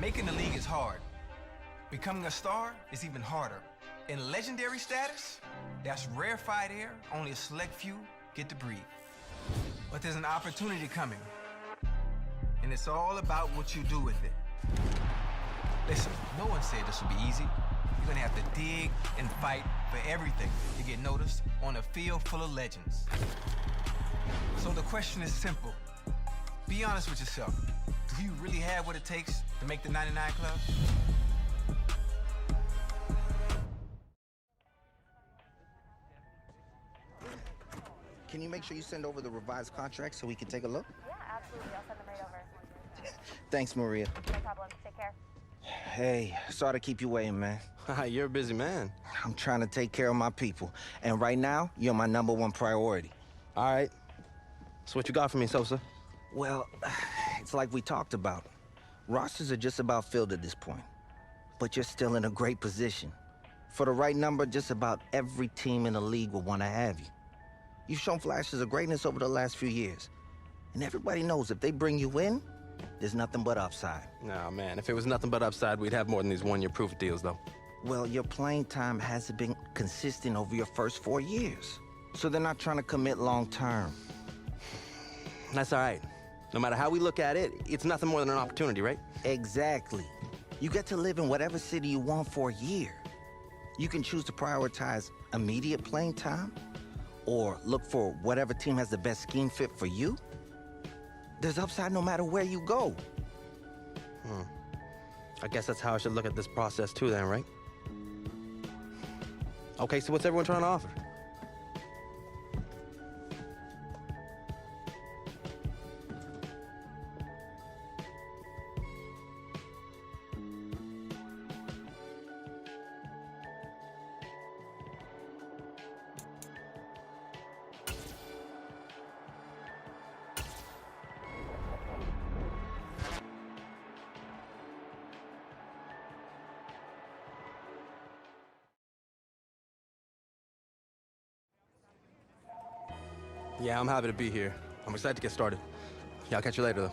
Making the league is hard. Becoming a star is even harder. In legendary status, that's rarefied air only a select few get to breathe. But there's an opportunity coming, and it's all about what you do with it. Listen, no one said this would be easy. You're gonna have to dig and fight for everything to get noticed on a field full of legends. So the question is simple. Be honest with yourself. Do you really have what it takes to make the 99 Club? Can you make sure you send over the revised contract so we can take a look? Yeah, absolutely. I'll send them right over. Thanks, Maria. No problem. Take care. Hey, sorry to keep you waiting, man. You're a busy man. I'm trying to take care of my people. And right now, you're my #1 priority. All right. So what you got for me, Sosa? Well, it's like we talked about. Rosters are just about filled at this point. But you're still in a great position. For the right number, just about every team in the league will want to have you. You've shown flashes of greatness over the last few years. And everybody knows if they bring you in, there's nothing but upside. Nah, man, if it was nothing but upside, we'd have more than these one-year proof deals, though. Well, your playing time hasn't been consistent over your first 4 years. So they're not trying to commit long-term. That's all right. No matter how we look at it, it's nothing more than an opportunity, right? Exactly. You get to live in whatever city you want for a year. You can choose to prioritize immediate playing time, or look for whatever team has the best scheme fit for you. There's upside no matter where you go. I guess that's how I should look at this process too then, right? Okay, so what's everyone trying to offer? Yeah, I'm happy to be here. I'm excited to get started. Yeah, I'll catch you later, though.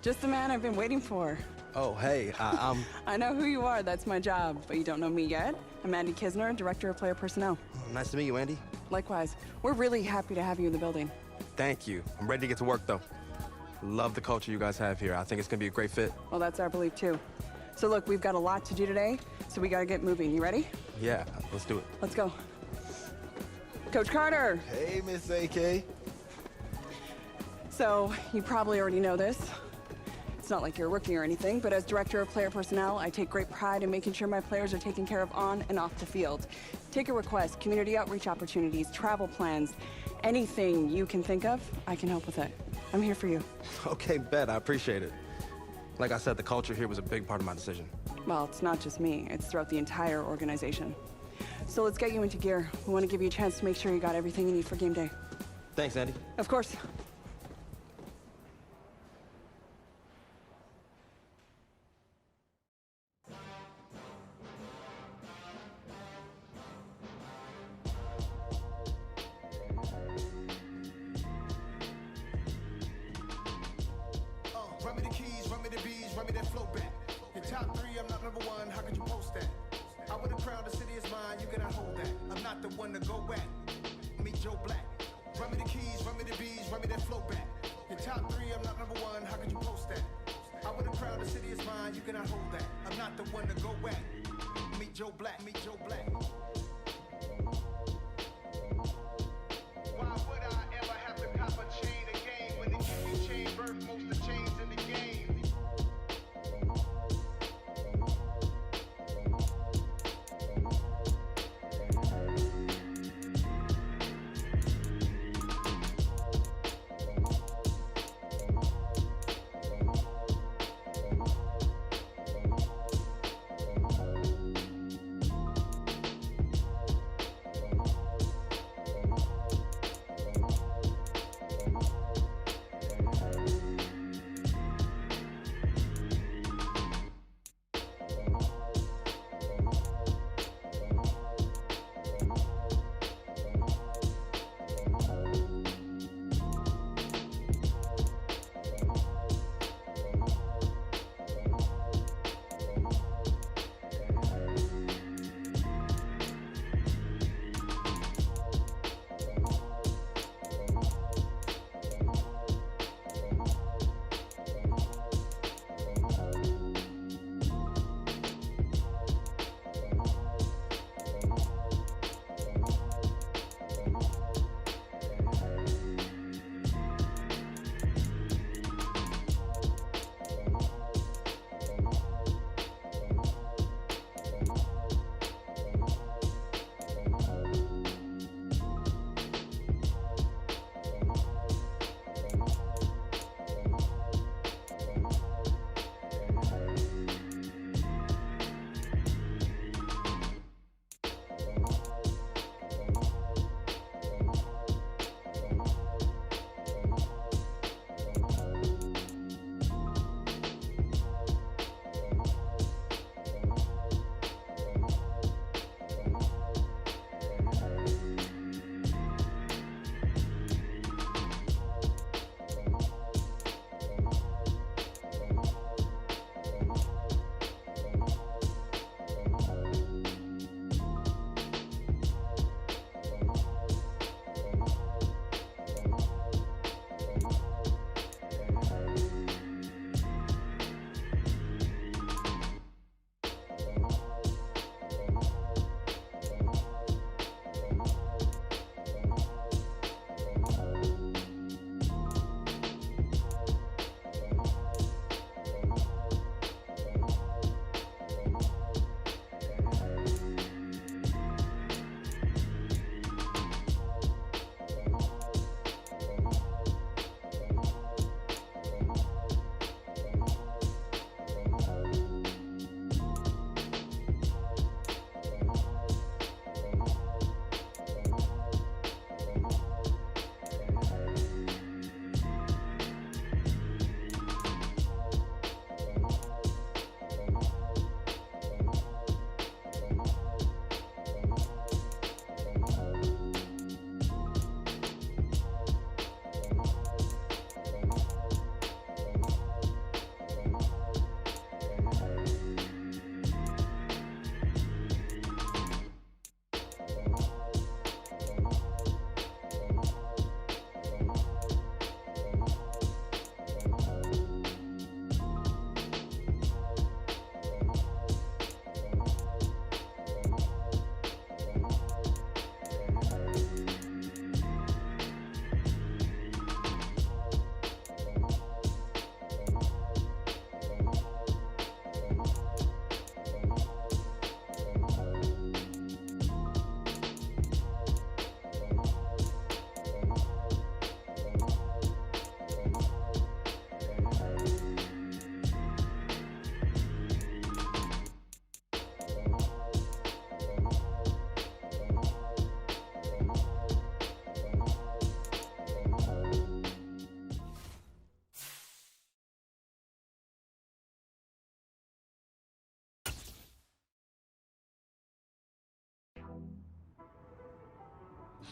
Just the man I've been waiting for. Oh, hey, I'm... I know who you are, that's my job, but you don't know me yet. I'm Andy Kisner, Director of Player Personnel. Nice to meet you, Andy. Likewise. We're really happy to have you in the building. Thank you. I'm ready to get to work, though. Love the culture you guys have here. I think it's gonna be a great fit. Well, that's our belief, too. So look, we've got a lot to do today, so we gotta get moving. You ready? Yeah, let's do it. Let's go. Coach Carter! Hey, Miss AK. So, you probably already know this. It's not like you're a rookie or anything, but as Director of Player Personnel, I take great pride in making sure my players are taken care of on and off the field. Take a request, community outreach opportunities, travel plans, anything you can think of, I can help with it. I'm here for you. Okay, bet. I appreciate it. Like I said, the culture here was a big part of my decision. Well, it's not just me. It's throughout the entire organization. So let's get you into gear. We want to give you a chance to make sure you got everything you need for game day. Thanks, Andy. Of course. Run me the keys, run me the bees, run me that flow back. Your top 3, I'm not #1, how could you post that? I would have crowned the city is mine, you cannot hold that. I'm not the one to go at. Meet Joe Black. Run me the keys, run me the bees, run me that flow back. Your top 3, I'm not #1, how could you post that? I would have crowned the city is mine, you cannot hold that. I'm not the one to go at. Meet Joe Black, meet Joe Black. Why would I ever have to cop a chain again when the Cuban chain birth most of the chains in the game?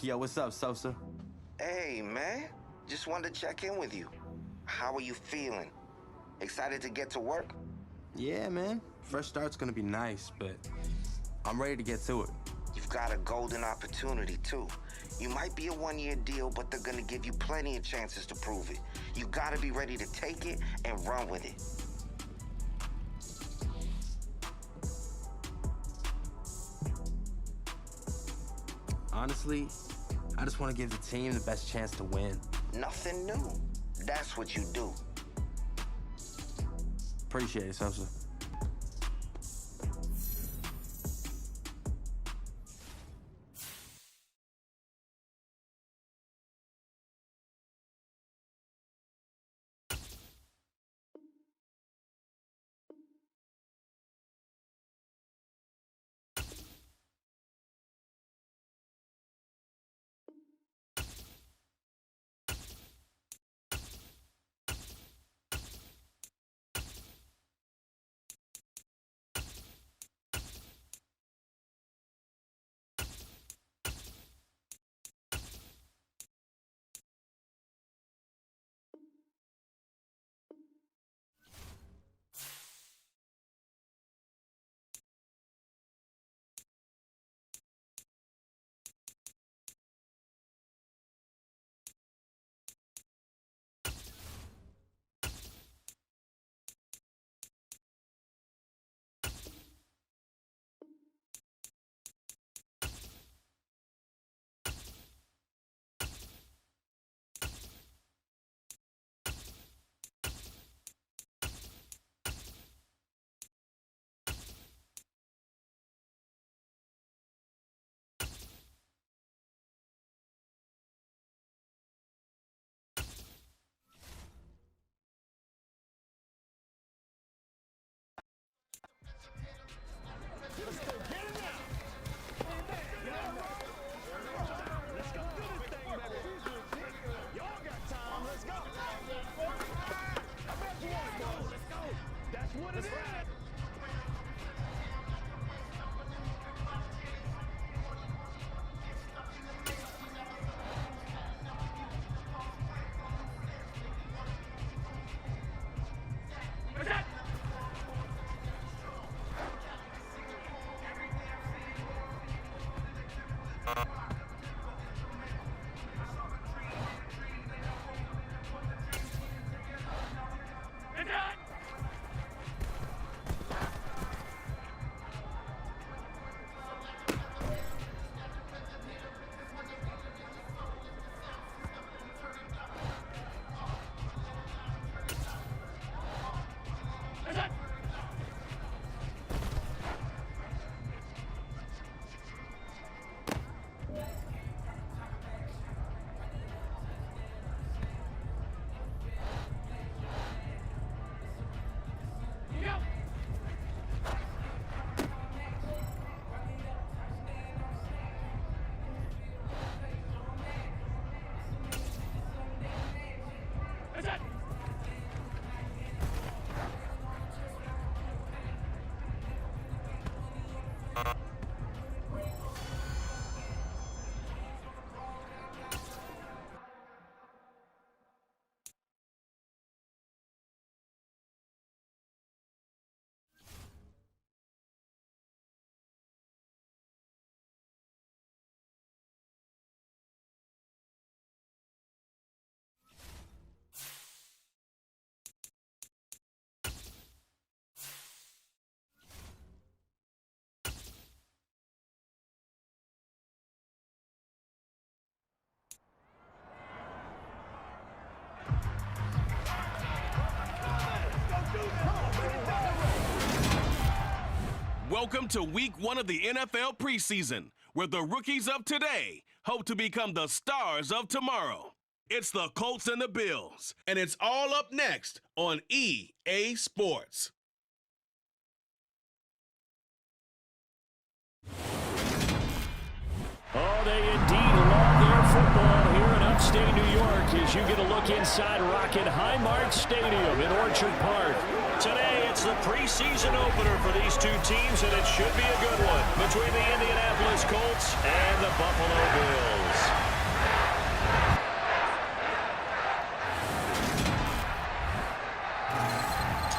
Yo, what's up, Sosa? Hey, man. Just wanted to check in with you. How are you feeling? Excited to get to work? Yeah, man. Fresh start's gonna be nice, but I'm ready to get to it. You've got a golden opportunity, too. You might be a one-year deal, but they're gonna give you plenty of chances to prove it. You gotta be ready to take it and run with it. Honestly, I just want to give the team the best chance to win. Nothing new. That's what you do. Appreciate it, Sosa. Welcome to week 1 of the NFL preseason, where the rookies of today hope to become the stars of tomorrow. It's the Colts and the Bills, and it's all up next on EA Sports. Oh, they indeed love their football here in upstate New York as you get a look inside Rocket Highmark Stadium in Orchard Park. Today, it's It's the preseason opener for these two teams, and it should be a good one between the Indianapolis Colts and the Buffalo Bills.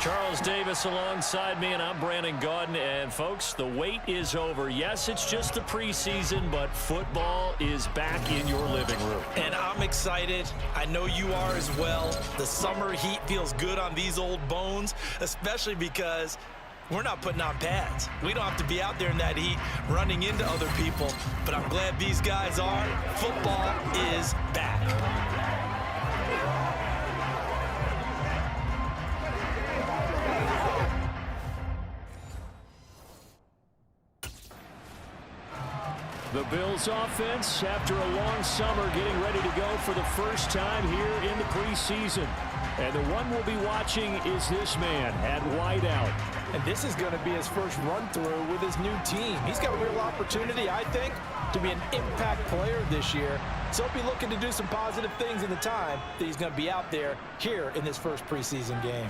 Charles Davis alongside me, and I'm Brandon Gaudin. And, folks, the wait is over. Yes, it's just the preseason, but football is back in your living room. And I'm excited. I know you are as well. The summer heat feels good on these old bones, especially because we're not putting on pads. We don't have to be out there in that heat running into other people. But I'm glad these guys are. Football is back. The Bills offense, after a long summer, getting ready to go for the first time here in the preseason. And the one we'll be watching is this man at wideout. And this is going to be his first run-through with his new team. He's got a real opportunity, I think, to be an impact player this year. So he'll be looking to do some positive things in the time that he's going to be out there here in this first preseason game.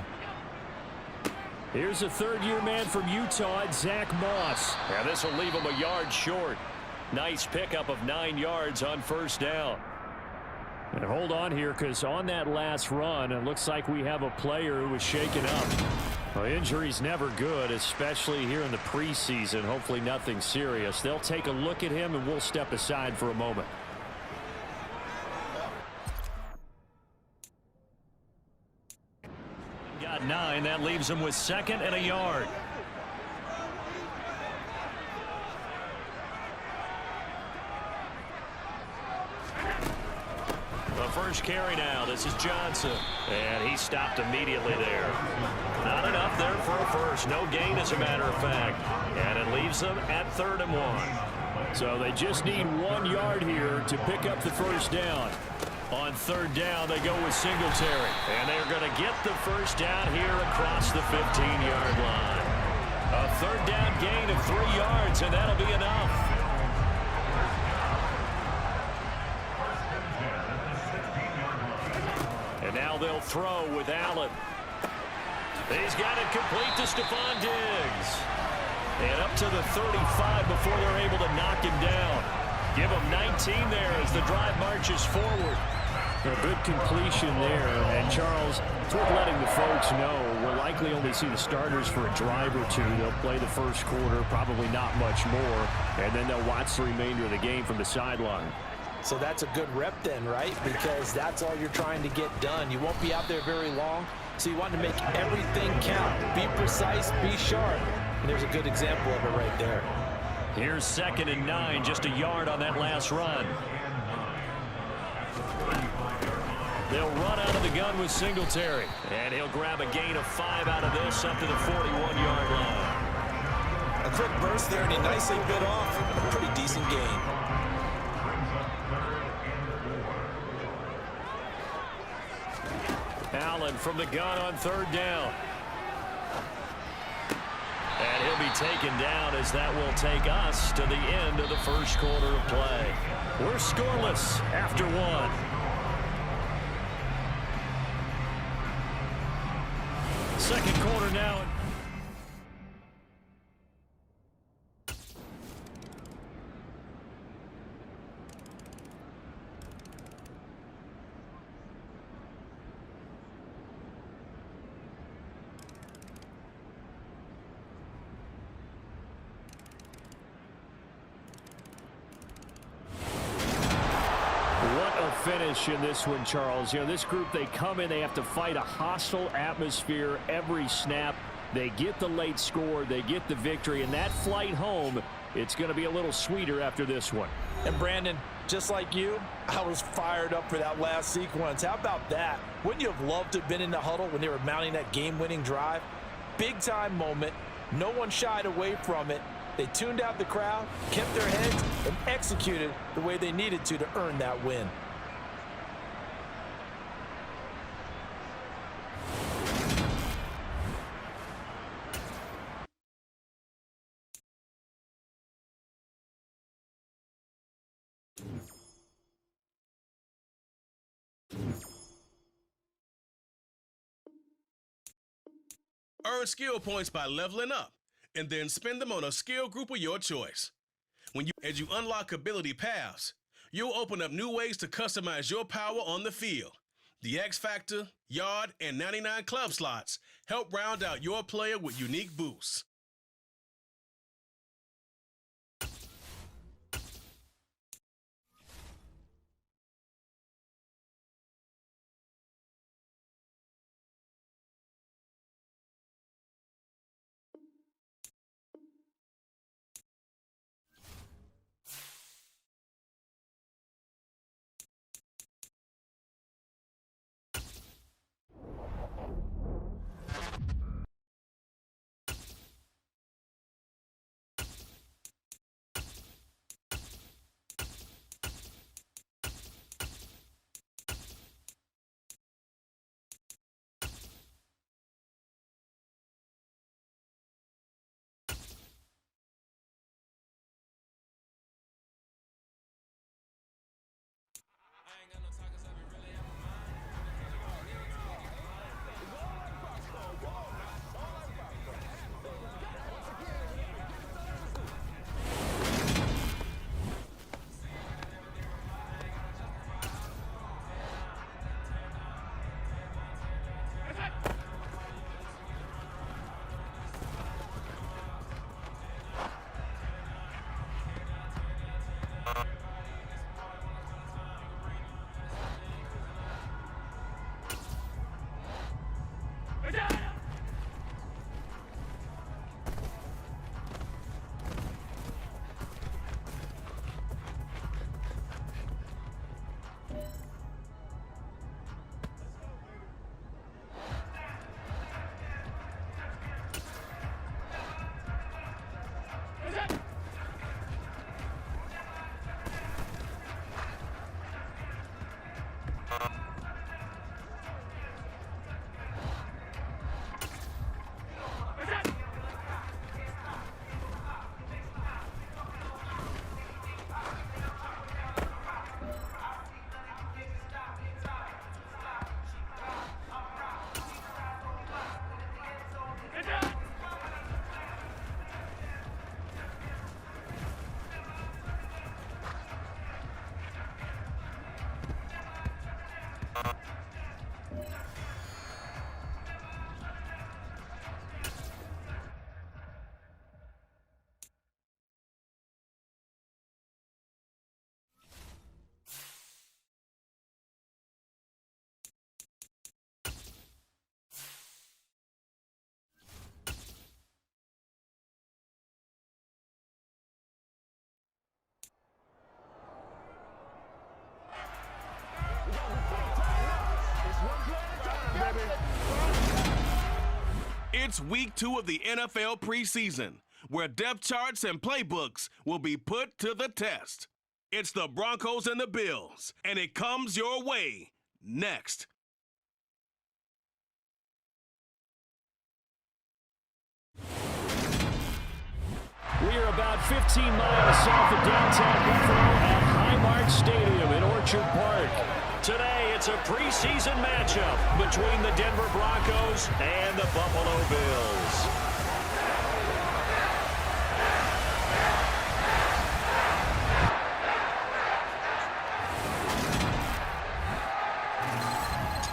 Here's a third-year man from Utah, Zach Moss. Yeah, this will leave him a yard short. Nice pickup of 9 yards on first down. And hold on here, because on that last run, it looks like we have a player who was shaken up. Well, injury's never good, especially here in the preseason. Hopefully nothing serious. They'll take a look at him, and we'll step aside for a moment. Got 9. That leaves him with 2nd and a yard. First carry now. This is Johnson. And he stopped immediately there. Not enough there for a first. No gain, as a matter of fact. And it leaves them at 3rd and 1. So they just need 1 yard here to pick up the first down. On 3rd down, they go with Singletary. And they're going to get the first down here across the 15-yard line. A 3rd down gain of 3 yards, and that'll be enough. And now they'll throw with Allen. He's got it complete to Stephon Diggs. And up to the 35 before they're able to knock him down. Give him 19 there as the drive marches forward. A good completion there. And Charles, it's worth letting the folks know we'll likely only see the starters for a drive or two. They'll play the first quarter, probably not much more. And then they'll watch the remainder of the game from the sideline. So that's a good rep then, right? Because that's all you're trying to get done. You won't be out there very long, so you want to make everything count. Be precise, be sharp. And there's a good example of it right there. Here's 2nd and 9, just a yard on that last run. They'll run out of the gun with Singletary. And he'll grab a gain of 5 out of this up to the 41-yard line. A quick burst there, and he nicely bit off. A pretty decent gain. Allen from the gun on 3rd down. And he'll be taken down as that will take us to the end of the first quarter of play. We're scoreless after 1. Second quarter now. Finish in this one, Charles. You know, this group, they come in, they have to fight a hostile atmosphere every snap. They get the late score, they get the victory, and that flight home, it's going to be a little sweeter after this one. And Brandon, just like you, I was fired up for that last sequence. How about that? Wouldn't you have loved to have been in the huddle when they were mounting that game-winning drive? Big-time moment. No one shied away from it. They tuned out the crowd, kept their heads, and executed the way they needed to earn that win. earn skill points by leveling up, and then spend them on a skill group of your choice. As you unlock ability paths, you'll open up new ways to customize your power on the field. The X Factor, Yard, and 99 club slots help round out your player with unique boosts. It's week 2 of the NFL preseason, where depth charts and playbooks will be put to the test. It's the Broncos and the Bills, and it comes your way next. We are about 15 miles south of downtown Buffalo at Highmark Stadium in Orchard Park. Today, it's a preseason matchup between the Denver Broncos and the Buffalo Bills.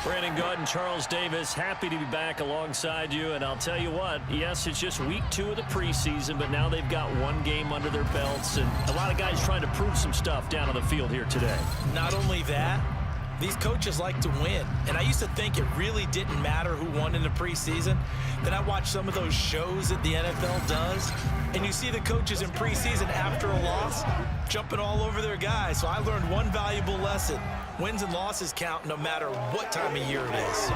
Brandon Gaud and Charles Davis, happy to be back alongside you. And I'll tell you what, yes, it's just week 2 of the preseason, but now they've got one game under their belts, and a lot of guys trying to prove some stuff down on the field here today. Not only that, these coaches like to win. And I used to think it really didn't matter who won in the preseason. Then I watched some of those shows that the NFL does, and you see the coaches in preseason after a loss jumping all over their guys. So I learned one valuable lesson. Wins and losses count no matter what time of year it is.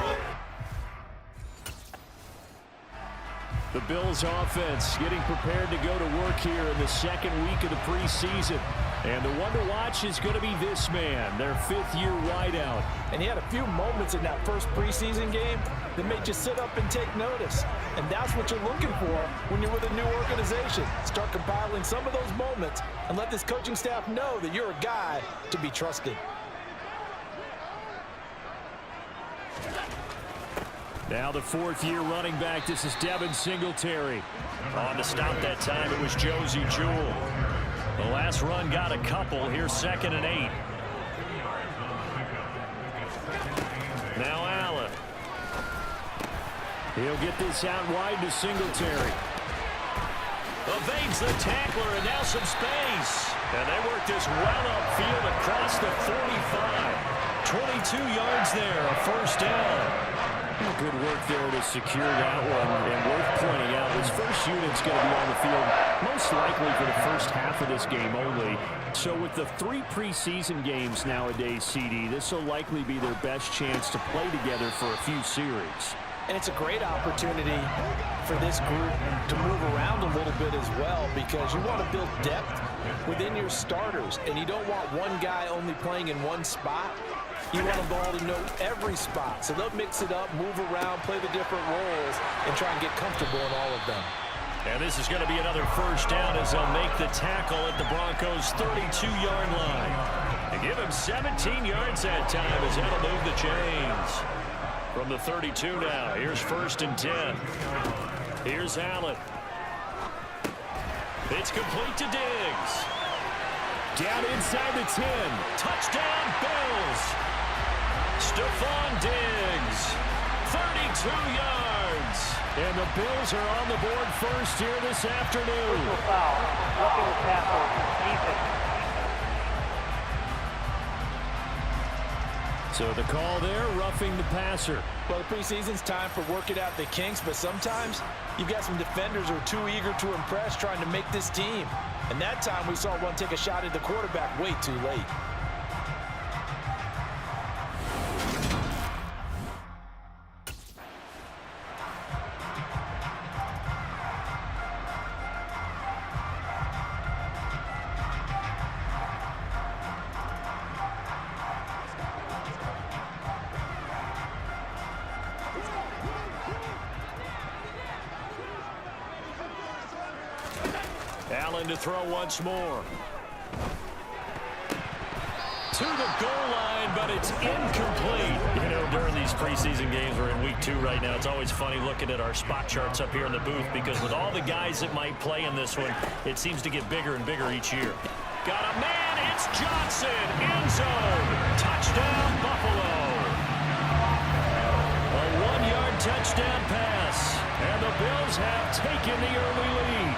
The Bills offense getting prepared to go to work here in the second week of the preseason. And the one to watch is going to be this man, their 5th-year wideout. And he had a few moments in that first preseason game that made you sit up and take notice. And that's what you're looking for when you're with a new organization. Start compiling some of those moments and let this coaching staff know that you're a guy to be trusted. Now the fourth-year running back, this is Devin Singletary. On to stop that time, it was Josie Jewell. The last run got a couple. Here's 2nd and 8. Now Allen. He'll get this out wide to Singletary. Evades the tackler, and now some space. And they work this well upfield across the 45. 22 yards there, a first down. Good work there to secure that one. And worth pointing out, this first unit's going to be on the field most likely for the first half of this game only. So with the 3 preseason games nowadays, CD, this will likely be their best chance to play together for a few series. And it's a great opportunity for this group to move around a little bit as well, because you want to build depth within your starters, and you don't want one guy only playing in one spot. You want them all to know every spot, so they'll mix it up, move around, play the different roles, and try and get comfortable in all of them. And this is going to be another first down as they'll make the tackle at the Broncos' 32-yard line. They give him 17 yards that time as that'll move the chains. From the 32 now, here's 1st and 10. Here's Allen. It's complete to Diggs. Down inside the 10. Touchdown, Bills. Stephon Diggs. 32 yards. And the Bills are on the board first here this afternoon. Foul. Roughing the tackle. Defense. So the call there, roughing the passer. Well, the preseason's time for working out the kinks, but sometimes you've got some defenders who are too eager to impress trying to make this team. And that time we saw one take a shot at the quarterback way too late. Allen to throw once more. To the goal line, but it's incomplete. You know, during these preseason games, we're in week 2 right now. It's always funny looking at our spot charts up here in the booth because with all the guys that might play in this one, it seems to get bigger and bigger each year. Got a man, it's Johnson, end zone. Touchdown, Buffalo. A 1-yard touchdown pass, and the Bills have taken the early lead.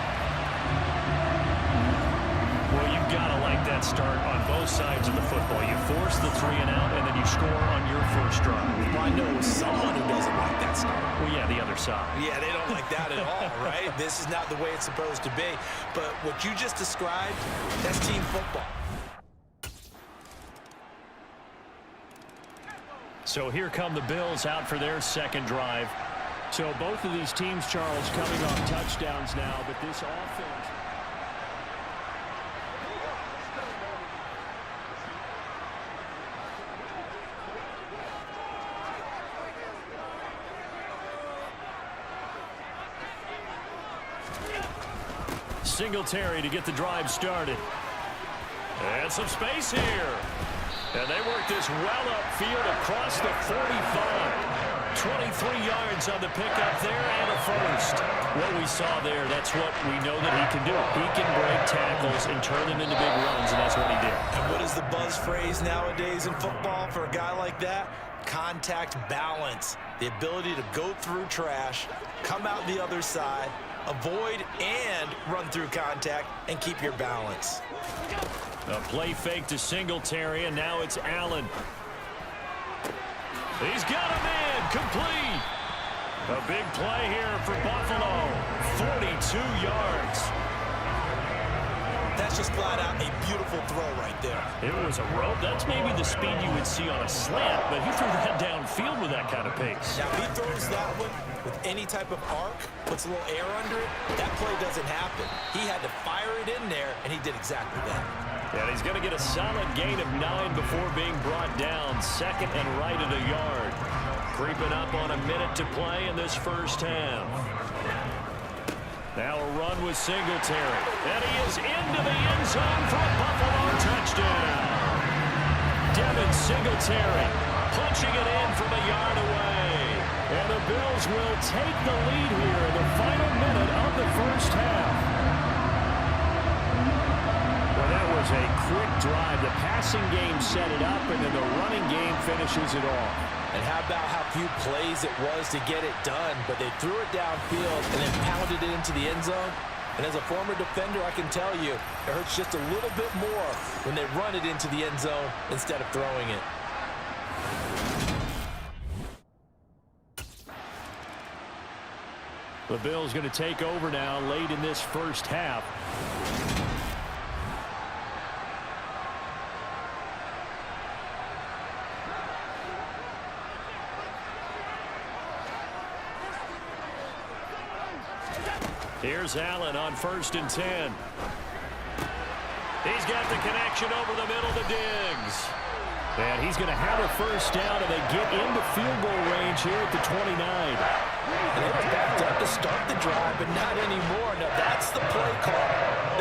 Well, you've got to like that start on both sides of the football. You force the 3 and out, and then you score on your first drive. Well, I know someone who doesn't like that start. Well, yeah, the other side. Yeah, they don't like that at all, right? This is not the way it's supposed to be. But what you just described, that's team football. So here come the Bills out for their second drive. So both of these teams, Charles, coming off touchdowns now, but this offense... Singletary to get the drive started. And some space here. And they work this well upfield across the 45. 23 yards on the pickup there and a first. What we saw there, that's what we know that he can do. He can break tackles and turn them into big runs, and that's what he did. And what is the buzz phrase nowadays in football for a guy like that? Contact balance. The ability to go through trash, come out the other side, avoid and run through contact, and keep your balance. A play fake to Singletary, and now it's Allen. He's got a man, complete. A big play here for Buffalo, 42 yards. That's just flat out a beautiful throw right there. It was a rope. That's maybe the speed you would see on a slant, but he threw that downfield with that kind of pace. Now, if he throws that one with any type of arc, puts a little air under it, that play doesn't happen. He had to fire it in there, and he did exactly that. And he's going to get a solid gain of 9 before being brought down. Second and right at a yard. Creeping up on a minute to play in this first half. Now a run with Singletary. And he is into the end zone for a Buffalo touchdown. Devin Singletary punching it in from a yard away. And the Bills will take the lead here in the final minute of the first half. Well, that was a quick drive. The passing game set it up, and then the running game finishes it off. And how about how few plays it was to get it done, but they threw it downfield and then pounded it into the end zone. And as a former defender, I can tell you, it hurts just a little bit more when they run it into the end zone instead of throwing it. The Bills going to take over now late in this first half. Here's Allen on 1st and 10. He's got the connection over the middle to Diggs. And he's going to have a first down, and they get into field goal range here at the 29. And they were backed up to start the drive, but not anymore. Now, that's the play call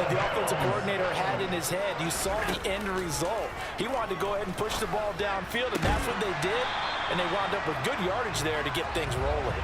that the offensive coordinator had in his head. You saw the end result. He wanted to go ahead and push the ball downfield, and that's what they did. And they wound up with good yardage there to get things rolling.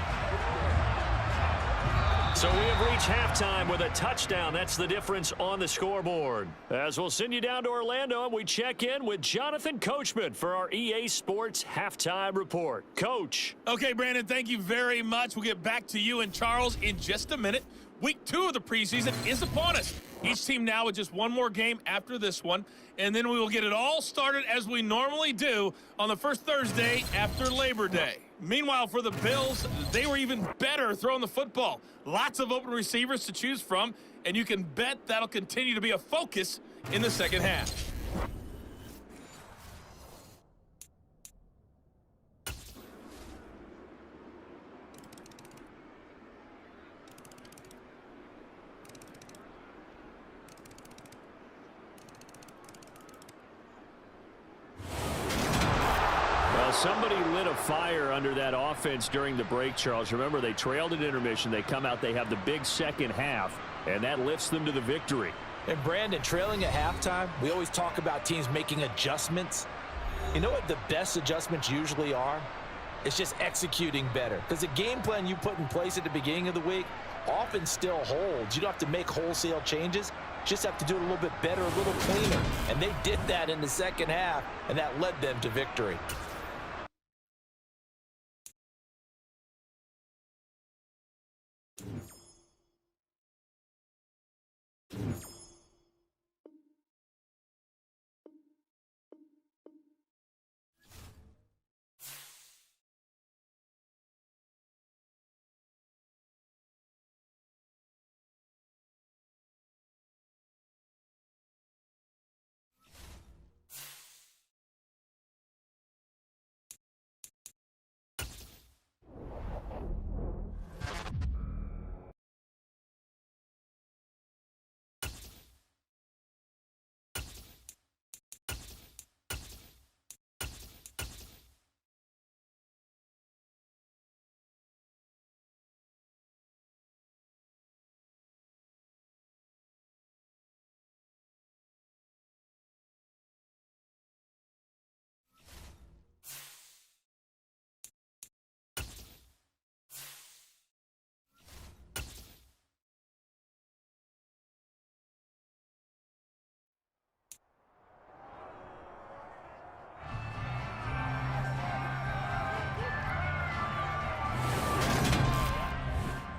So we have reached halftime with a touchdown. That's the difference on the scoreboard. As we'll send you down to Orlando, and we check in with Jonathan Coachman for our EA Sports Halftime Report. Coach. Okay, Brandon, thank you very much. We'll get back to you and Charles in just a minute. Week 2 of the preseason is upon us. Each team now with just one more game after this one, and then we will get it all started as we normally do on the first Thursday after Labor Day. Meanwhile, for the Bills, they were even better throwing the football. Lots of open receivers to choose from, and you can bet that'll continue to be a focus in the second half. Somebody lit a fire under that offense during the break, Charles. Remember, they trailed at intermission. They come out, they have the big second half, and that lifts them to the victory. And Brandon, trailing at halftime, we always talk about teams making adjustments. You know what the best adjustments usually are? It's just executing better. Because the game plan you put in place at the beginning of the week often still holds. You don't have to make wholesale changes. Just have to do it a little bit better, a little cleaner. And they did that in the second half, and that led them to victory.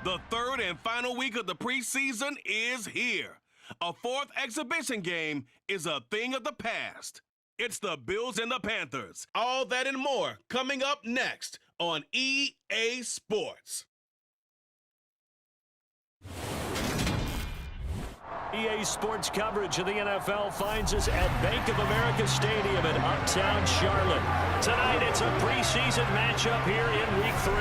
The third and final week of the preseason is here. A fourth exhibition game is a thing of the past. It's the Bills and the Panthers. All that and more coming up next on EA Sports. EA Sports coverage of the NFL finds us at Bank of America Stadium in Uptown Charlotte. Tonight, it's a preseason matchup here in Week 3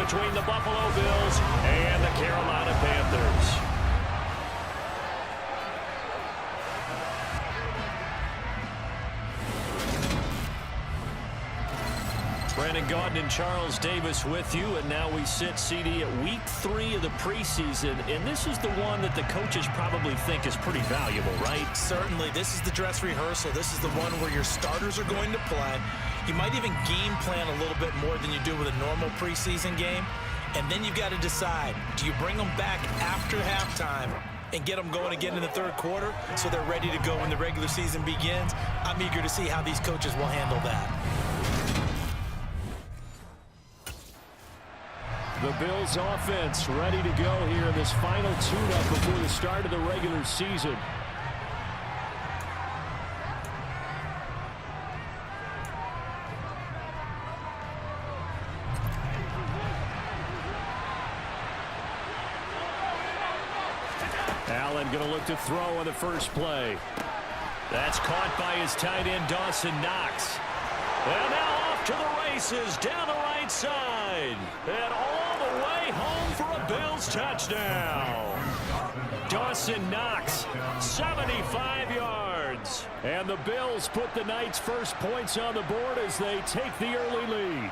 between the Buffalo Bills and the Carolina Panthers. Brandon, Gautin and Charles Davis with you, and now we sit, CD, at week 3 of the preseason, and this is the one that the coaches probably think is pretty valuable, right? Certainly. This is the dress rehearsal. This is the one where your starters are going to play. You might even game plan a little bit more than you do with a normal preseason game, and then you've got to decide, do you bring them back after halftime and get them going again in the third quarter so they're ready to go when the regular season begins? I'm eager to see how these coaches will handle that. The Bills offense ready to go here in this final tune-up before the start of the regular season. Allen going to look to throw on the first play. That's caught by his tight end, Dawson Knox. And now off to the races down the right side. And all the way home for a Bills touchdown. Dawson Knox, 75 yards. And the Bills put the Knights' first points on the board as they take the early lead.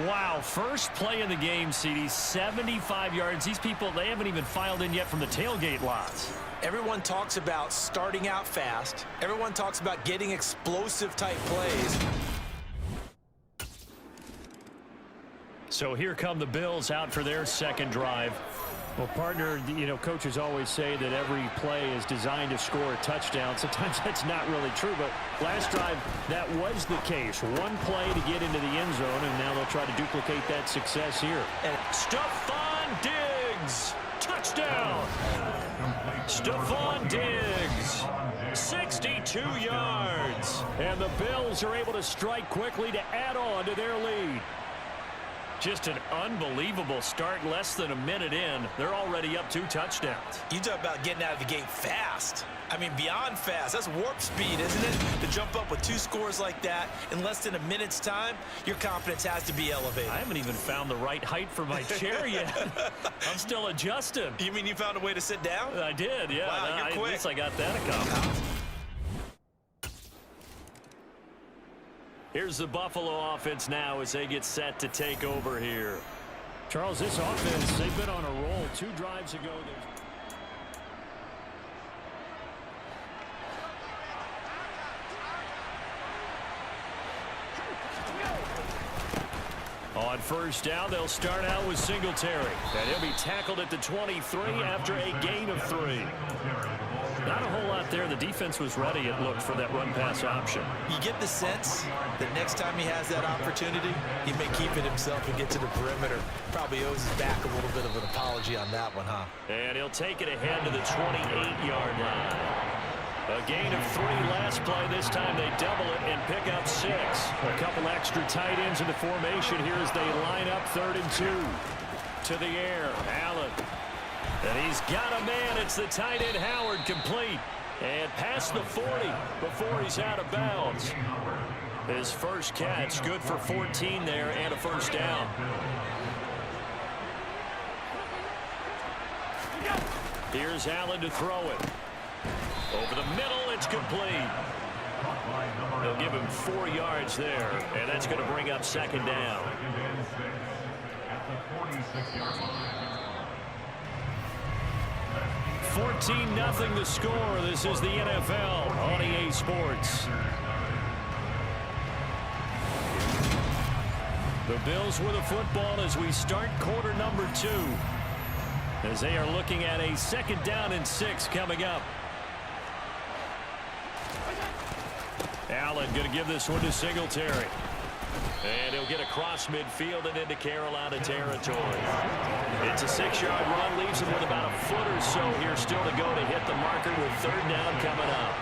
Wow, first play in the game, CD, 75 yards. These people, they haven't even filed in yet from the tailgate lots. Everyone talks about starting out fast. Everyone talks about getting explosive-type plays. So here come the Bills out for their second drive. Well, partner, you know, coaches always say that every play is designed to score a touchdown. Sometimes that's not really true, but last drive, that was the case. One play to get into the end zone, and now they'll try to duplicate that success here. And Stephon Diggs, touchdown! Stephon Diggs, 62 yards. And the Bills are able to strike quickly to add on to their lead. Just an unbelievable start. Less than a minute in, they're already up 2 touchdowns. You talk about getting out of the gate fast. I mean, beyond fast. That's warp speed, isn't it? To jump up with 2 scores like that in less than a minute's time, your confidence has to be elevated. I haven't even found the right height for my chair yet. I'm still adjusting. You mean you found a way to sit down? I did, yeah. Wow, you're quick. At least I got that accomplished. Here's the Buffalo offense now as they get set to take over here. Charles, this offense, they've been on a roll 2 drives ago. On first down, they'll start out with Singletary. And he'll be tackled at the 23 after a gain of 3. Not a whole lot there. The defense was ready, it looked, for that run-pass option. You get the sense that next time he has that opportunity, he may keep it himself and get to the perimeter. Probably owes his back a little bit of an apology on that one, huh? And he'll take it ahead to the 28-yard line. A gain of 3 last play. This time they double it and pick up 6. A couple extra tight ends in the formation here as they line up 3rd and 2. To the air, Allen. And he's got a man. It's the tight end, Howard, complete. And past the 40 before he's out of bounds. His first catch, good for 14 there and a first down. Here's Allen to throw it. Over the middle, it's complete. They'll give him 4 yards there, and that's going to bring up 2nd down. 14-0 the score. This is the NFL on EA Sports. The Bills with the football as we start quarter number 2. As they are looking at a 2nd down and 6 coming up. Allen going to give this one to Singletary. And he'll get across midfield and into Carolina territory. It's a 6-yard run, leaves him with about a foot or so here still to go to hit the marker with 3rd down coming up.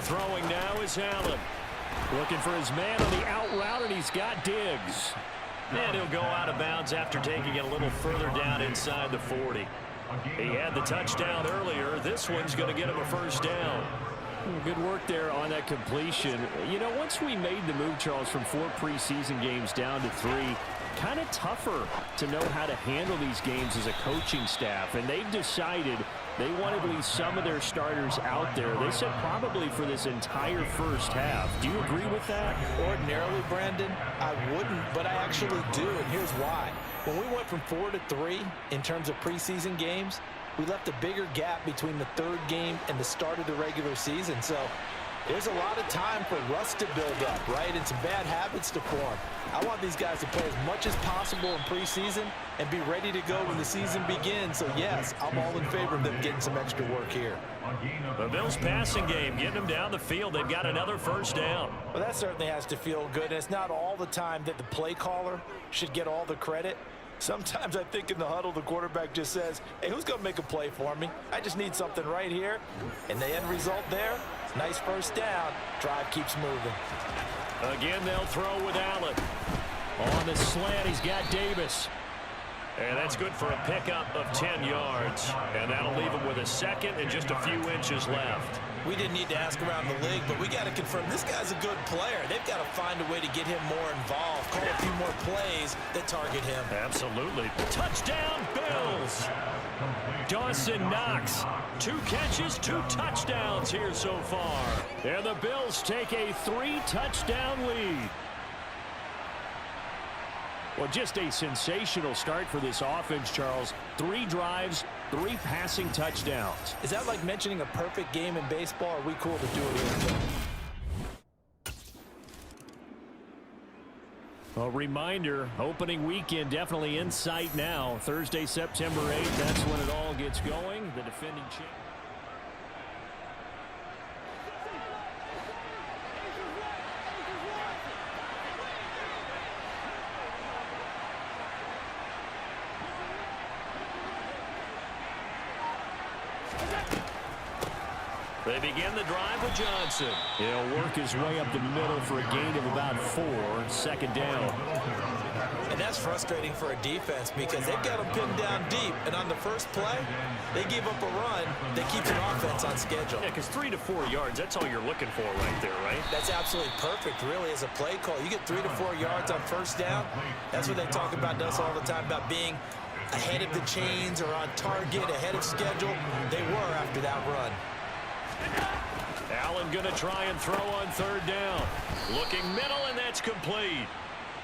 Throwing now is Allen. Looking for his man on the out route, and he's got Diggs. And he'll go out of bounds after taking it a little further down inside the 40. He had the touchdown earlier. This one's going to get him a first down. Good work there on that completion. You know, once we made the move, Charles, from 4 preseason games down to 3, kind of tougher to know how to handle these games as a coaching staff, and they've decided they want at least some of their starters out there. They said probably for this entire first half. Do you agree with that? Ordinarily, Brandon, I wouldn't, but I actually do, and here's why. When we went from 4 to 3 in terms of preseason games, we left a bigger gap between the third game and the start of the regular season. So there's a lot of time for rust to build up, right, and some bad habits to form. I want these guys to play as much as possible in preseason and be ready to go when the season begins. So, yes, I'm all in favor of them getting some extra work here. The Bills' passing game, getting them down the field. They've got another first down. Well, that certainly has to feel good. And it's not all the time that the play caller should get all the credit. Sometimes I think in the huddle, the quarterback just says, hey, who's going to make a play for me? I just need something right here. And the end result there, nice first down. Drive keeps moving. Again, they'll throw with Allen. On the slant, he's got Davis. And that's good for a pickup of 10 yards. And that'll leave him with a second and just a few inches left. We didn't need to ask around the league, but we got to confirm this guy's a good player. They've got to find a way to get him more involved, call a few more plays that target him. Absolutely. Touchdown, Bills. Dawson Knox. 2 catches, 2 touchdowns here so far. And the Bills take a 3-touchdown lead. Well, just a sensational start for this offense, Charles. 3 drives, 3 passing touchdowns. Is that like mentioning a perfect game in baseball? Or are we cool to do it here? A reminder, opening weekend definitely in sight now. Thursday, September 8th, that's when it all gets going. The defending champ. They begin the drive with Johnson. He'll work his way up the middle for a gain of about 4, second down. And that's frustrating for a defense because they've got them pinned down deep. And on the first play, they give up a run that keeps an offense on schedule. Yeah, because 3 to 4 yards, that's all you're looking for right there, right? That's absolutely perfect, really, as a play call. You get 3 to 4 yards on first down. That's what they talk about us all the time, about being ahead of the chains or on target, ahead of schedule. They were after that run. Allen going to try and throw on third down. Looking middle, and that's complete.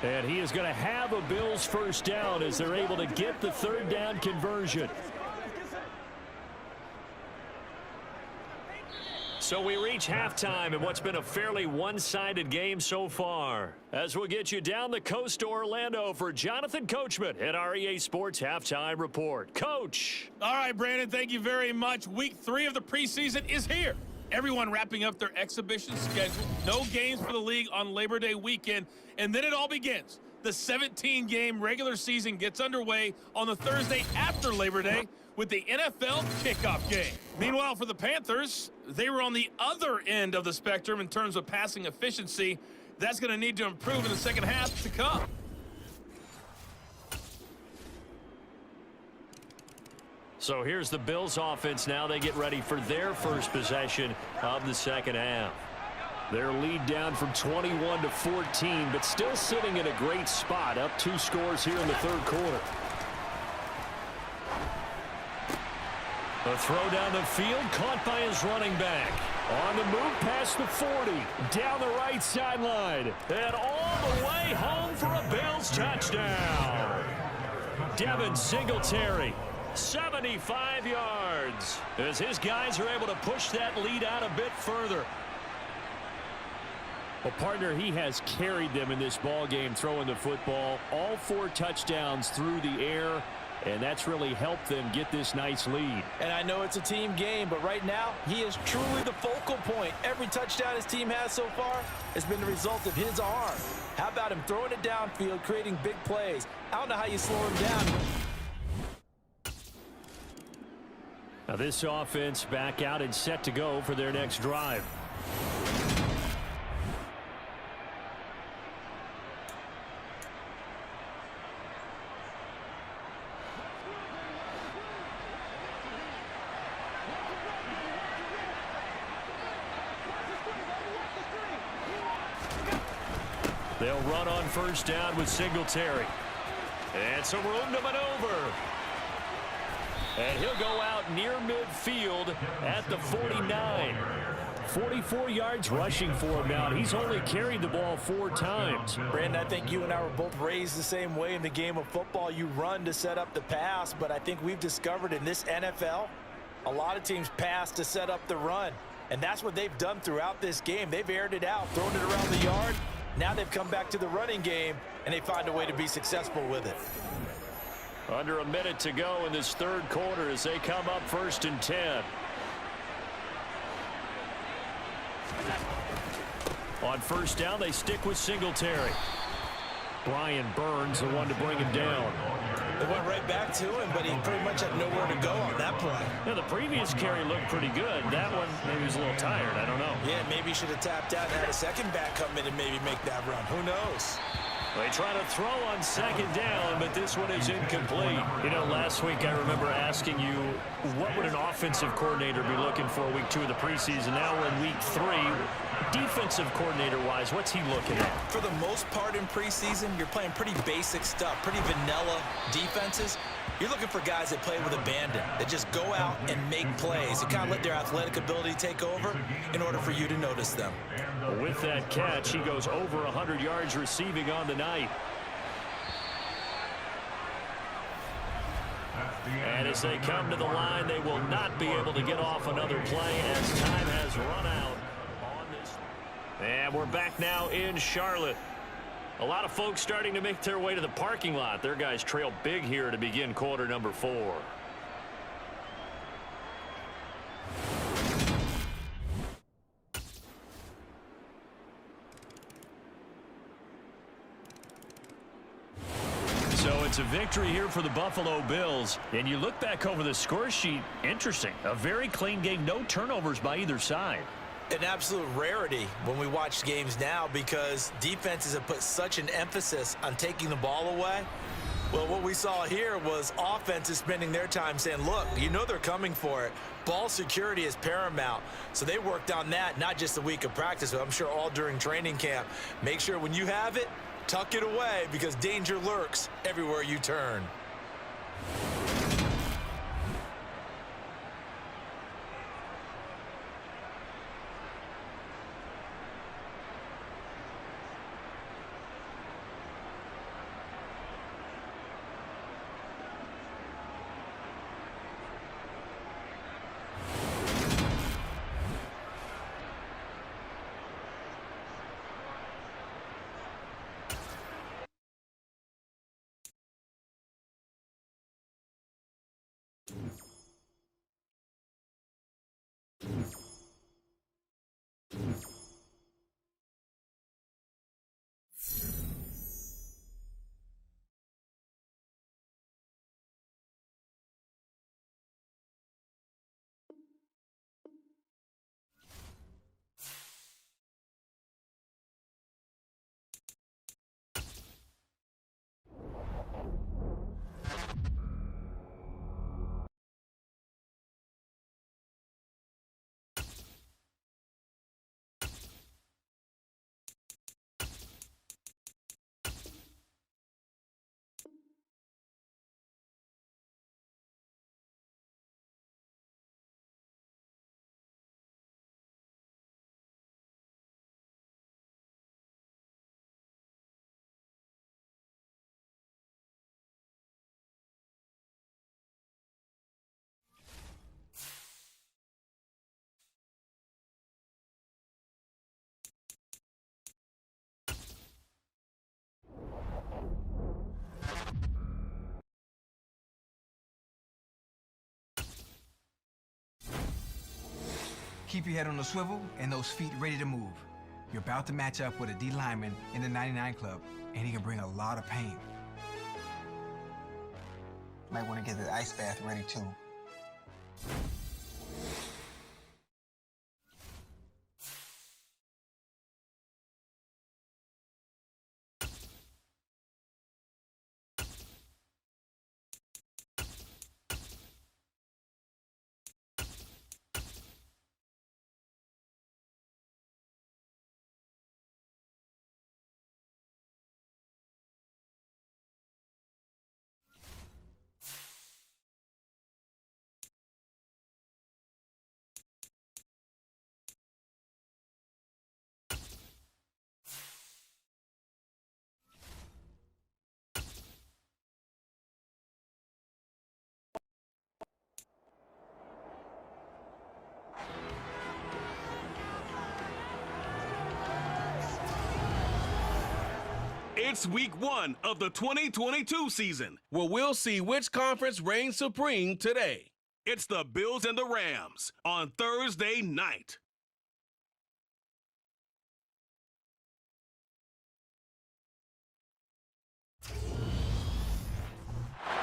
And he is going to have a Bills first down as they're able to get the third down conversion. So we reach halftime in what's been a fairly one-sided game so far. As we'll get you down the coast to Orlando for Jonathan Coachman at our EA Sports Halftime Report. Coach. All right, Brandon, thank you very much. Week 3 of the preseason is here. Everyone wrapping up their exhibition schedule. No games for the league on Labor Day weekend. And then it all begins. The 17-game regular season gets underway on the Thursday after Labor Day with the NFL kickoff game. Meanwhile, for the Panthers, they were on the other end of the spectrum in terms of passing efficiency. That's going to need to improve in the second half to come. So here's the Bills offense now. They get ready for their first possession of the second half. Their lead down from 21 to 14, but still sitting in a great spot, up 2 scores here in the third quarter. A throw down the field, caught by his running back. On the move past the 40, down the right sideline, and all the way home for a Bills touchdown. Devin Singletary, 75 yards, as his guys are able to push that lead out a bit further. Well, partner, he has carried them in this ball game, throwing the football. All 4 touchdowns through the air, and that's really helped them get this nice lead. And I know it's a team game, but right now, he is truly the focal point. Every touchdown his team has so far has been the result of his arm. How about him throwing it downfield, creating big plays? I don't know how you slow him down. Now this offense back out and set to go for their next drive. They'll run on first down with Singletary. And some room to maneuver. And he'll go out near midfield at the 49. 44 yards rushing for him now. He's only carried the ball 4 times. Brandon, I think you and I were both raised the same way in the game of football. You run to set up the pass, but I think we've discovered in this NFL, a lot of teams pass to set up the run. And that's what they've done throughout this game. They've aired it out, thrown it around the yard. Now they've come back to the running game, and they find a way to be successful with it. Under a minute to go in this third quarter as they come up 1st and 10. On 1st down, they stick with Singletary. Brian Burns, the one to bring him down. They went right back to him, but he pretty much had nowhere to go on that play. Yeah, the previous carry looked pretty good. That one, maybe he was a little tired. I don't know. Yeah, maybe he should have tapped out and had a second back come in and maybe make that run. Who knows? They try to throw on 2nd down, but this one is incomplete. You know, last week I remember asking you, what would an offensive coordinator be looking for week 2 of the preseason? Now we're in week 3. Defensive coordinator-wise, what's he looking at? For the most part in preseason, you're playing pretty basic stuff, pretty vanilla defenses. You're looking for guys that play with abandon, that just go out and make plays, and kind of let their athletic ability take over in order for you to notice them. With that catch, he goes over 100 yards receiving on the night. And as they come to the line, they will not be able to get off another play as time has run out on this. And we're back now in Charlotte. A lot of folks starting to make their way to the parking lot. Their guys trail big here to begin quarter number 4. So it's a victory here for the Buffalo Bills. And you look back over the score sheet, interesting. A very clean game, no turnovers by either side. An absolute rarity when we watch games now because defenses have put such an emphasis on taking the ball away. Well, what we saw here was offenses spending their time saying, look, you know they're coming for it. Ball security is paramount. So they worked on that, not just a week of practice, but I'm sure all during training camp. Make sure when you have it, tuck it away because danger lurks everywhere you turn. Keep your head on the swivel and those feet ready to move. You're about to match up with a D lineman in the 99 club, and he can bring a lot of pain. Might want to get the ice bath ready too. It's week 1 of the 2022 season, where we'll see which conference reigns supreme today. It's the Bills and the Rams on Thursday night.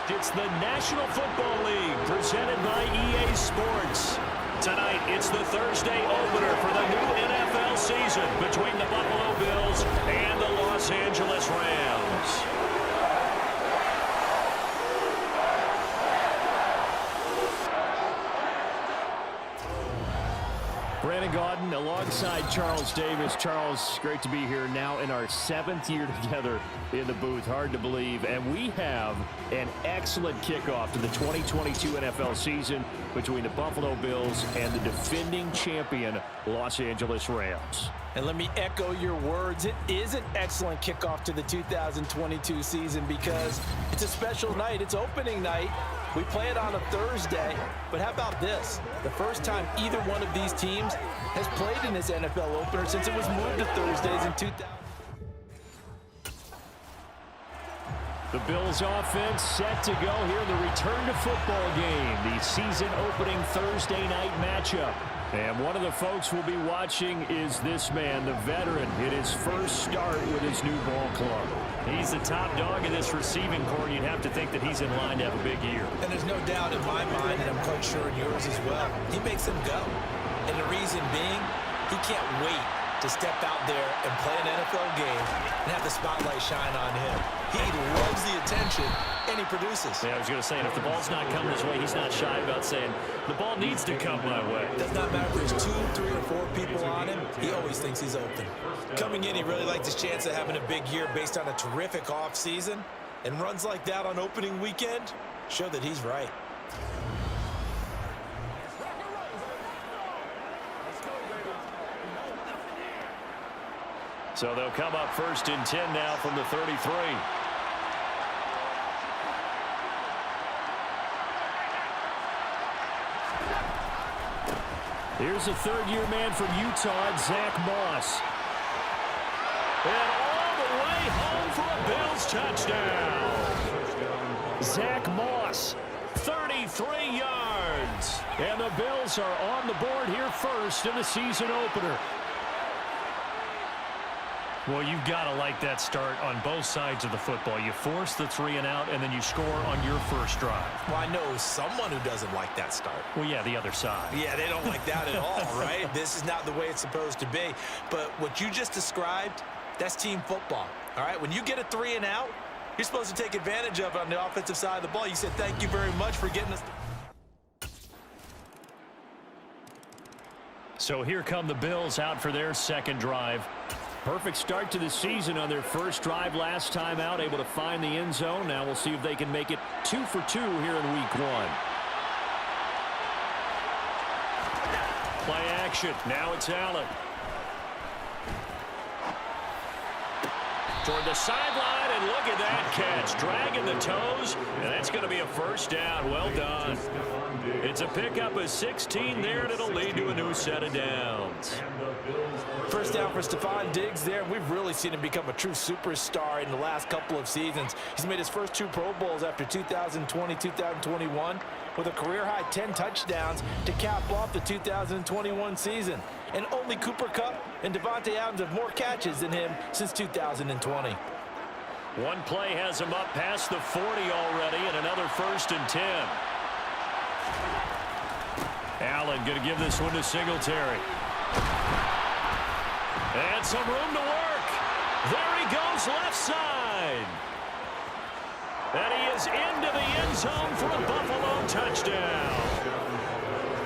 It's the National Football League presented by EA Sports. Tonight, it's the Thursday opener for the new NFL season between the Buffalo Bills and the Los Angeles Rams. Brandon Gaudin alongside Charles Davis. Charles, great to be here now in our 7th year together in the booth. Hard to believe. And we have an excellent kickoff to the 2022 NFL season between the Buffalo Bills and the defending champion Los Angeles Rams. And let me echo your words. It is an excellent kickoff to the 2022 season because it's a special night. It's opening night. We play it on a Thursday, but how about this? The first time either one of these teams has played in this NFL opener since it was moved to Thursdays in 2000. The Bills offense set to go here in the return to football game, the season opening Thursday night matchup. And one of the folks we'll be watching is this man, the veteran, in his first start with his new ball club. He's the top dog in this receiving corps. You'd have to think that he's in line to have a big year. And there's no doubt in my mind, and I'm quite sure in yours as well, he makes them go. And the reason being, he can't wait to step out there and play an NFL game and have the spotlight shine on him. He loves the attention, and he produces. Yeah, I was going to say, and if the ball's not coming his way, he's not shy about saying, the ball needs to come my way. Does not matter if there's 2, 3, or 4 people on him. He always thinks he's open. Coming in, he really liked his chance of having a big year based on a terrific offseason. And runs like that on opening weekend show that he's right. So they'll come up 1st and 10 now from the 33. Here's a third-year man from Utah, Zach Moss. And all the way home for a Bills touchdown. Zach Moss, 33 yards. And the Bills are on the board here first in the season opener. Well, you've got to like that start on both sides of the football. You force the 3 and out, and then you score on your first drive. Well, I know someone who doesn't like that start. Well, yeah, the other side. Yeah, they don't like that at all, right? This is not the way it's supposed to be. But what you just described, that's team football, all right? When you get a 3 and out, you're supposed to take advantage of it on the offensive side of the ball. You said, thank you very much for getting us. So here come the Bills out for their second drive. Perfect start to the season on their first drive last time out, able to find the end zone. Now we'll see if they can make it 2 for 2 here in week 1. Play action. Now it's Allen. Toward the sideline, and look at that catch. Dragging the toes, and that's going to be a first down. Well done. It's a pickup of 16 there, and it'll lead to a new set of downs. First down for Stephon Diggs there. We've really seen him become a true superstar in the last couple of seasons. He's made his first 2 Pro Bowls after 2020, 2021, with a career-high 10 touchdowns to cap off the 2021 season. And only Cooper Kupp and Devontae Adams have more catches than him since 2020. One play has him up past the 40 already, and another 1st and 10. Allen going to give this one to Singletary. And some room to work. There he goes, left side. And he is into the end zone for a Buffalo touchdown.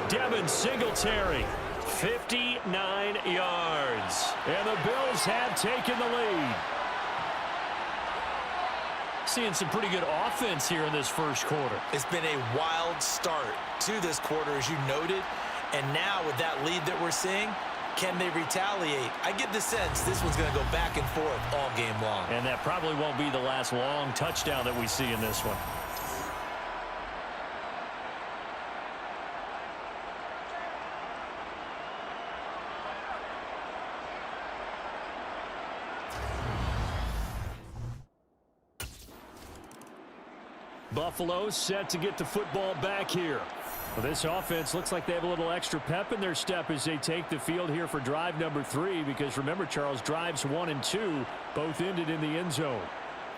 Devin Singletary, 59 yards. And the Bills have taken the lead. Seeing some pretty good offense here in this first quarter. It's been a wild start to this quarter, as you noted. And now with that lead that we're seeing, can they retaliate? I get the sense this one's going to go back and forth all game long. And that probably won't be the last long touchdown that we see in this one. Buffalo set to get the football back here. Well, this offense looks like they have a little extra pep in their step as they take the field here for drive number 3, because remember, Charles, drives 1 and 2 both ended in the end zone.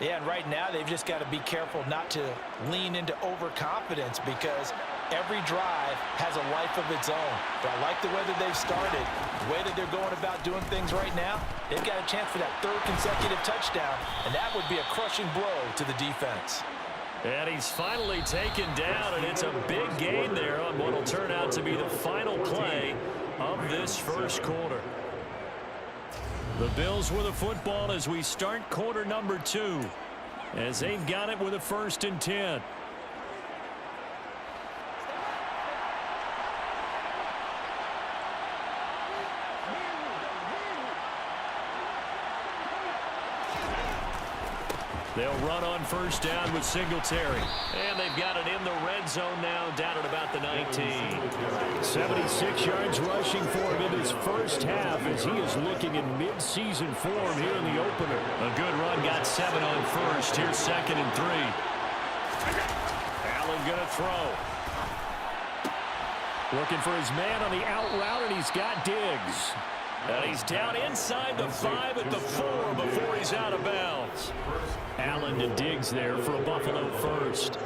Yeah, and right now they've just got to be careful not to lean into overconfidence, because every drive has a life of its own. But I like the way that they've started, the way that they're going about doing things right now. They've got a chance for that 3rd consecutive touchdown, and that would be a crushing blow to the defense. And he's finally taken down, and it's a big gain there on what will turn out to be the final play of this first quarter. The Bills with the football as we start quarter number 2, as they've got it with a 1st and 10. They'll run on 1st down with Singletary. And they've got it in the red zone now, down at about the 19. 76 yards rushing for him in his first half as he is looking in mid-season form here in the opener. A good run, got 7 on 1st. Here's 2nd and 3. Allen going to throw. Looking for his man on the out route, and he's got Diggs. And he's down inside the 5 at the 4 before he's out of bounds. Allen to Diggs there for a Buffalo first.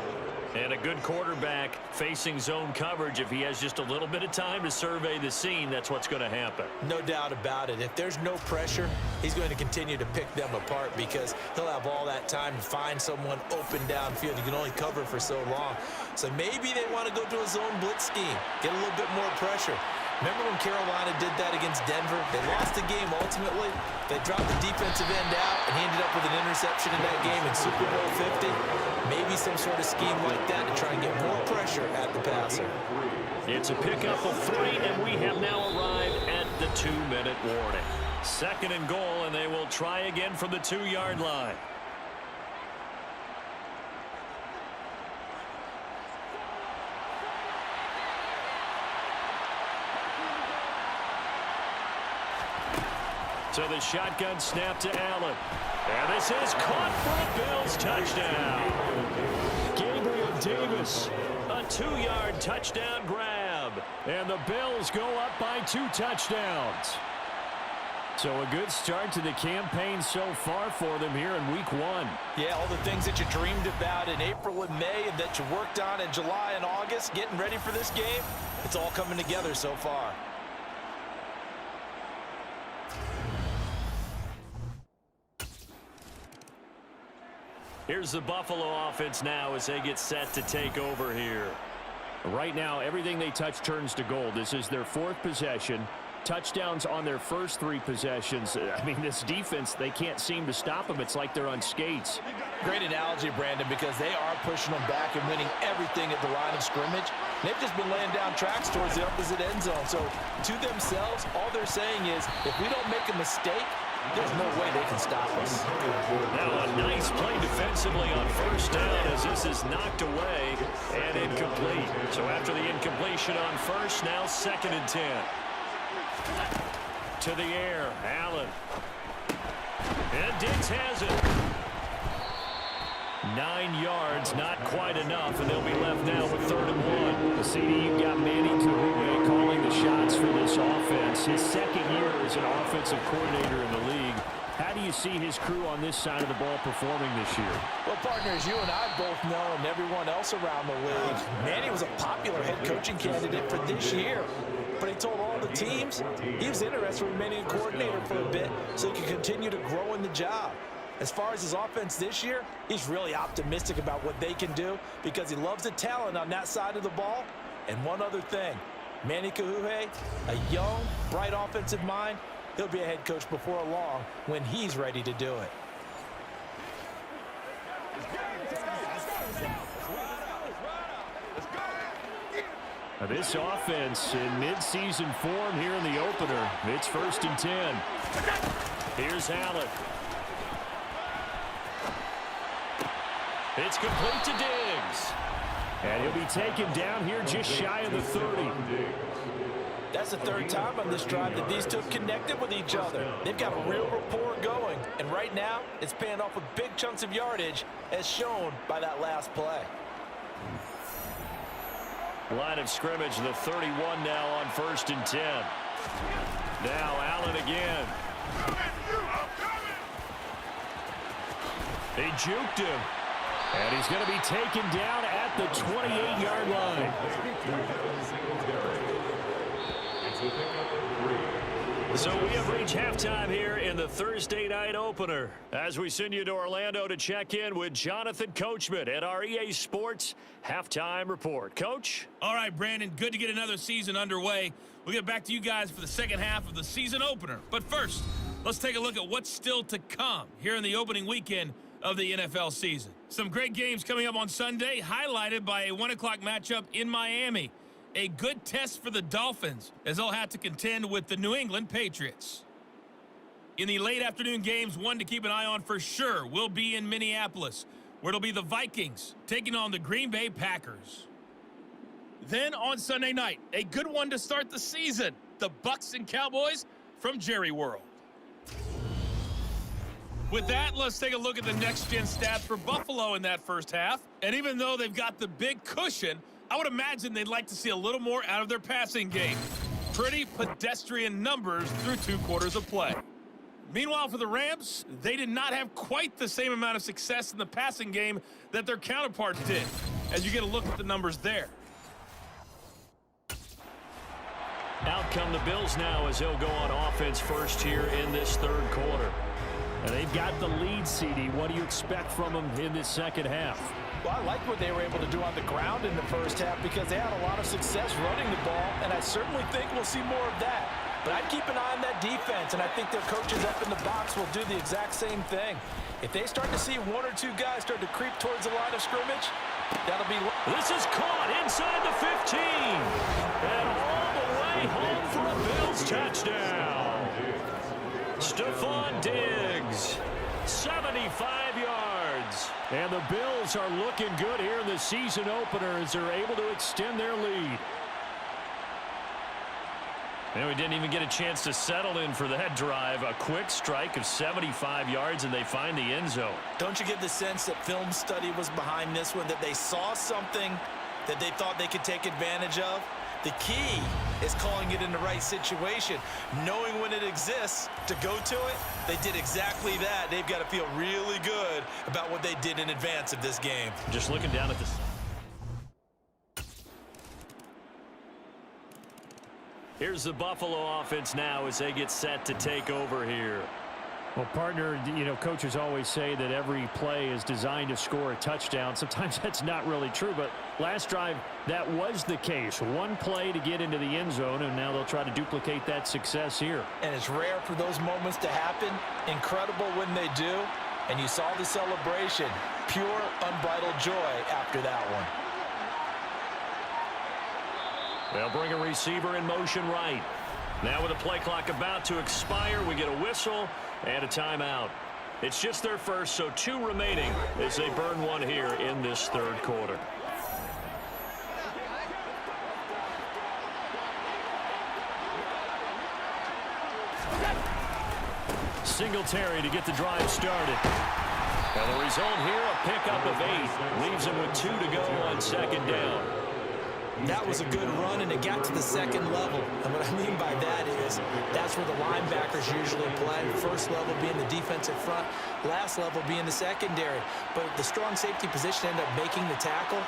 And a good quarterback facing zone coverage. If he has just a little bit of time to survey the scene, that's what's going to happen. No doubt about it. If there's no pressure, he's going to continue to pick them apart, because he'll have all that time to find someone open downfield. He can only cover for so long. So maybe they want to go to a zone blitz scheme, get a little bit more pressure. Remember when Carolina did that against Denver? They lost the game ultimately. They dropped the defensive end out, and he ended up with an interception in that game in Super Bowl 50. Maybe some sort of scheme like that to try and get more pressure at the passer. It's a pickup of 3, and we have now arrived at the 2-minute warning. 2nd and goal, and they will try again from the 2-yard line. So the shotgun snap to Allen. And this is caught for a Bills touchdown. Gabriel Davis, a 2-yard touchdown grab. And the Bills go up by 2 touchdowns. So a good start to the campaign so far for them here in week 1. Yeah, all the things that you dreamed about in April and May and that you worked on in July and August, getting ready for this game, it's all coming together so far. Here's the Buffalo offense now as they get set to take over here. Right now, everything they touch turns to gold. This is their 4th possession. Touchdowns on their first 3 possessions. I mean, this defense, they can't seem to stop them. It's like they're on skates. Great analogy, Brandon, because they are pushing them back and winning everything at the line of scrimmage. They've just been laying down tracks towards the opposite end zone. So to themselves, all they're saying is, if we don't make a mistake, there's no way they can stop us. Now a nice play defensively on 1st down as this is knocked away and incomplete. So after the incompletion on 1st, now 2nd and 10. To the air, Allen. And Diggs has it. 9 yards, not quite enough, and they'll be left now with 3rd and 1. The CD, you've got Manny Kahue calling the shots for this offense. His 2nd year as an offensive coordinator in the league. How do you see his crew on this side of the ball performing this year? Well, partners, you and I both know, and everyone else around the league, Manny was a popular head coaching candidate for this year. But he told all the teams he was interested in remaining a coordinator for a bit so he could continue to grow in the job. As far as his offense this year, he's really optimistic about what they can do because he loves the talent on that side of the ball. And one other thing, Manny Kahue, a young, bright offensive mind, he'll be a head coach before long when he's ready to do it. Now this offense in midseason form here in the opener. It's 1st and 10. Here's Allen. It's complete to Diggs. And he'll be taken down here just shy of the 30. That's the third time on this drive that these two have connected with each other. They've got a real rapport going. And right now, it's paying off with big chunks of yardage, as shown by that last play. Line of scrimmage, the 31 now on 1st and 10. Now Allen again. He juked him. And he's going to be taken down at the 28-yard line. So we have reached halftime here in the Thursday night opener as we send you to Orlando to check in with Jonathan Coachman at our EA Sports Halftime Report. Coach? All right, Brandon, good to get another season underway. We'll get back to you guys for the second half of the season opener. But first, let's take a look at what's still to come here in the opening weekend of the NFL season. Some great games coming up on Sunday, highlighted by a 1 o'clock matchup in Miami. A good test for the Dolphins as they'll have to contend with the New England Patriots. In the late afternoon games, one to keep an eye on for sure will be in Minneapolis, where it'll be the Vikings taking on the Green Bay Packers. Then on Sunday night, a good one to start the season, the Bucks and Cowboys from Jerry World. With that, let's take a look at the next-gen stats for Buffalo in that first half. And even though they've got the big cushion, I would imagine they'd like to see a little more out of their passing game. Pretty pedestrian numbers through 2 quarters of play. Meanwhile, for the Rams, they did not have quite the same amount of success in the passing game that their counterparts did, as you get a look at the numbers there. Out come the Bills now as they'll go on offense first here in this third quarter. And they've got the lead, CD. What do you expect from them in this second half? Well, I liked what they were able to do on the ground in the first half because they had a lot of success running the ball, and I certainly think we'll see more of that. But I'd keep an eye on that defense, and I think their coaches up in the box will do the exact same thing. If they start to see 1 or 2 guys start to creep towards the line of scrimmage, that'll be... This is caught inside the 15. And all the way home for a Bills touchdown. Stephon Diggs, 75 yards. And the Bills are looking good here in the season opener as they're able to extend their lead. And we didn't even get a chance to settle in for that drive. A quick strike of 75 yards, and they find the end zone. Don't you get the sense that film study was behind this one, that they saw something that they thought they could take advantage of? The key is calling it in the right situation, knowing when it exists to go to it. They did exactly that. They've got to feel really good about what they did in advance of this game. Just looking down at this. Here's the Buffalo offense now as they get set to take over here. Well, partner, you know, coaches always say that every play is designed to score a touchdown. Sometimes that's not really true, but last drive, that was the case. 1 play to get into the end zone, and now they'll try to duplicate that success here. And it's rare for those moments to happen. Incredible when they do. And you saw the celebration. Pure, unbridled joy after that one. They'll bring a receiver in motion right. Now with the play clock about to expire, we get a whistle and a timeout. It's just their first, so 2 remaining as they burn 1 here in this third quarter. Singletary to get the drive started. And the result here, a pickup of 8. Leaves him with 2 to go on 2nd down. That was a good run, and it got to the second level. And what I mean by that is that's where the linebackers usually play. First level being the defensive front, last level being the secondary. But the strong safety position ended up making the tackle,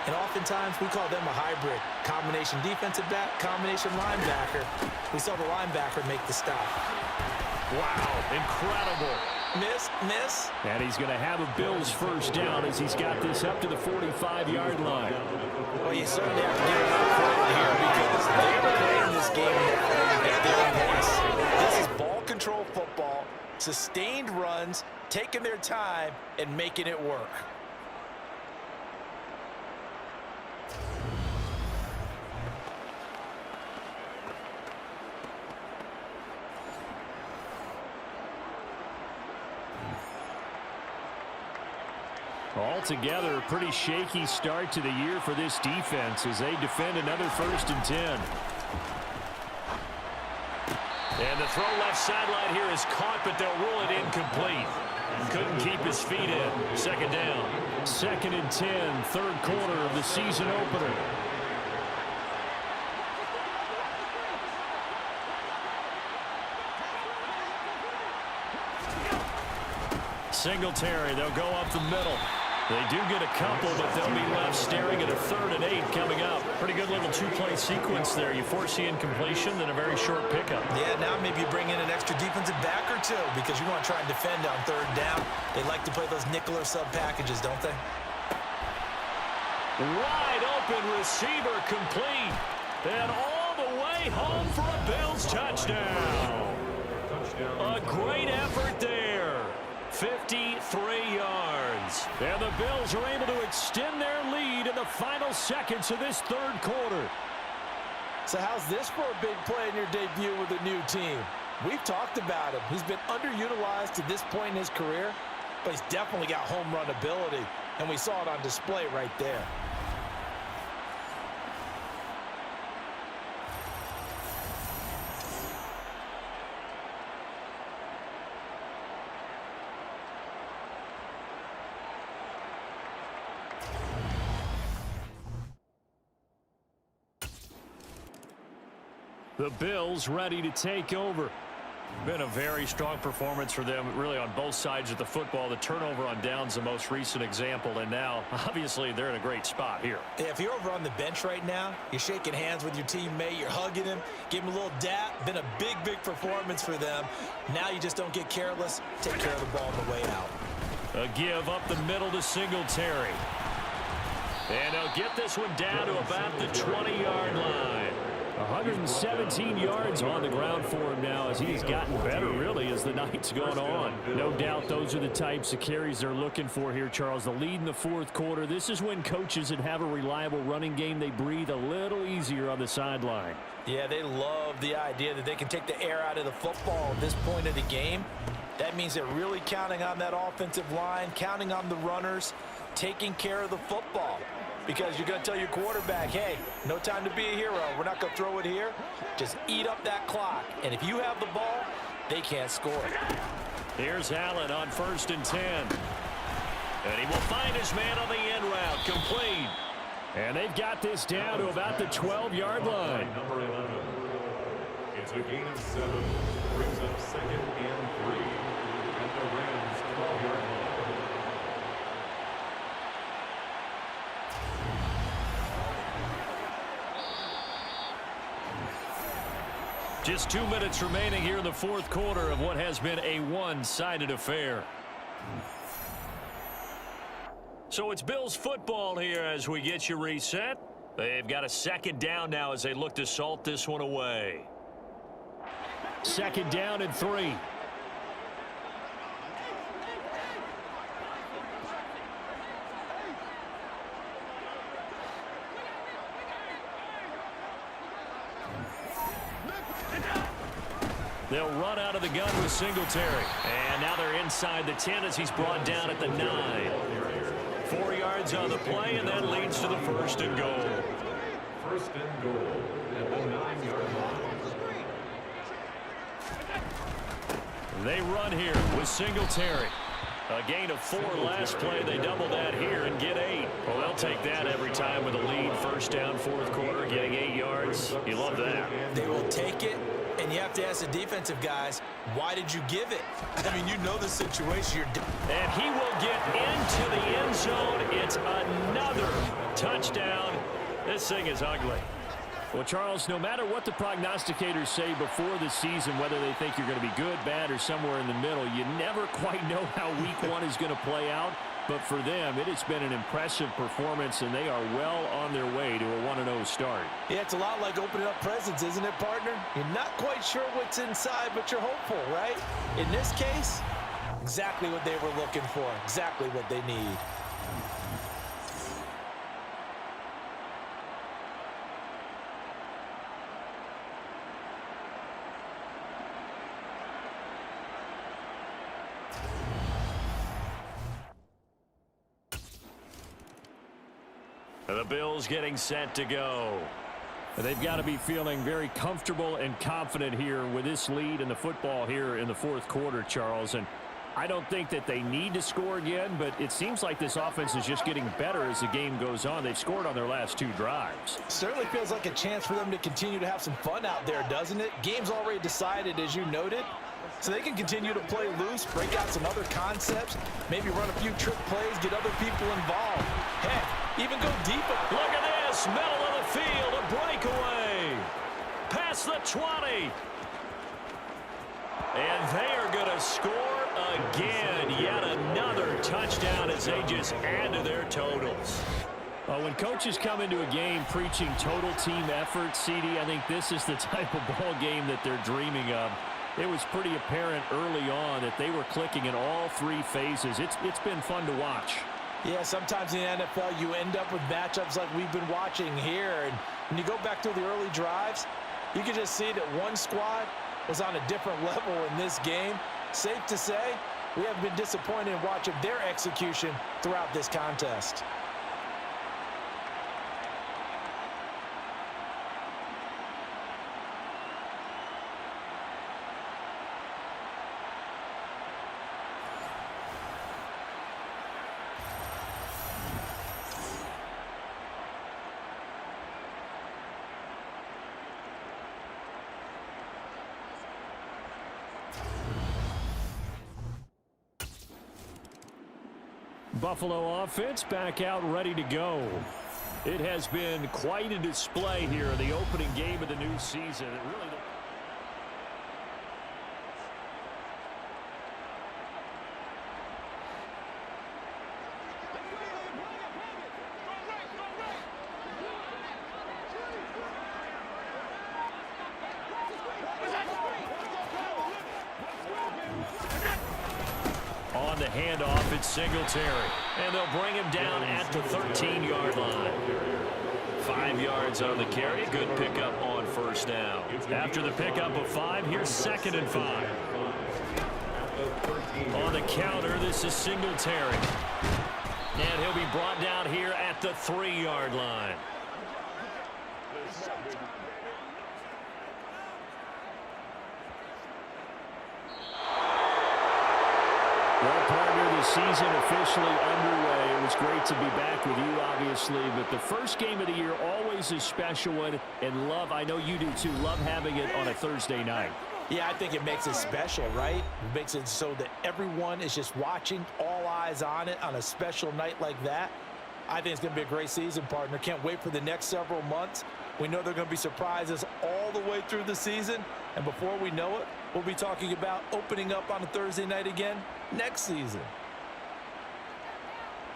and oftentimes we call them a hybrid. Combination defensive back, combination linebacker. We saw the linebacker make the stop. Wow, incredible. Miss. And he's going to have a Bills first down as he's got this up to the 45-yard line. Well, you certainly have to give them credit here because they're playing this game at their pace. This is ball control football, sustained runs, taking their time, and making it work. Altogether, a pretty shaky start to the year for this defense as they defend another 1st and 10. And the throw left sideline here is caught, but they'll rule it incomplete. Couldn't keep his feet in. 2nd down. 2nd and 10, 3rd quarter of the season opener. Singletary, they'll go up the middle. They do get a couple, but they'll be left staring at a 3rd and 8 coming up. Pretty good little 2-play sequence there. You force the incompletion, then a very short pickup. Yeah, now maybe you bring in an extra defensive back or two because you want to try and defend on 3rd down. They like to play those nickel or sub packages, don't they? Wide open receiver complete. And all the way home for a Bills touchdown. A great effort there. 53 yards. And the Bills are able to extend their lead in the final seconds of this 3rd quarter. So how's this for a big play in your debut with a new team? We've talked about him. He's been underutilized to this point in his career, but he's definitely got home run ability, and we saw it on display right there. The Bills ready to take over. Been a very strong performance for them, really on both sides of the football. The turnover on downs the most recent example, and now, obviously, they're in a great spot here. Yeah, if you're over on the bench right now, you're shaking hands with your teammate, you're hugging him, give him a little dap. Been a big, big performance for them. Now you just don't get careless. Take care of the ball on the way out. A give up the middle to Singletary. And they'll get this one down to about the 20-yard line. 117 yards on the ground for him now as he's gotten better, really, as the night's gone on. No doubt those are the types of carries they're looking for here, Charles. The lead in the 4th quarter. This is when coaches that have a reliable running game, they breathe a little easier on the sideline. Yeah, they love the idea that they can take the air out of the football at this point of the game. That means they're really counting on that offensive line, counting on the runners, taking care of the football. Because you're going to tell your quarterback, hey, no time to be a hero. We're not going to throw it here. Just eat up that clock. And if you have the ball, they can't score. Here's Allen on 1st and 10. And he will find his man on the end route, complete. And they've got this down to about the 12-yard line. Number 11. It's a gain of 7. Brings up 2nd and 3 at the Rams' 12-yard line. Just 2 minutes remaining here in the 4th quarter of what has been a one-sided affair. So it's Bills football here as we get you reset. They've got a 2nd down now as they look to salt this one away. 2nd down and 3. They'll run out of the gun with Singletary. And now they're inside the 10 as he's brought down at the 9. 4 yards on the play, and that leads to the 1st and goal. 1st and goal at the 9-yard line. They run here with Singletary. A gain of 4 last play. They double that here and get 8. Well, they'll take that every time with a lead. 1st down, 4th quarter, getting 8 yards. You love that. They will take it. And you have to ask the defensive guys, why did you give it? I mean, you know the situation. And he will get into the end zone. It's another touchdown. This thing is ugly. Well, Charles, no matter what the prognosticators say before the season, whether they think you're going to be good, bad, or somewhere in the middle, you never quite know how week 1 is going to play out. But for them, it has been an impressive performance, and they are well on their way to a 1-0 start. Yeah, it's a lot like opening up presents, isn't it, partner? You're not quite sure what's inside, but you're hopeful, right? In this case, exactly what they were looking for, exactly what they need. The Bills getting set to go. They've got to be feeling very comfortable and confident here with this lead in the football here in the fourth quarter, Charles. And I don't think that they need to score again, but it seems like this offense is just getting better as the game goes on. They've scored on their last 2 drives. Certainly feels like a chance for them to continue to have some fun out there, doesn't it? Game's already decided, as you noted. So they can continue to play loose, break out some other concepts, maybe run a few trick plays, get other people involved. Heck, even go deeper. Look at this, middle of the field, a breakaway. Past the 20. And they are going to score again. Yet another touchdown as they just add to their totals. When coaches come into a game preaching total team effort, CD, I think this is the type of ball game that they're dreaming of. It was pretty apparent early on that they were clicking in all 3 phases. It's been fun to watch. Yeah, sometimes in the NFL you end up with matchups like we've been watching here. And when you go back to the early drives, you can just see that one squad was on a different level in this game. Safe to say, we haven't been disappointed in watching their execution throughout this contest. Buffalo offense back out ready to go. It has been quite a display here in the opening game of the new season. It really on the handoff, it's Singletary. And they'll bring him down at the 13-yard line. 5 yards on the carry. Good pickup on first down. After the pickup of 5, here's 2nd and 5. On the counter, this is Singletary. And he'll be brought down here at the 3-yard line. Well, partner, the season officially underway. It was great to be back with you, obviously, but the first game of the year always a special one, and love, I know you do too, love having it on a Thursday night. Yeah, I think it makes it special, right? It makes it so that everyone is just watching, all eyes on it on a special night like that. I think it's going to be a great season, partner. Can't wait for the next several months. We know there are going to be surprises all the way through the season, and before we know it, we'll be talking about opening up on a Thursday night again next season.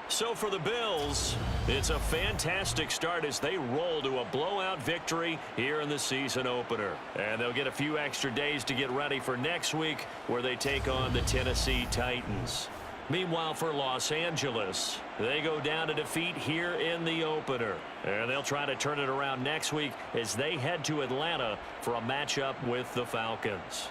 So for the Bills, it's a fantastic start as they roll to a blowout victory here in the season opener. And they'll get a few extra days to get ready for next week where they take on the Tennessee Titans. Meanwhile, for Los Angeles, they go down to defeat here in the opener. And they'll try to turn it around next week as they head to Atlanta for a matchup with the Falcons.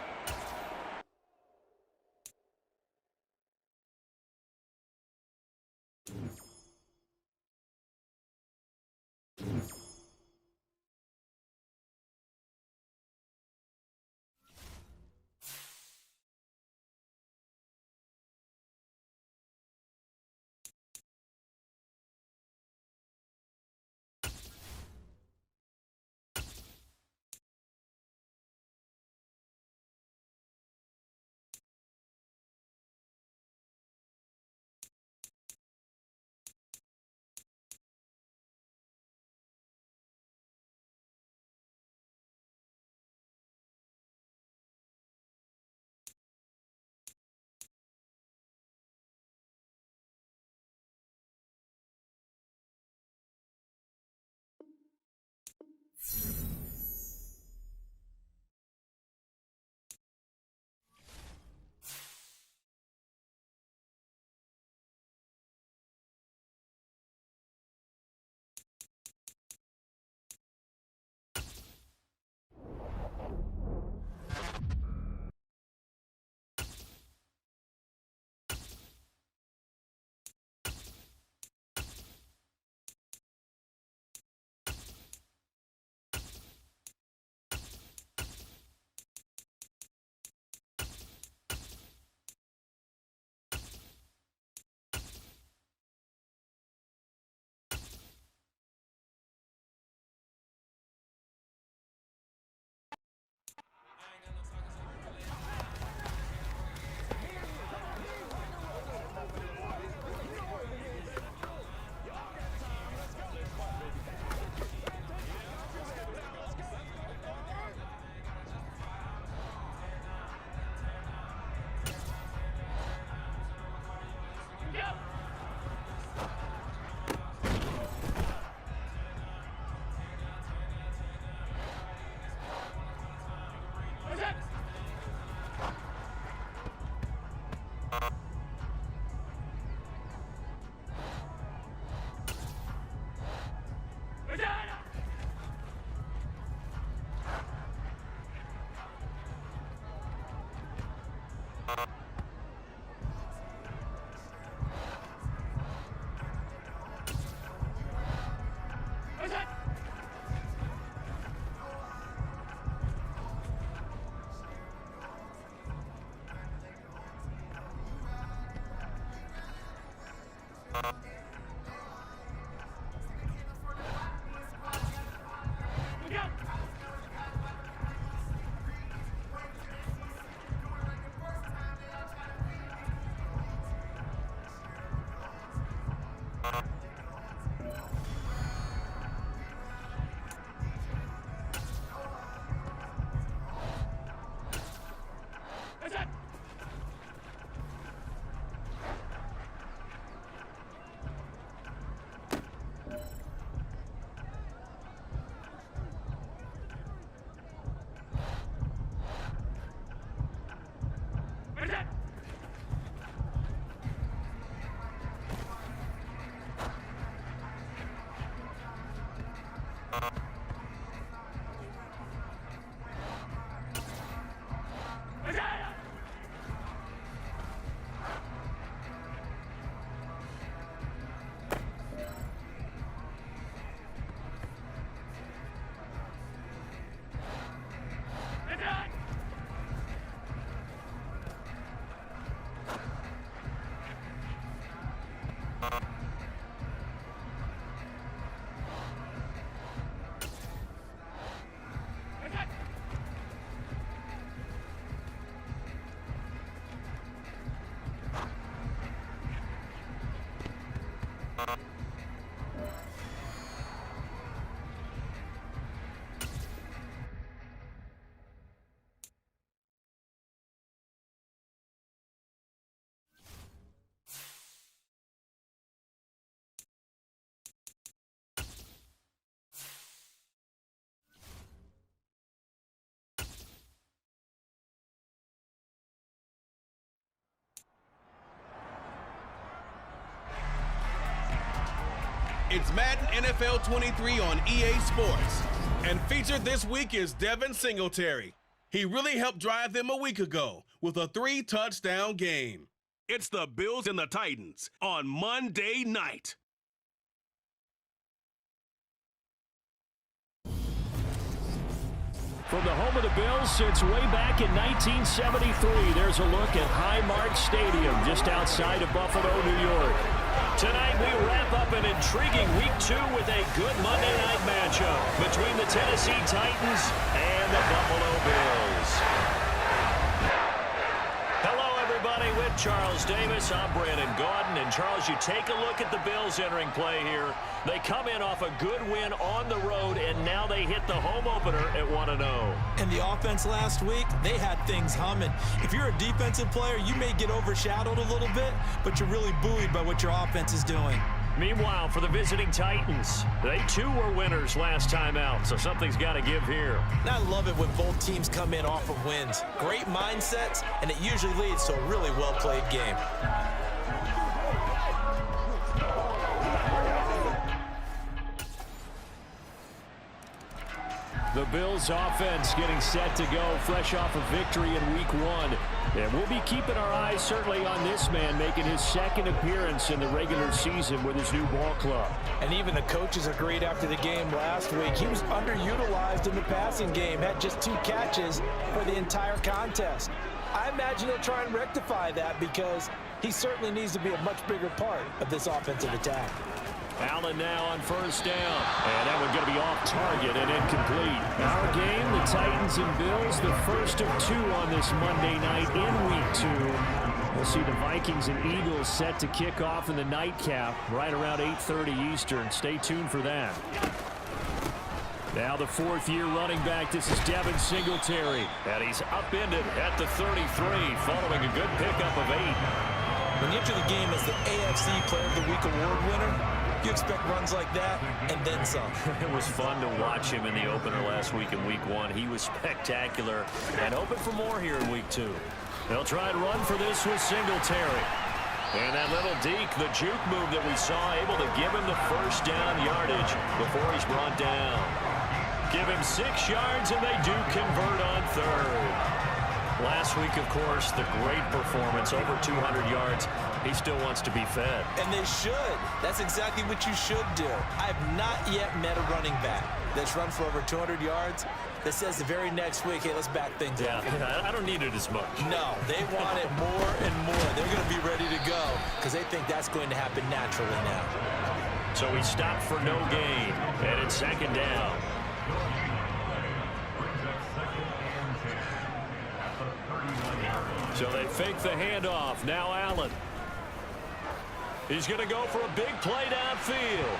It's Madden NFL 23 on EA Sports. And featured this week is Devin Singletary. He really helped drive them a week ago with a 3-touchdown game. It's the Bills and the Titans on Monday night. From the home of the Bills since way back in 1973, there's a look at Highmark Stadium just outside of Buffalo, New York. Tonight we wrap up an intriguing Week 2 with a good Monday night matchup between the Tennessee Titans and the Buffalo Bills. Hello, everybody. With Charles Davis, I'm Brandon Gaudin. And, Charles, you take a look at the Bills entering play here. They come in off a good win on the road, and now they hit the home opener at 1-0. And the offense last week, they had things humming. If you're a defensive player, you may get overshadowed a little bit, but you're really buoyed by what your offense is doing. Meanwhile, for the visiting Titans, they too were winners last time out, so something's got to give here. And I love it when both teams come in off of wins. Great mindsets, and it usually leads to a really well-played game. The Bills offense getting set to go fresh off a victory in Week 1. And we'll be keeping our eyes certainly on this man making his second appearance in the regular season with his new ball club. And even the coaches agreed after the game last week. He was underutilized in the passing game, had just 2 catches for the entire contest. I imagine they'll try and rectify that because he certainly needs to be a much bigger part of this offensive attack. Allen now on first down. And that one going to be off target and incomplete. Our game, the Titans and Bills, the first of 2 on this Monday night in Week 2. We'll see the Vikings and Eagles set to kick off in the nightcap right around 8:30 Eastern. Stay tuned for that. Now the 4th-year running back, this is Devin Singletary. And he's upended at the 33 following a good pickup of 8. When you enter the game as the AFC Player of the Week award winner, you expect runs like that and then some. It was fun to watch him in the opener last week in Week 1. He was spectacular and hoping for more here in Week 2. They'll try and run for this with Singletary. And that little deke, the juke move that we saw, able to give him the first down yardage before he's brought down. Give him 6 yards and they do convert on 3rd. Last week, of course, the great performance, over 200 yards. He still wants to be fed. And they should. That's exactly what you should do. I have not yet met a running back that's run for over 200 yards that says the very next week, hey, let's back things up. Yeah, I don't need it as much. No, they want it more and more. They're going to be ready to go because they think that's going to happen naturally now. So he stopped for no gain, and it's second down. So they fake the handoff. Now Allen. He's going to go for a big play downfield.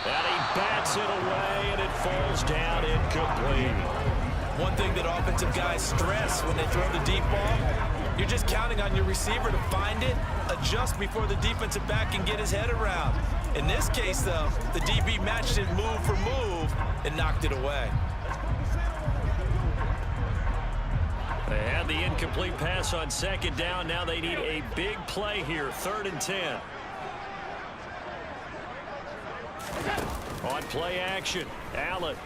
And he bats it away, and it falls down incomplete. One thing that offensive guys stress when they throw the deep ball, you're just counting on your receiver to find it, adjust before the defensive back can get his head around. In this case, though, the DB matched it move for move and knocked it away. They had the incomplete pass on second down. Now they need a big play here, 3rd and 10. On play action, Allen.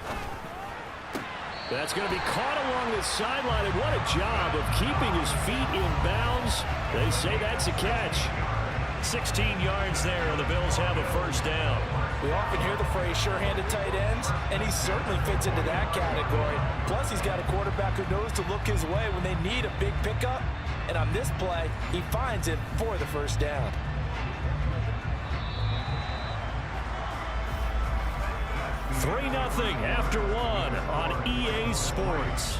That's going to be caught along the sideline, and what a job of keeping his feet in bounds. They say that's a catch. 16 yards there, and the Bills have a first down. We often hear the phrase sure-handed tight ends, and he certainly fits into that category. Plus, he's got a quarterback who knows to look his way when they need a big pickup. And on this play, he finds it for the first down. $3-0 after one on EA Sports.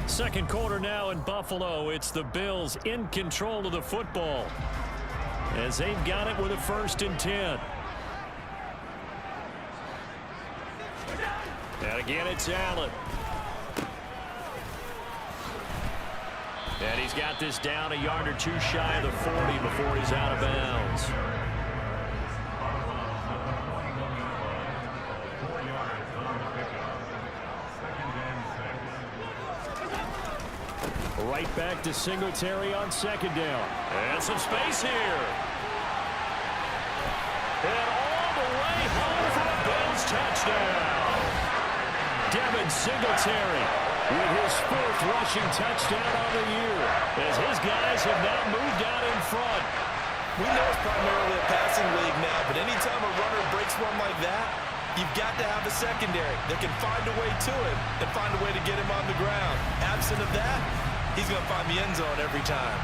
Second quarter now in Buffalo. It's the Bills in control of the football as they've got it with a 1st and 10. And again, it's Allen. And he's got this down a yard or two shy of the 40 before he's out of bounds. Right back to Singletary on second down. And some space here. And all the way home for a Bills touchdown. Devin Singletary with his 4th rushing touchdown of the year as his guys have now moved out in front. We know it's primarily a passing league now, but anytime a runner breaks one like that, you've got to have a secondary that can find a way to him and find a way to get him on the ground. Absent of that, he's going to find the end zone every time.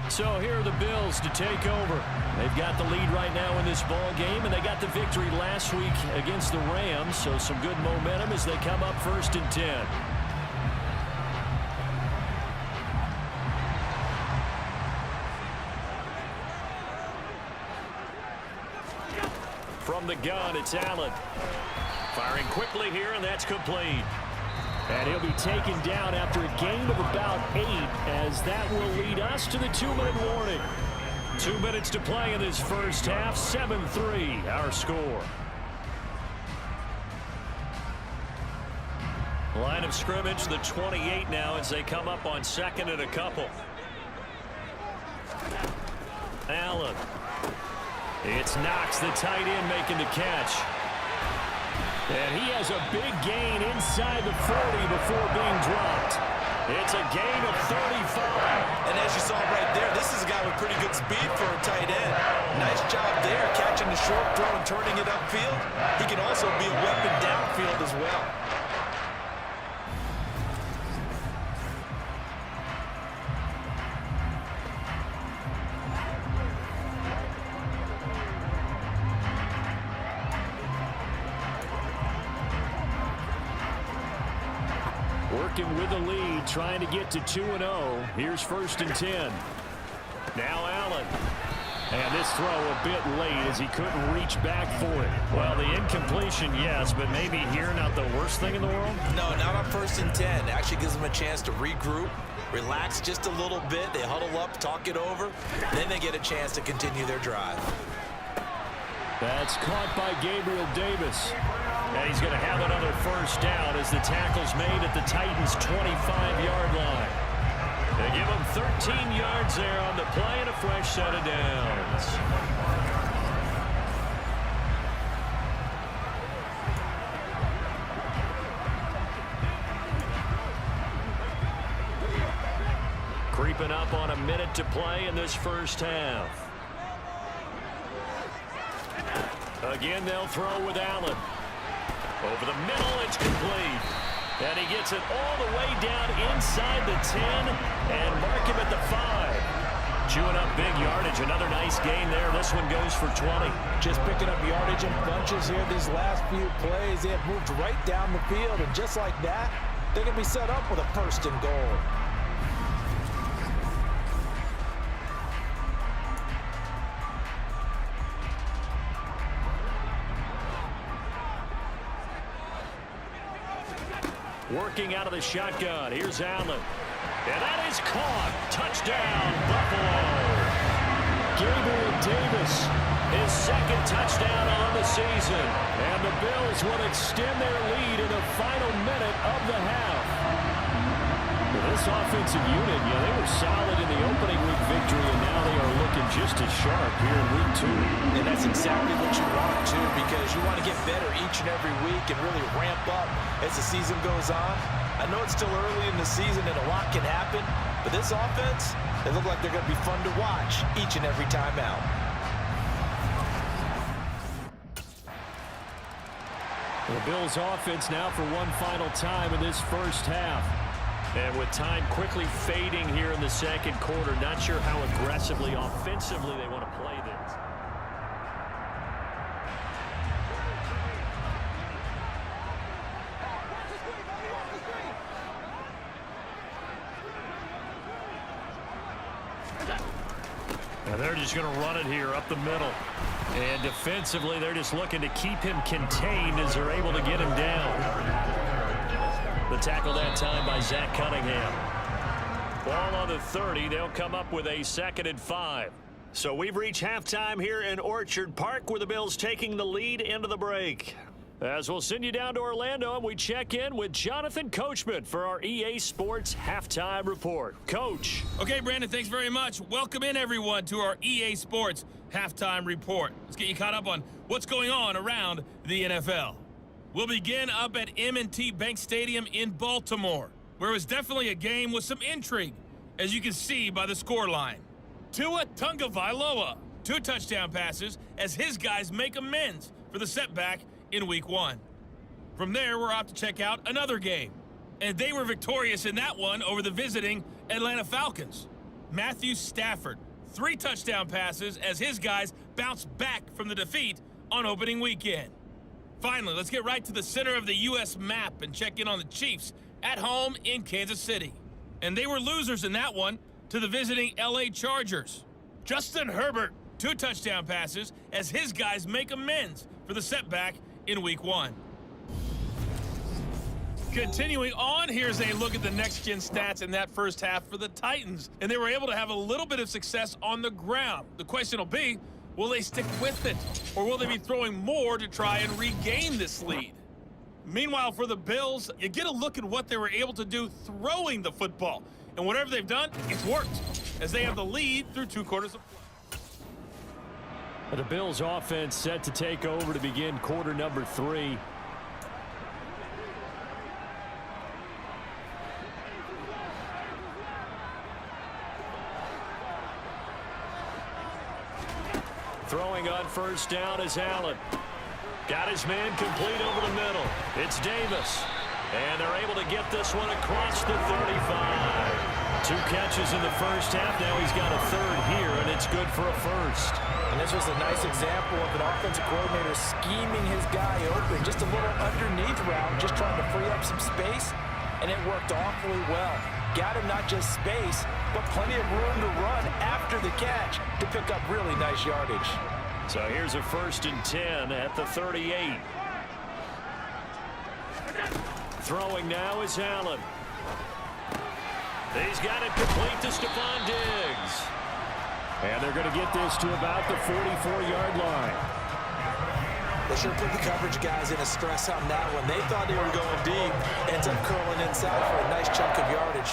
So here are the Bills to take over. They've got the lead right now in this ball game, and they got the victory last week against the Rams, so some good momentum as they come up 1st and 10. From the gun, it's Allen. Firing quickly here, and that's complete. And he'll be taken down after a gain of about 8, as that will lead us to the 2-minute warning. 2 minutes to play in this first half. 7-3, our score. Line of scrimmage, the 28 now as they come up on 2nd and a couple. Allen. It's Knox, the tight end, making the catch. And he has a big gain inside the 40 before being dropped. It's a gain of 35. And as you saw right there, this is a guy with pretty good speed for a tight end. Nice job there, catching the short throw and turning it upfield. He can also be a weapon downfield as well. Working with the lead, trying to get to 2-0. Here's 1st and 10. Now Allen. And this throw a bit late as he couldn't reach back for it. Well, the incompletion, yes, but maybe here not the worst thing in the world? No, not on 1st and 10. Actually gives them a chance to regroup, relax just a little bit. They huddle up, talk it over. Then they get a chance to continue their drive. That's caught by Gabriel Davis. And he's going to have another first down as the tackle's made at the Titans' 25-yard line. They give him 13 yards there on the play and a fresh set of downs. Creeping up on a minute to play in this first half. Again, they'll throw with Allen. Over the middle, it's complete. And he gets it all the way down inside the 10 and mark him at the 5. Chewing up big yardage. Another nice gain there. This one goes for 20. Just picking up yardage in bunches here these last few plays. They have moved right down the field, and just like that, they can be set up with a first and goal. Working out of the shotgun. Here's Allen. And that is caught. Touchdown, Buffalo. Gabriel Davis, his second touchdown on the season. And the Bills will extend their lead in the final minute of the half. This offensive unit, they were solid in the opening week victory, and now they are looking just as sharp here in week 2. And that's exactly what you want, too, because you want to get better each and every week and really ramp up as the season goes on. I know it's still early in the season and a lot can happen, but this offense, they look like they're going to be fun to watch each and every time out. The Bills offense now for one final time in this first half. And with time quickly fading here in the second quarter, not sure how aggressively, offensively they want to play this. And they're just going to run it here up the middle. And defensively, they're just looking to keep him contained as they're able to get him down. The tackle that time by Zach Cunningham. Ball on the 30. They'll come up with a 2nd and 5. So we've reached halftime here in Orchard Park, where the Bills taking the lead into the break. As we'll send you down to Orlando, and we check in with Jonathan Coachman for our EA Sports Halftime Report. Coach. Okay, Brandon, thanks very much. Welcome in, everyone, to our EA Sports Halftime Report. Let's get you caught up on what's going on around the NFL. We'll begin up at M&T Bank Stadium in Baltimore, where it was definitely a game with some intrigue, as you can see by the scoreline. Tua Tagovailoa, 2 touchdown passes as his guys make amends for the setback in Week 1. From there, we're off to check out another game, and they were victorious in that one over the visiting Atlanta Falcons. Matthew Stafford, 3 touchdown passes as his guys bounced back from the defeat on opening weekend. Finally, let's get right to the center of the U.S. map and check in on the Chiefs at home in Kansas City. And they were losers in that one to the visiting L.A. Chargers. Justin Herbert, 2 touchdown passes as his guys make amends for the setback in Week 1. Continuing on, here's a look at the next-gen stats in that first half for the Titans. And they were able to have a little bit of success on the ground. The question will be, will they stick with it, or will they be throwing more to try and regain this lead? Meanwhile, for the Bills, you get a look at what they were able to do throwing the football. And whatever they've done, it's worked, as they have the lead through 2 quarters of play. The Bills offense set to take over to begin quarter number 3. Throwing on first down is Allen. Got his man complete over the middle. It's Davis. And they're able to get this one across the 35. 2 catches in the first half. Now he's got a 3rd here, and it's good for a first. And this was a nice example of an offensive coordinator scheming his guy open. Just a little underneath route, just trying to free up some space, and it worked awfully well. Got him not just space, but plenty of room to run after the catch to pick up really nice yardage. So here's a 1st and 10 at the 38. Throwing now is Allen. He's got it complete to Stephon Diggs. And they're going to get this to about the 44-yard line. They sure put the coverage guys in a stress on that one. They thought they were going deep. Ends up curling inside for a nice chunk of yardage.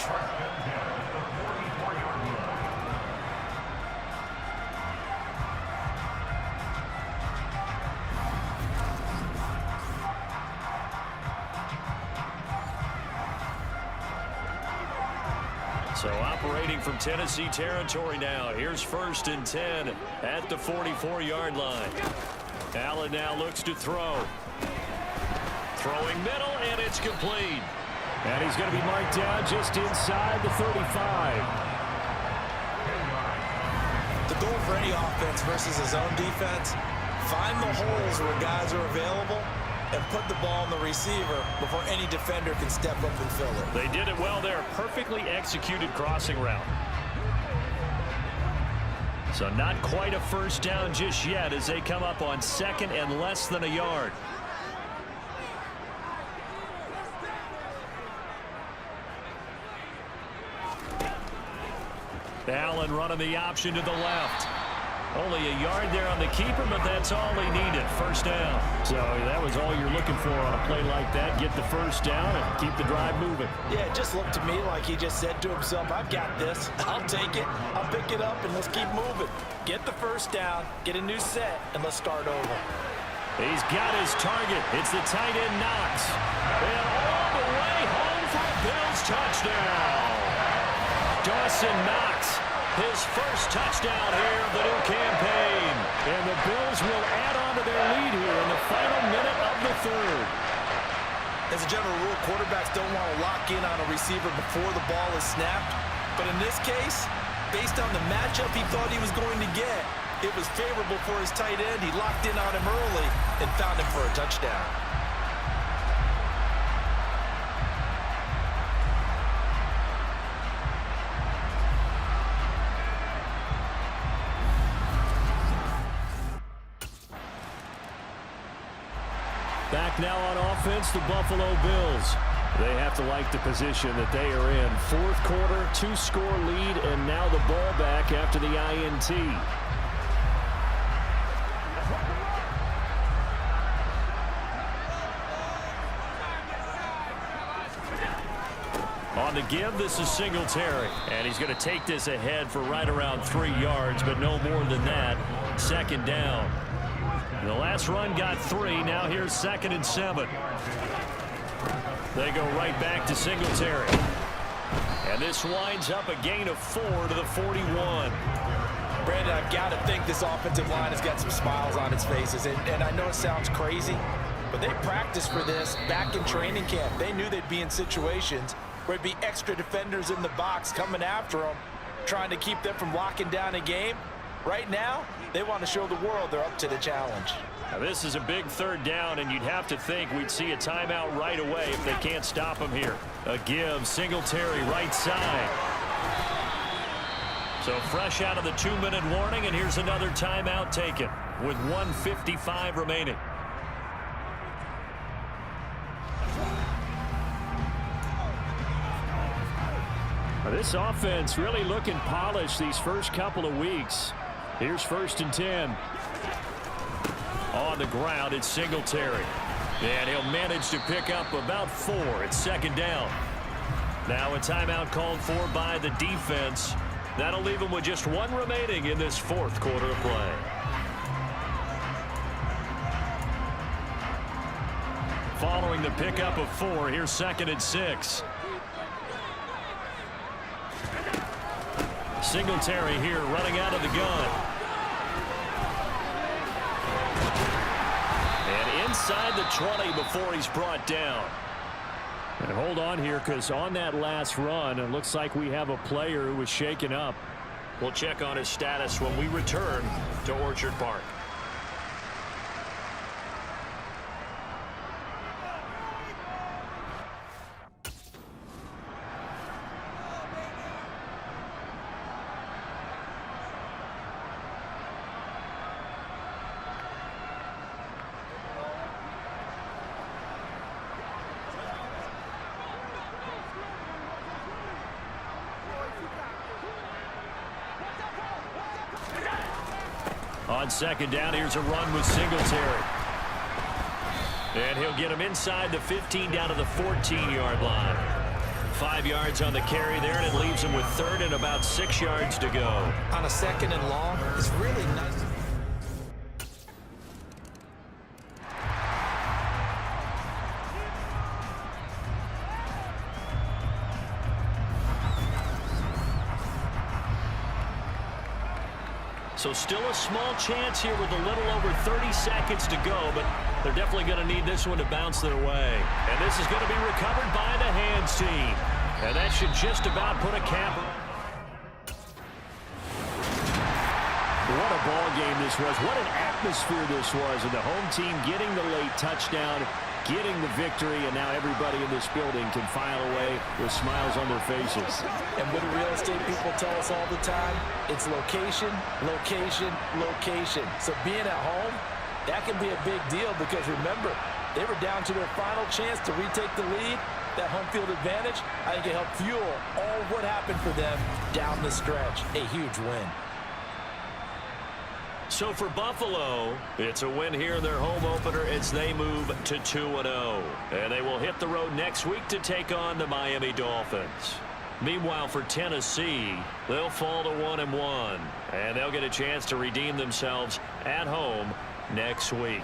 So operating from Tennessee territory now. Here's 1st and 10 at the 44-yard line. Allen now looks to throw. Throwing middle, and it's complete. And he's going to be marked down just inside the 35. The goal for any offense versus his own defense, find the holes where guys are available and put the ball on the receiver before any defender can step up and fill it. They did it well there. Perfectly executed crossing route. So not quite a first down just yet as they come up on 2nd and less than a yard. Allen running the option to the left. Only a yard there on the keeper, but that's all he needed. First down. So that was all you're looking for on a play like that. Get the first down and keep the drive moving. Yeah, it just looked to me like he just said to himself, I've got this. I'll take it. I'll pick it up, and let's keep moving. Get the first down, get a new set, and let's start over. He's got his target. It's the tight end Knox. And all the way home for a Bills touchdown. Dawson Knox. His first touchdown here of the new campaign. And the Bills will add on to their lead here in the final minute of the 3rd. As a general rule, quarterbacks don't want to lock in on a receiver before the ball is snapped. But in this case, based on the matchup he thought he was going to get, it was favorable for his tight end. He locked in on him early and found him for a touchdown. Back now on offense, the Buffalo Bills. They have to like the position that they are in. 4th quarter, 2-score lead, and now the ball back after the INT. On the give, this is Singletary. And he's going to take this ahead for right around 3 yards, but no more than that. 2nd down. The last run got 3. Now here's 2nd and 7. They go right back to Singletary. And this winds up a gain of 4 to the 41. Brandon, I've got to think this offensive line has got some smiles on its faces. And I know it sounds crazy, but they practiced for this back in training camp. They knew they'd be in situations where it'd be extra defenders in the box coming after them, trying to keep them from locking down a game. Right now, they want to show the world they're up to the challenge. Now this is a big 3rd down, and you'd have to think we'd see a timeout right away if they can't stop him here. A give, Singletary right side. So fresh out of the 2-minute warning, and here's another timeout taken with 1:55 remaining. This offense really looking polished these first couple of weeks. Here's 1st and 10. On the ground, it's Singletary. And he'll manage to pick up about 4. It's 2nd down. Now a timeout called for by the defense. That'll leave him with just 1 remaining in this 4th quarter of play. Following the pickup of 4, here's 2nd and 6. Singletary here running out of the gun. And inside the 20 before he's brought down. And hold on here, because on that last run, it looks like we have a player who was shaken up. We'll check on his status when we return to Orchard Park. On 2nd down, here's a run with Singletary. And he'll get him inside the 15 down to the 14-yard line. 5 yards on the carry there, and it leaves him with 3rd and about 6 yards to go. On a 2nd and long, it's really nice. So still a small chance here with a little over 30 seconds to go, but they're definitely going to need this one to bounce their way. And this is going to be recovered by the hands team. And that should just about put a cap. What a ball game this was. What an atmosphere this was. And the home team getting the late touchdown, getting the victory, and now everybody in this building can file away with smiles on their faces. And what do real estate people tell us all the time? It's location, location, location. So being at home, that can be a big deal because remember, they were down to their final chance to retake the lead. That home field advantage, I think it helped fuel all of what happened for them down the stretch. A huge win. So for Buffalo, it's a win here in their home opener as they move to 2-0. And they will hit the road next week to take on the Miami Dolphins. Meanwhile, for Tennessee, they'll fall to 1-1. And they'll get a chance to redeem themselves at home next week.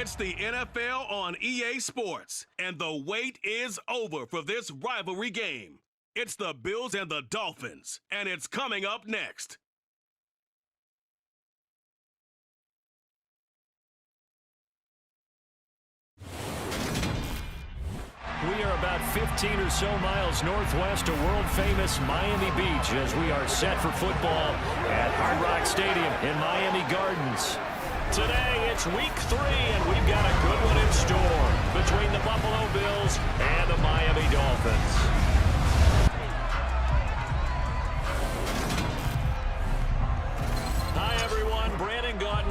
It's the NFL on EA Sports, and the wait is over for this rivalry game. It's the Bills and the Dolphins, and it's coming up next. We are about 15 or so miles northwest of world-famous Miami Beach as we are set for football at Hard Rock Stadium in Miami Gardens. Today, it's week 3, and we've got a good one in store between the Buffalo Bills and the Miami Dolphins.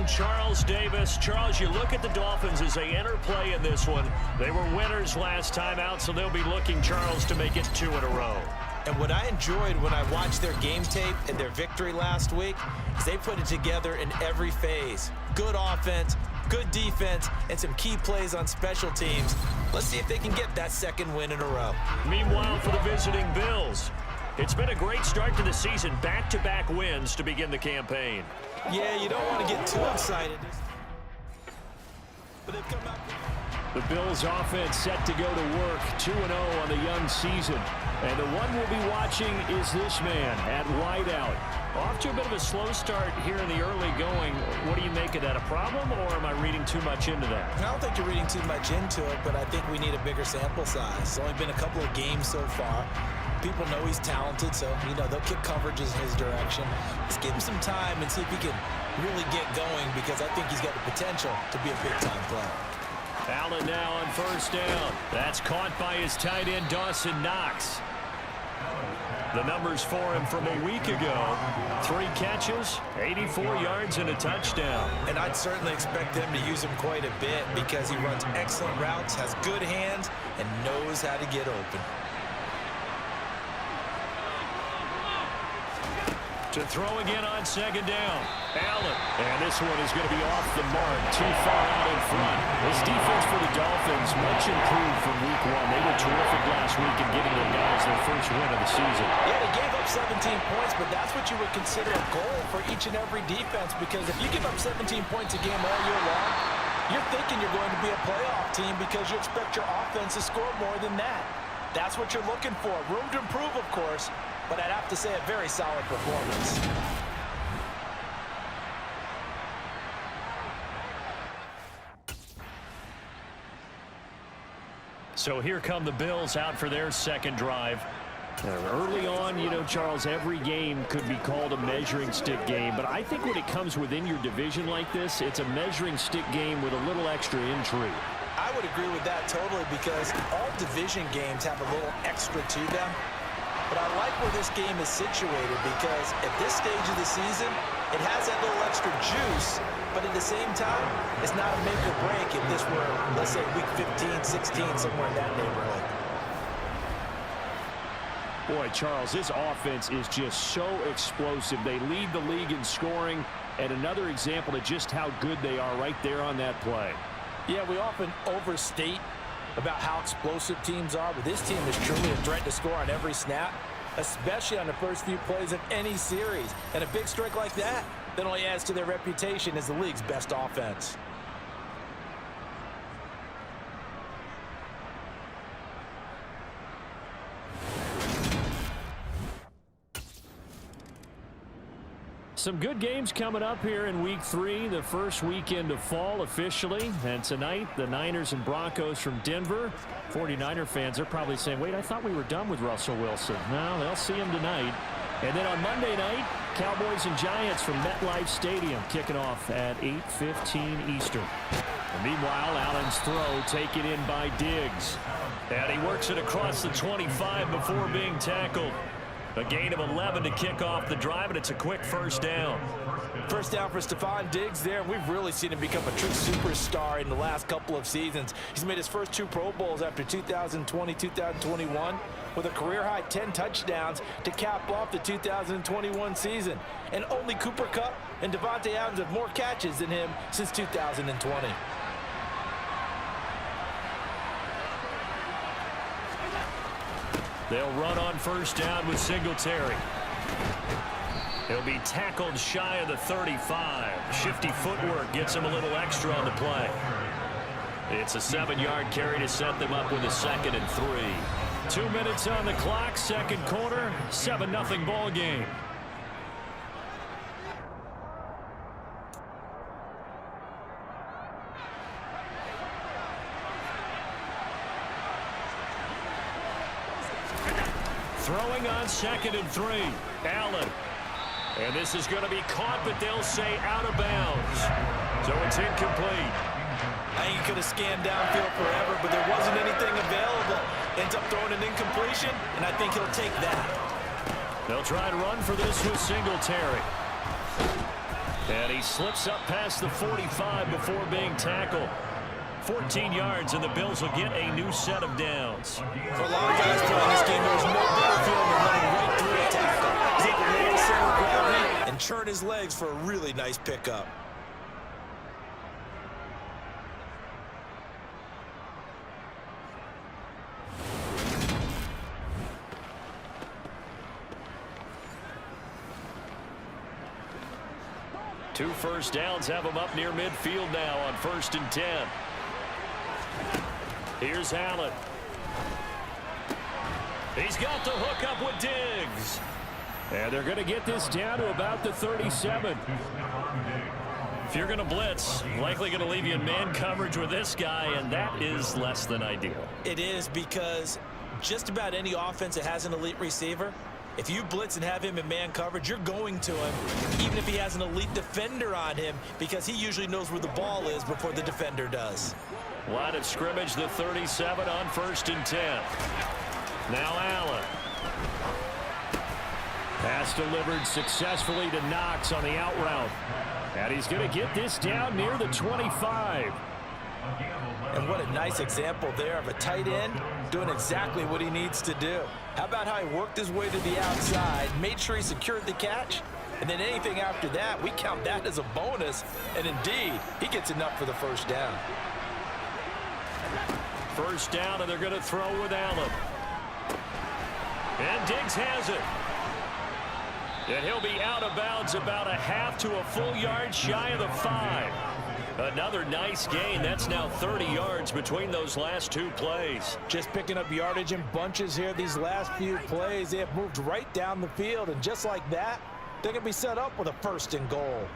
Charles Davis. Charles, you look at the Dolphins as they enter play in this one. They were winners last time out, so they'll be looking, Charles, to make it 2 in a row. And what I enjoyed when I watched their game tape and their victory last week is they put it together in every phase. Good offense, good defense, and some key plays on special teams. Let's see if they can get that 2nd win in a row. Meanwhile, for the visiting Bills, it's been a great start to the season. Back-to-back wins to begin the campaign. Yeah, you don't want to get too excited. But they've come out. The Bills offense set to go to work, 2-0 on the young season. And the one we'll be watching is this man at wideout. Off to a bit of a slow start here in the early going. What do you make of that? A problem, or am I reading too much into that? I don't think you're reading too much into it, but I think we need a bigger sample size. It's only been a couple of games so far. People know he's talented, so, they'll kick coverages in his direction. Let's give him some time and see if he can really get going, because I think he's got the potential to be a big-time player. Allen now on 1st down. That's caught by his tight end, Dawson Knox. The numbers for him from a week ago: 3 catches, 84 yards, and a touchdown. And I'd certainly expect them to use him quite a bit because he runs excellent routes, has good hands, and knows how to get open. To throw again on 2nd down. Allen. And this one is going to be off the mark. Too far out in front. This defense for the Dolphins, much improved from week 1. They were terrific last week in getting their guys their first win of the season. Yeah, they gave up 17 points, but that's what you would consider a goal for each and every defense, because if you give up 17 points a game all year long, you're thinking you're going to be a playoff team because you expect your offense to score more than that. That's what you're looking for. Room to improve, of course, but I'd have to say a very solid performance. So here come the Bills out for their 2nd drive. Early on, Charles, every game could be called a measuring stick game, but I think when it comes within your division like this, it's a measuring stick game with a little extra intrigue. I would agree with that totally, because all division games have a little extra to them. But I like where this game is situated, because at this stage of the season, it has that little extra juice, but at the same time, it's not a make or break if this were, let's say, week 15, 16, somewhere in that neighborhood. Boy, Charles, this offense is just so explosive. They lead the league in scoring, and another example of just how good they are right there on that play. Yeah, we often overstate about how explosive teams are, but this team is truly a threat to score on every snap, especially on the first few plays of any series. And a big strike like that only adds to their reputation as the league's best offense. Some good games coming up here in week 3, the first weekend of fall officially. And tonight, the Niners and Broncos from Denver. 49er fans are probably saying, wait, I thought we were done with Russell Wilson. No, they'll see him tonight. And then on Monday night, Cowboys and Giants from MetLife Stadium kicking off at 8:15 Eastern. And meanwhile, Allen's throw taken in by Diggs. And he works it across the 25 before being tackled. A gain of 11 to kick off the drive, and it's a quick 1st down. First down for Stephon Diggs there. We've really seen him become a true superstar in the last couple of seasons. He's made his first 2 Pro Bowls after 2020, 2021, with a career-high 10 touchdowns to cap off the 2021 season. And only Cooper Kupp and Devontae Adams have more catches than him since 2020. They'll run on 1st down with Singletary. He'll be tackled shy of the 35. Shifty footwork gets him a little extra on the play. It's a 7-yard carry to set them up with a 2nd and 3. 2 minutes on the clock, second quarter, 7-0 ball game. Throwing on 2nd and 3. Allen. And this is going to be caught, but they'll say out of bounds. So it's incomplete. I think he could have scanned downfield forever, but there wasn't anything available. Ends up throwing an incompletion, and I think he'll take that. They'll try and run for this with Singletary. And he slips up past the 45 before being tackled. 14 yards, and the Bills will get a new set of downs. For a lot of guys playing this game, there's no better feeling than running right through a tackle. He's able to roll center of gravity and churn his legs for a really nice pickup. Two first downs have him up near midfield now on 1st and 10. Here's Allen. He's got the hook up with Diggs. And they're going to get this down to about the 37. If you're going to blitz, likely going to leave you in man coverage with this guy, and that is less than ideal. It is, because just about any offense that has an elite receiver, if you blitz and have him in man coverage, you're going to him, even if he has an elite defender on him, because he usually knows where the ball is before the defender does. Line of scrimmage, the 37 on 1st and 10. Now Allen. Pass delivered successfully to Knox on the out route. And he's going to get this down near the 25. And what a nice example there of a tight end doing exactly what he needs to do. How about how he worked his way to the outside, made sure he secured the catch, and then anything after that, we count that as a bonus. And indeed, he gets enough for the first down. First down, and they're going to throw with Allen. And Diggs has it. And he'll be out of bounds about a half to a full yard shy of the 5. Another nice gain. That's now 30 yards between those last two plays. Just picking up yardage in bunches here these last few plays. They have moved right down the field, and just like that, they're going to be set up with a 1st and goal.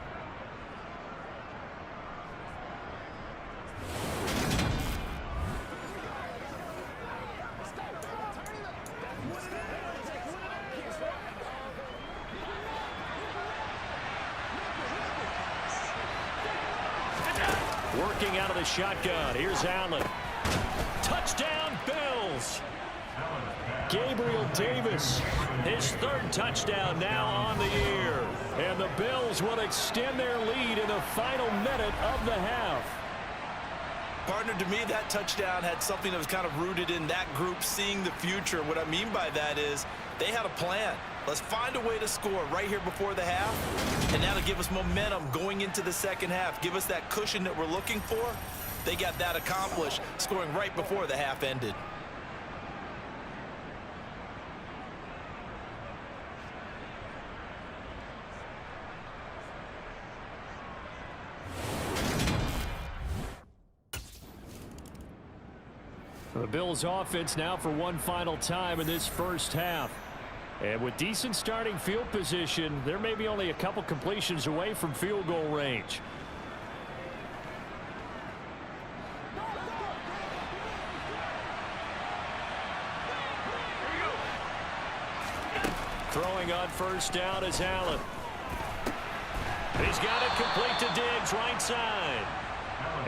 Working out of the shotgun. Here's Allen. Touchdown, Bills. Gabriel Davis, his 3rd touchdown now on the year. And the Bills will extend their lead in the final minute of the half. Partner, to me, that touchdown had something that was kind of rooted in that group seeing the future. What I mean by that is they had a plan. Let's find a way to score right here before the half, and that'll give us momentum going into the second half. Give us that cushion that we're looking for. They got that accomplished, scoring right before the half ended. The Bills offense now for one final time in this first half. And with decent starting field position, there may be only a couple completions away from field goal range. Throwing on first down is Allen. He's got it complete to Diggs, right side.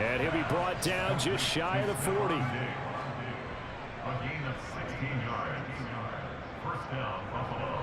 And he'll be brought down just shy of the 40. A gain of 16 yards. First down, Buffalo.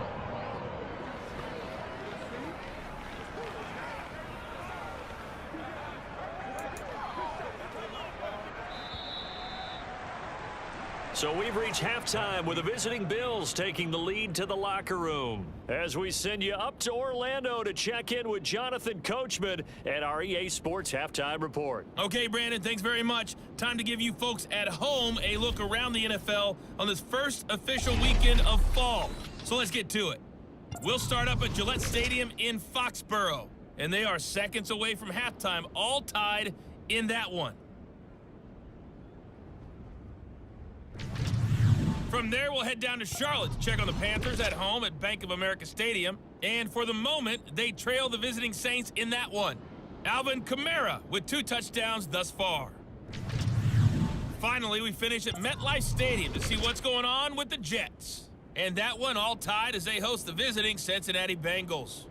So we've reached halftime with the visiting Bills taking the lead to the locker room. As we send you up to Orlando to check in with Jonathan Coachman at our EA Sports Halftime Report. Okay, Brandon, thanks very much. Time to give you folks at home a look around the NFL on this first official weekend of fall. So let's get to it. We'll start up at Gillette Stadium in Foxborough, and they are seconds away from halftime, all tied in that one. From there, we'll head down to Charlotte to check on the Panthers at home at Bank of America Stadium. And for the moment, they trail the visiting Saints in that one. Alvin Kamara with 2 touchdowns thus far. Finally, we finish at MetLife Stadium to see what's going on with the Jets. And that one all tied as they host the visiting Cincinnati Bengals.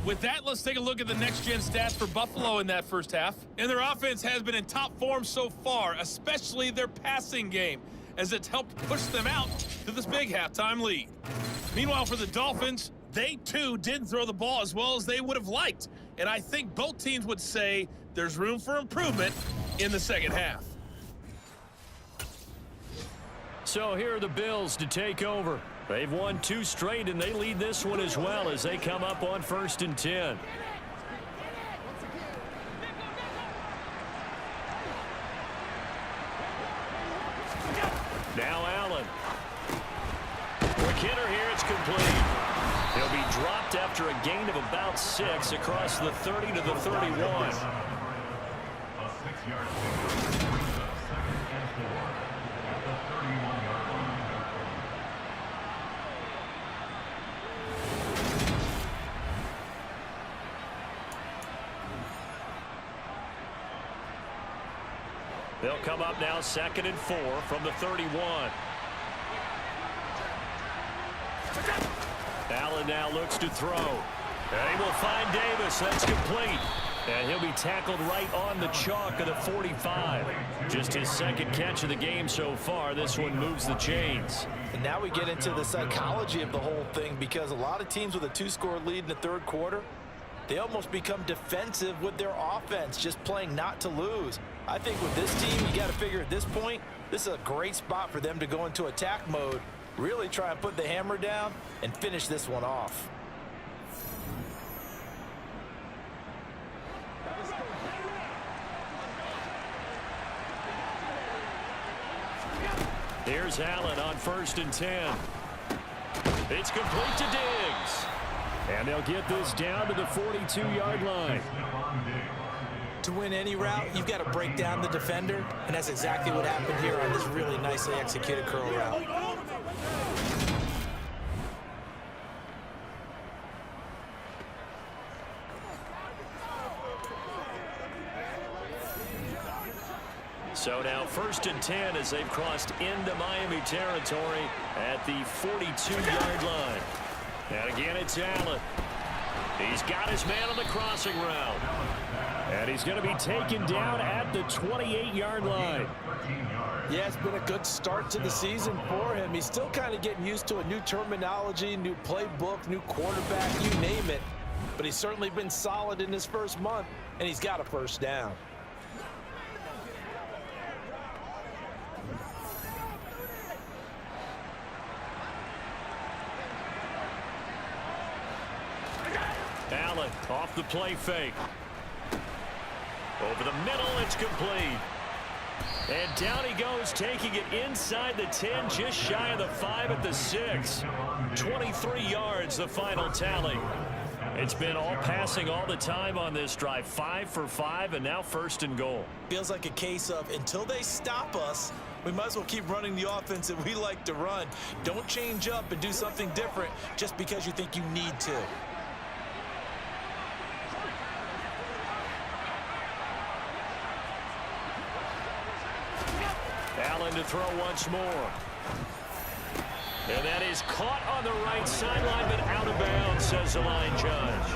With that, let's take a look at the next-gen stats for Buffalo in that first half. And their offense has been in top form so far, especially their passing game, as it's helped push them out to this big halftime lead. Meanwhile, for the Dolphins, they too didn't throw the ball as well as they would have liked. And I think both teams would say there's room for improvement in the second half. So here are the Bills to take over. They've won 2 straight, and they lead this one as well as they come up on 1st and 10. Now Allen. Quick hitter here, it's complete. He'll be dropped after a gain of about 6 across the 30 to the 31. A 6-yard pickup brings up 2nd and 4 at the 31-yard line. They'll come up now 2nd and 4 from the 31. Allen now looks to throw. And he will find Davis. That's complete. And he'll be tackled right on the chalk of the 45. Just his 2nd catch of the game so far. This one moves the chains. And now we get into the psychology of the whole thing, because a lot of teams with a 2-score lead in the 3rd quarter, they almost become defensive with their offense, just playing not to lose. I think with this team, you got to figure at this point, this is a great spot for them to go into attack mode, really try and put the hammer down and finish this one off. Here's Allen on 1st and 10. It's complete to Diggs. And they'll get this down to the 42-yard line. To win any route, you've got to break down the defender, and that's exactly what happened here on this really nicely executed curl route. So now 1st and 10 as they've crossed into Miami territory at the 42-yard line. And again, it's Allen. He's got his man on the crossing route. And he's going to be taken down at the 28-yard line. Yeah, it's been a good start to the season for him. He's still kind of getting used to a new terminology, new playbook, new quarterback, you name it. But he's certainly been solid in his first month, and he's got a first down. Allen off the play fake. Over the middle, it's complete. And down he goes, taking it inside the 10, just shy of the 5 at the 6. 23 yards, the final tally. It's been all passing all the time on this drive. 5 for 5, and now 1st and goal. Feels like a case of until they stop us, we might as well keep running the offense that we like to run. Don't change up and do something different just because you think you need to. Allen to throw once more. And that is caught on the right sideline, but out of bounds, says the line judge.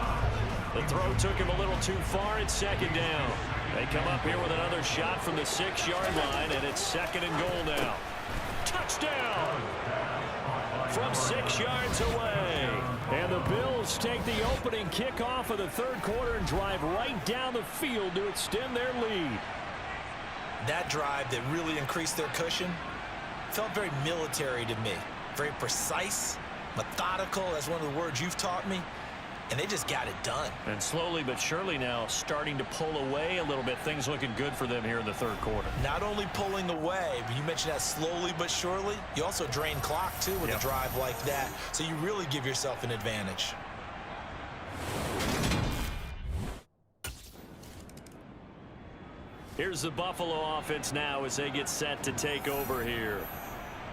The throw took him a little too far. It's 2nd down. They come up here with another shot from the 6-yard line, and it's 2nd and goal now. Touchdown! From 6 yards away. And the Bills take the opening kickoff of the 3rd quarter and drive right down the field to extend their lead. That drive that really increased their cushion felt very military to me. Very precise, methodical, that's one of the words you've taught me, and they just got it done. And slowly but surely now starting to pull away a little bit. Things looking good for them here in the 3rd quarter. Not only pulling away, but you mentioned that slowly but surely. You also drain clock, too, with a drive like that, so you really give yourself an advantage. Here's the Buffalo offense now as they get set to take over here.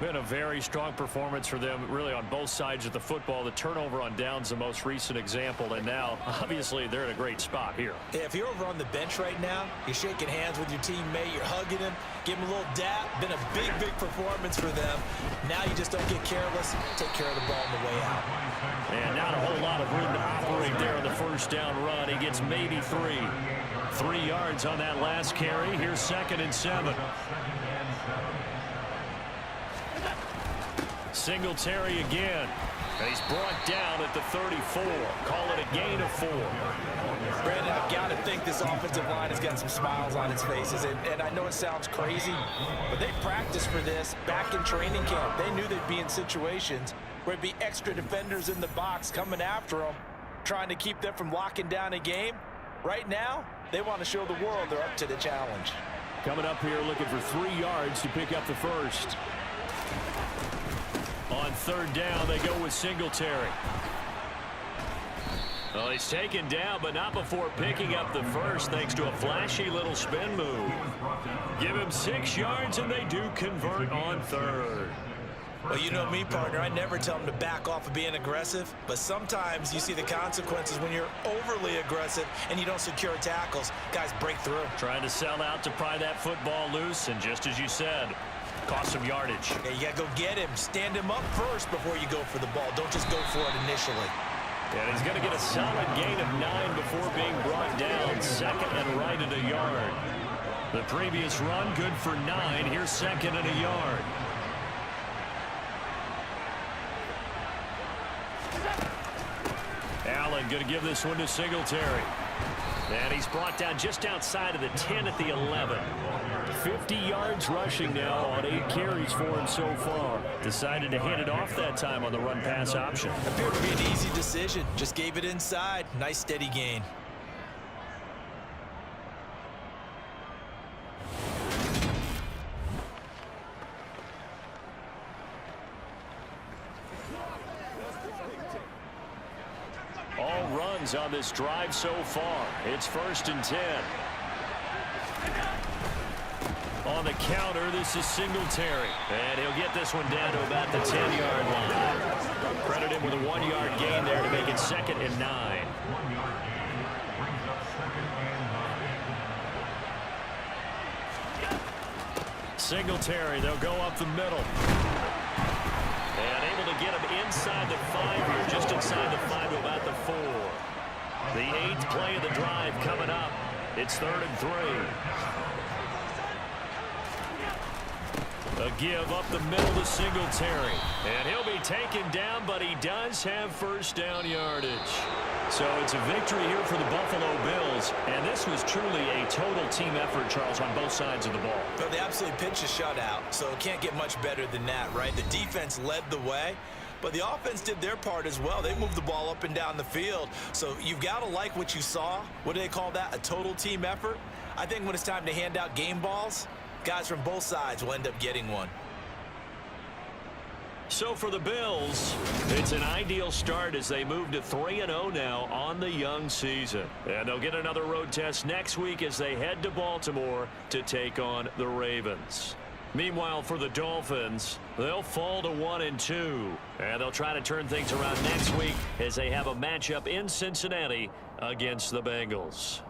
Been a very strong performance for them, really, on both sides of the football. The turnover on downs, the most recent example, and now, obviously, they're in a great spot here. Yeah, if you're over on the bench right now, you're shaking hands with your teammate, you're hugging him, give him a little dap. Been a big, big performance for them. Now you just don't get careless. Take care of the ball on the way out. And not a whole lot of room to operate there on the first down run. He gets maybe 3. 3 yards on that last carry. Here's 2nd and 7. Singletary again. And he's brought down at the 34. Call it a gain of 4. Brandon, I've got to think this offensive line has got some smiles on its faces. And I know it sounds crazy, but they practiced for this back in training camp. They knew they'd be in situations where it'd be extra defenders in the box coming after them, trying to keep them from locking down a game. Right now, they want to show the world they're up to the challenge. Coming up here looking for 3 yards to pick up the first. On 3rd down, they go with Singletary. Well, he's taken down, but not before picking up the first, thanks to a flashy little spin move. Give him 6 yards, and they do convert on 3rd. Well, you know me, partner. I never tell them to back off of being aggressive, but sometimes you see the consequences when you're overly aggressive and you don't secure tackles. Guys break through. Trying to sell out to pry that football loose, and just as you said, cost some yardage. Yeah, you got to go get him. Stand him up first before you go for the ball. Don't just go for it initially. And he's going to get a solid gain of 9 before being brought down. 2nd and right at a yard. The previous run, good for 9. Here's 2nd and a yard. Allen going to give this one to Singletary. And he's brought down just outside of the 10 at the 11. 50 yards rushing now on 8 carries for him so far. Decided to hand it off that time on the run-pass option. Appeared to be an easy decision. Just gave it inside. Nice steady gain. All runs on this drive so far. It's 1st and 10. On the counter, this is Singletary. And he'll get this one down to about the 10-yard line. Credit him with a 1-yard gain there to make it 2nd and 9. Singletary, they'll go up the middle. And able to get him inside the 5 here, just inside the 5 to about the 4. The 8th play of the drive coming up. It's 3rd and 3. A give up the middle to Singletary. And he'll be taken down, but he does have first down yardage. So it's a victory here for the Buffalo Bills. And this was truly a total team effort, Charles, on both sides of the ball. Well, they absolutely pitched a shutout, so it can't get much better than that, right? The defense led the way, but the offense did their part as well. They moved the ball up and down the field. So you've got to like what you saw. What do they call that? A total team effort? I think when it's time to hand out game balls, guys from both sides will end up getting one. So for the Bills, it's an ideal start as they move to 3-0 now on the young season. And they'll get another road test next week as they head to Baltimore to take on the Ravens. Meanwhile, for the Dolphins, they'll fall to 1-2. And they'll try to turn things around next week as they have a matchup in Cincinnati against the Bengals.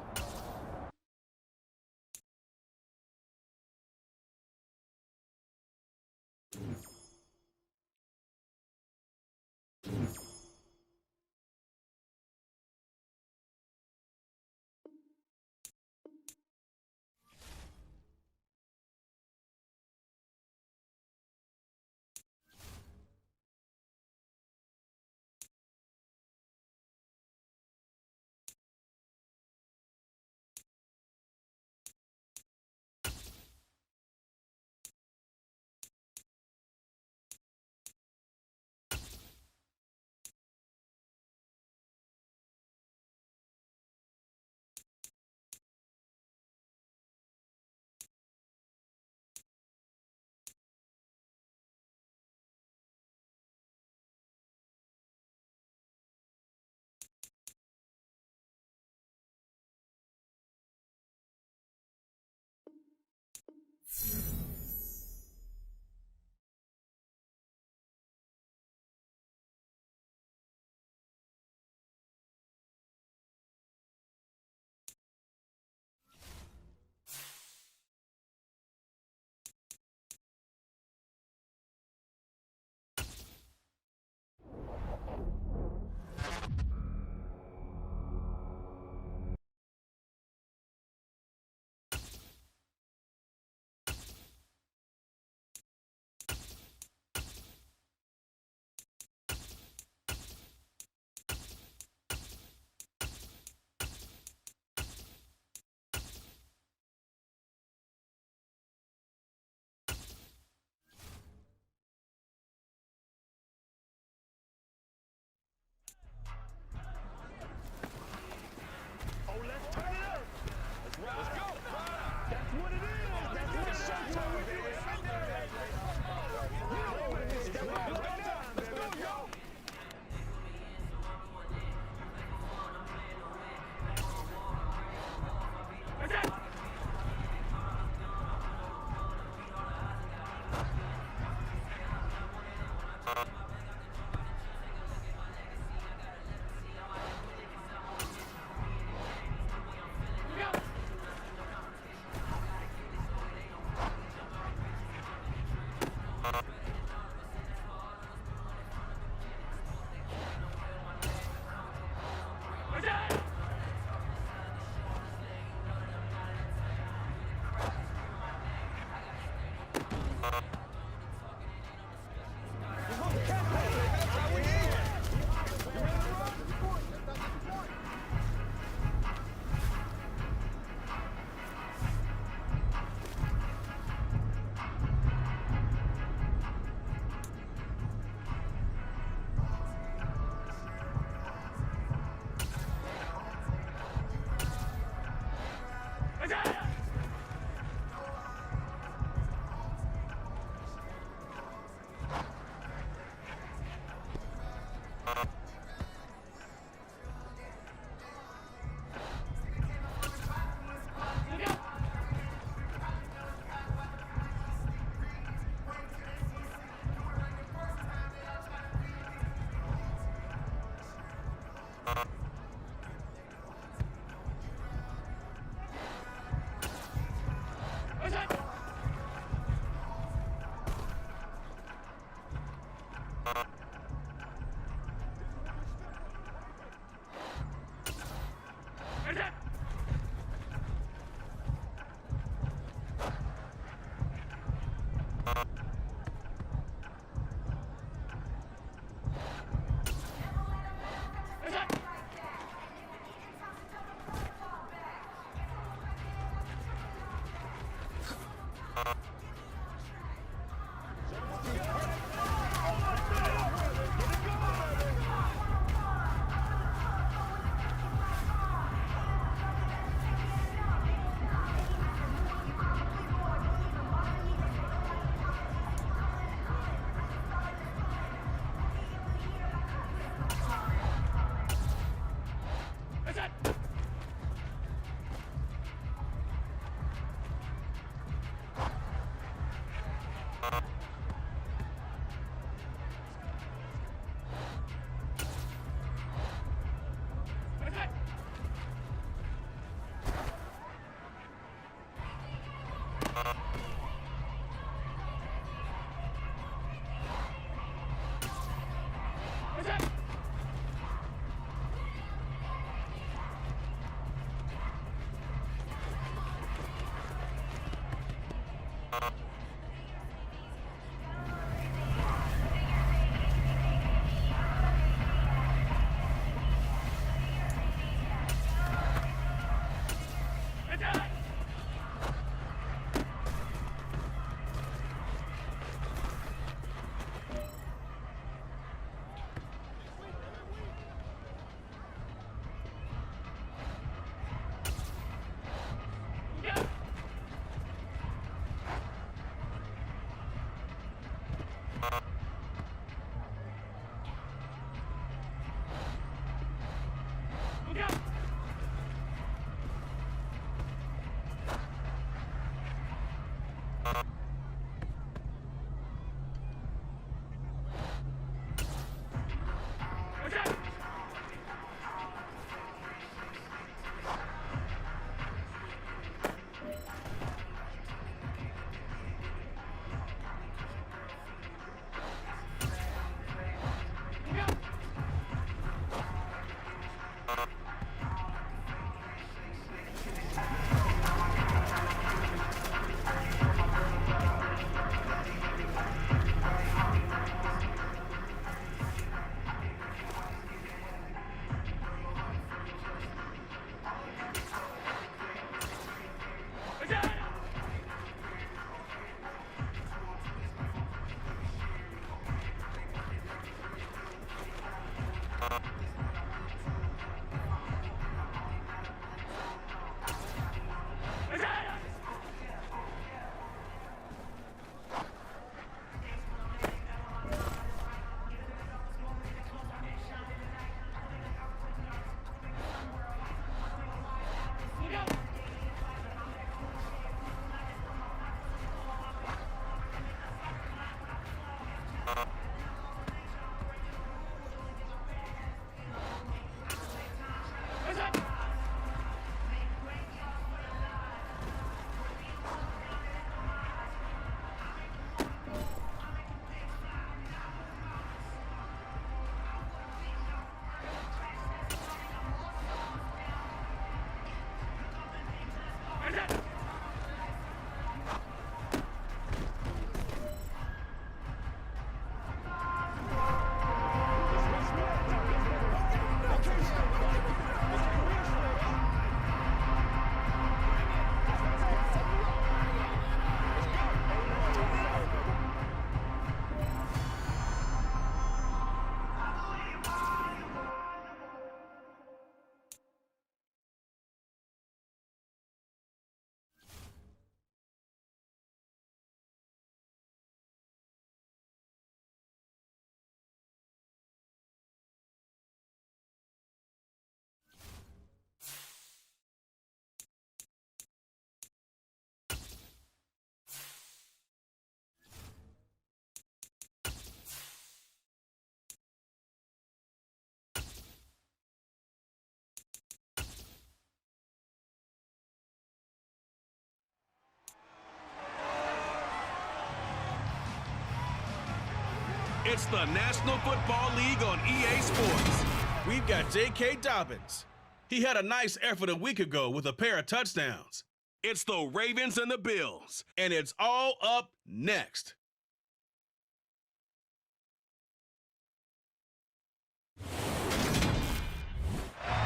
It's the National Football League on EA Sports. We've got J.K. Dobbins. He had a nice effort a week ago with a pair of touchdowns. It's the Ravens and the Bills, and it's all up next.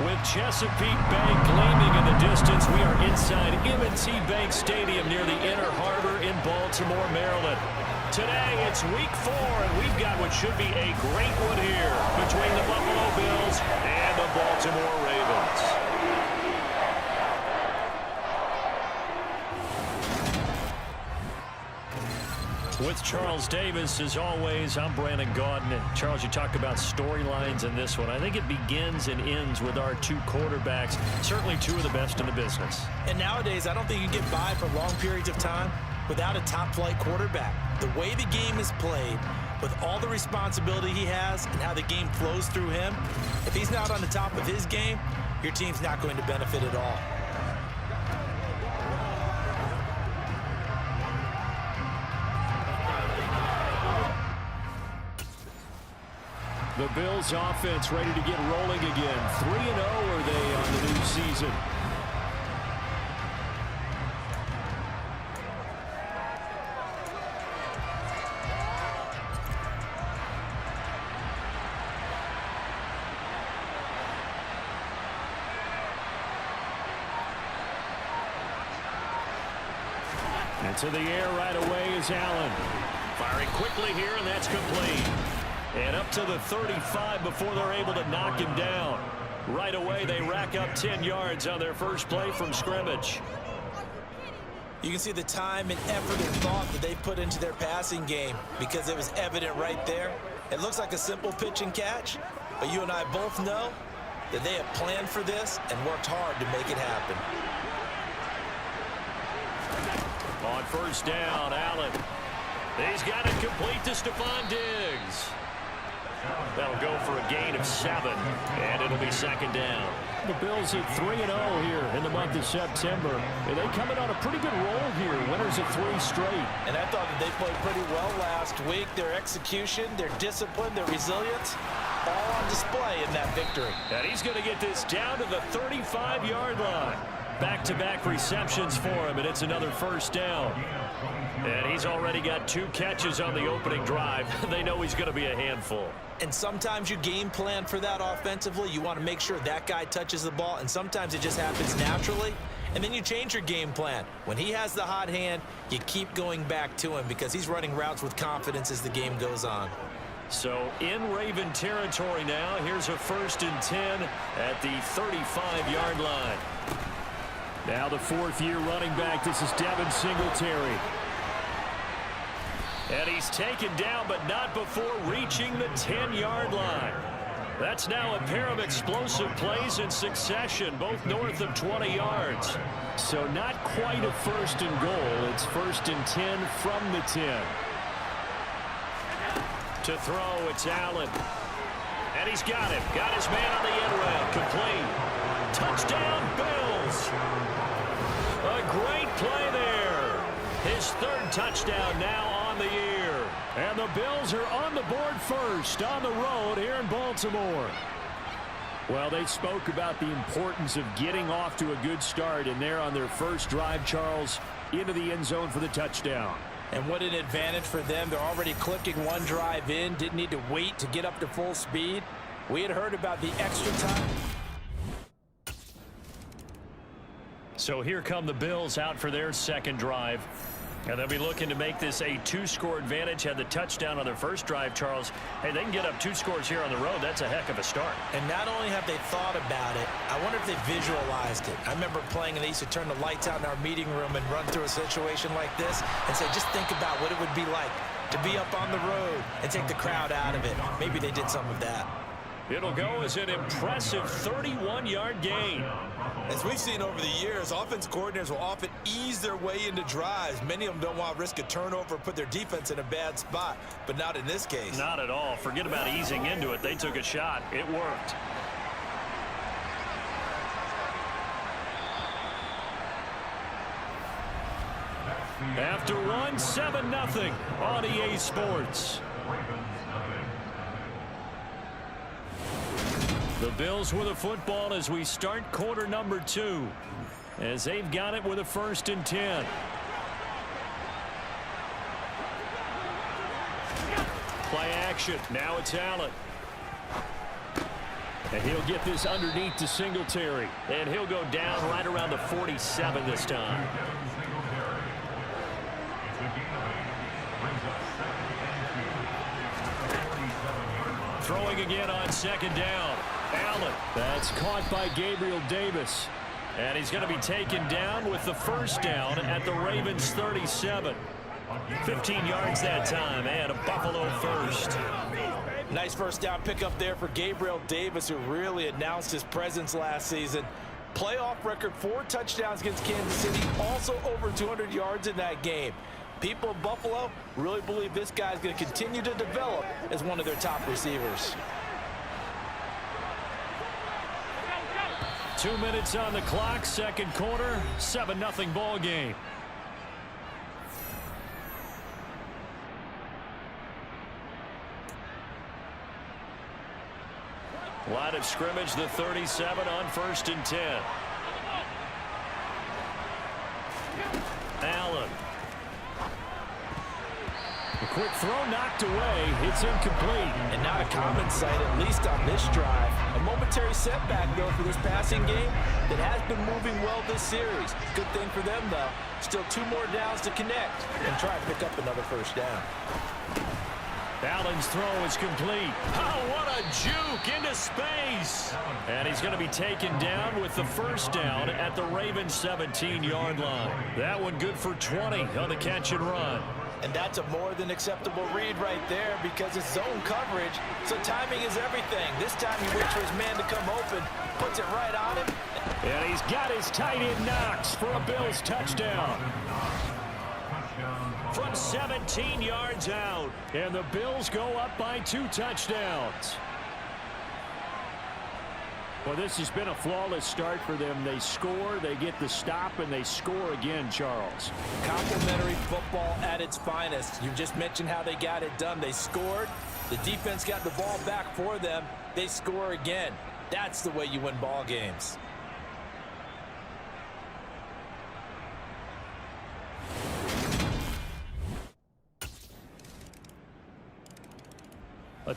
With Chesapeake Bay gleaming in the distance, we are inside M&T Bank Stadium near the Inner Harbor in Baltimore, Maryland. Today, it's week 4, and we've got what should be a great one here between the Buffalo Bills and the Baltimore Ravens. With Charles Davis, as always, I'm Brandon Gaudin. And Charles, you talk about storylines in this one. I think it begins and ends with our two quarterbacks, certainly two of the best in the business. And nowadays, I don't think you can get by for long periods of time without a top-flight quarterback. The way the game is played, with all the responsibility he has and how the game flows through him, if he's not on the top of his game, your team's not going to benefit at all. The Bills offense ready to get rolling again. 3-0 are they on the new season. To the air right away is Allen. Firing quickly here, and that's complete. And up to the 35 before they're able to knock him down. Right away, they rack up 10 yards on their first play from scrimmage. You can see the time and effort and thought that they put into their passing game because it was evident right there. It looks like a simple pitch and catch, but you and I both know that they have planned for this and worked hard to make it happen. On first down, Allen. He's got it complete to Stephon Diggs. That'll go for a gain of 7, and it'll be second down. The Bills at 3-0 here in the month of September. And they coming on a pretty good roll here. Winners of 3 straight. And I thought that they played pretty well last week. Their execution, their discipline, their resilience, all on display in that victory. And he's going to get this down to the 35-yard line. Back-to-back receptions for him, and it's another first down. And he's already got 2 catches on the opening drive. They know he's going to be a handful. And sometimes you game plan for that offensively. You want to make sure that guy touches the ball, and sometimes it just happens naturally. And then you change your game plan. When he has the hot hand, you keep going back to him because he's running routes with confidence as the game goes on. So in Raven territory now, here's a 1st and 10 at the 35-yard line. Now the 4th-year running back. This is Devin Singletary. And he's taken down, but not before reaching the 10-yard line. That's now a pair of explosive plays in succession, both north of 20 yards. So not quite a 1st and goal. It's 1st and 10 from the 10. To throw, it's Allen. And he's got him. Got his man on the end route. Complete. Touchdown, Bills. A great play there. His 3rd touchdown now on the year. And the Bills are on the board first on the road here in Baltimore. Well, they spoke about the importance of getting off to a good start, and they're on their first drive, Charles, into the end zone for the touchdown. And what an advantage for them. They're already clicking 1 drive in, didn't need to wait to get up to full speed. We had heard about the extra time. So here come the Bills out for their 2nd drive. And they'll be looking to make this a 2-score advantage. Had the touchdown on their first drive, Charles. Hey, they can get up 2 scores here on the road. That's a heck of a start. And not only have they thought about it, I wonder if they visualized it. I remember playing, and they used to turn the lights out in our meeting room and run through a situation like this and say, just think about what it would be like to be up on the road and take the crowd out of it. Maybe they did some of that. It'll go as an impressive 31-yard gain. As we've seen over the years, offense coordinators will often ease their way into drives. Many of them don't want to risk a turnover, put their defense in a bad spot, but not in this case. Not at all. Forget about easing into it. They took a shot. It worked. After one, 7-0 on EA Sports. The Bills with a football as we start quarter number 2. As they've got it with a 1st and 10. Play action. Now it's Allen. And he'll get this underneath to Singletary. And he'll go down right around the 47 this time. Throwing again on 2nd down. Allen. That's caught by Gabriel Davis. And he's going to be taken down with the 1st down at the Ravens 37. 15 yards that time, and a Buffalo 1st. Nice first down pickup there for Gabriel Davis, who really announced his presence last season. Playoff record, 4 touchdowns against Kansas City, also over 200 yards in that game. People of Buffalo really believe this guy's going to continue to develop as one of their top receivers. 2 minutes on the clock, 2nd quarter, 7-0 ball game. Line of scrimmage, the 37 on 1st and 10. Allen. A quick throw knocked away. It's incomplete. And not a common sight, at least on this drive. A moment momentary setback, though, for this passing game that has been moving well this series. Good thing for them, though. Still 2 more downs to connect and try to pick up another first down. Allen's throw is complete. Oh, what a juke into space. And he's going to be taken down with the first down at the Ravens' 17-yard line. That one good for 20 on the catch and run. And that's a more than acceptable read right there because it's zone coverage, so timing is everything. This time he waits for his man to come open, puts it right on him. And he's got his tight end Knox for a Bills touchdown. From 17 yards out, and the Bills go up by 2 touchdowns. Well, this has been a flawless start for them. They score, they get the stop, and they score again, Charles. Complimentary football at its finest. You just mentioned how they got it done. They scored. The defense got the ball back for them. They score again. That's the way you win ball games.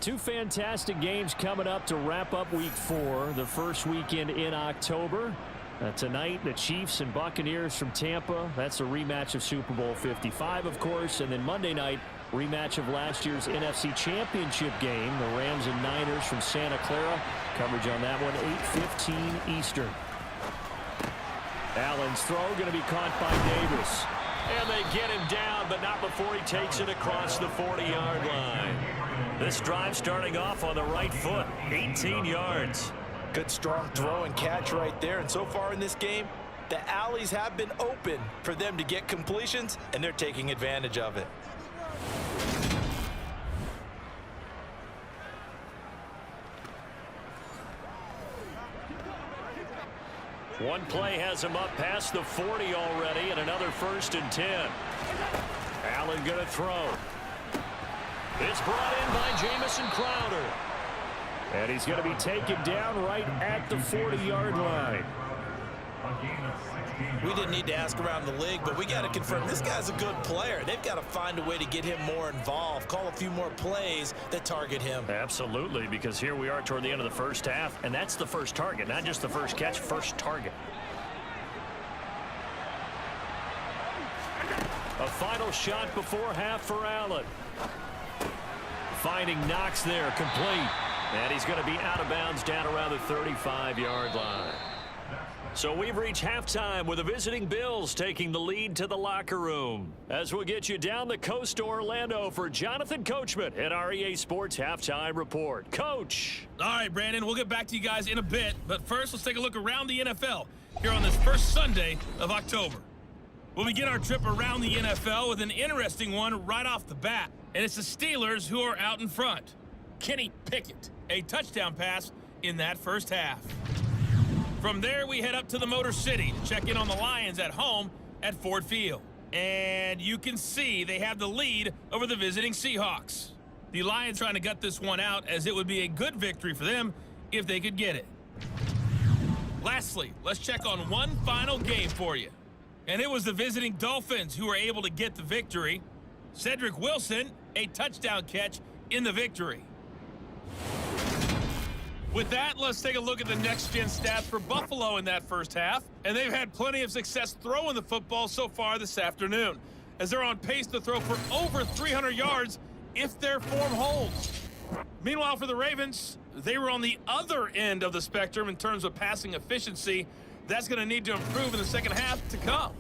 Two fantastic games coming up to wrap up Week 4, the first weekend in October. Tonight, the Chiefs and Buccaneers from Tampa. That's a rematch of Super Bowl 55, of course. And then Monday night, rematch of last year's NFC Championship game, the Rams and Niners from Santa Clara. Coverage on that one, 8:15 Eastern. Allen's throw going to be caught by Davis. And they get him down, but not before he takes it across the 40-yard line. This drive starting off on the right foot, 18 yards. Good strong throw and catch right there. And so far in this game, the alleys have been open for them to get completions, and they're taking advantage of it. One play has him up past the 40 already, and another 1st and 10. Allen going to throw. It's brought in by Jamison Crowder. And he's going to be taken down right at the 40-yard line. We didn't need to ask around the league, but we got to confirm this guy's a good player. They've got to find a way to get him more involved, call a few more plays that target him. Absolutely, because here we are toward the end of the first half, and that's the first target, not just the first catch, first target. A final shot before half for Allen. Finding Knox there, complete. And he's going to be out of bounds down around the 35-yard line. So we've reached halftime with the visiting Bills taking the lead to the locker room. As we'll get you down the coast to Orlando for Jonathan Coachman at our EA Sports Halftime Report. Coach. All right, Brandon, we'll get back to you guys in a bit. But first, let's take a look around the NFL here on this first Sunday of October. We'll begin our trip around the NFL with an interesting one right off the bat. And it's the Steelers who are out in front. Kenny Pickett, a touchdown pass in that first half. From there, we head up to the Motor City to check in on the Lions at home at Ford Field. And you can see they have the lead over the visiting Seahawks. The Lions trying to gut this one out, as it would be a good victory for them if they could get it. Lastly, let's check on one final game for you. And it was the visiting Dolphins who were able to get the victory. Cedric Wilson, a touchdown catch in the victory. With that, let's take a look at the next-gen stats for Buffalo in that first half. And they've had plenty of success throwing the football so far this afternoon, as they're on pace to throw for over 300 yards if their form holds. Meanwhile, for the Ravens, they were on the other end of the spectrum in terms of passing efficiency. That's going to need to improve in the second half to come.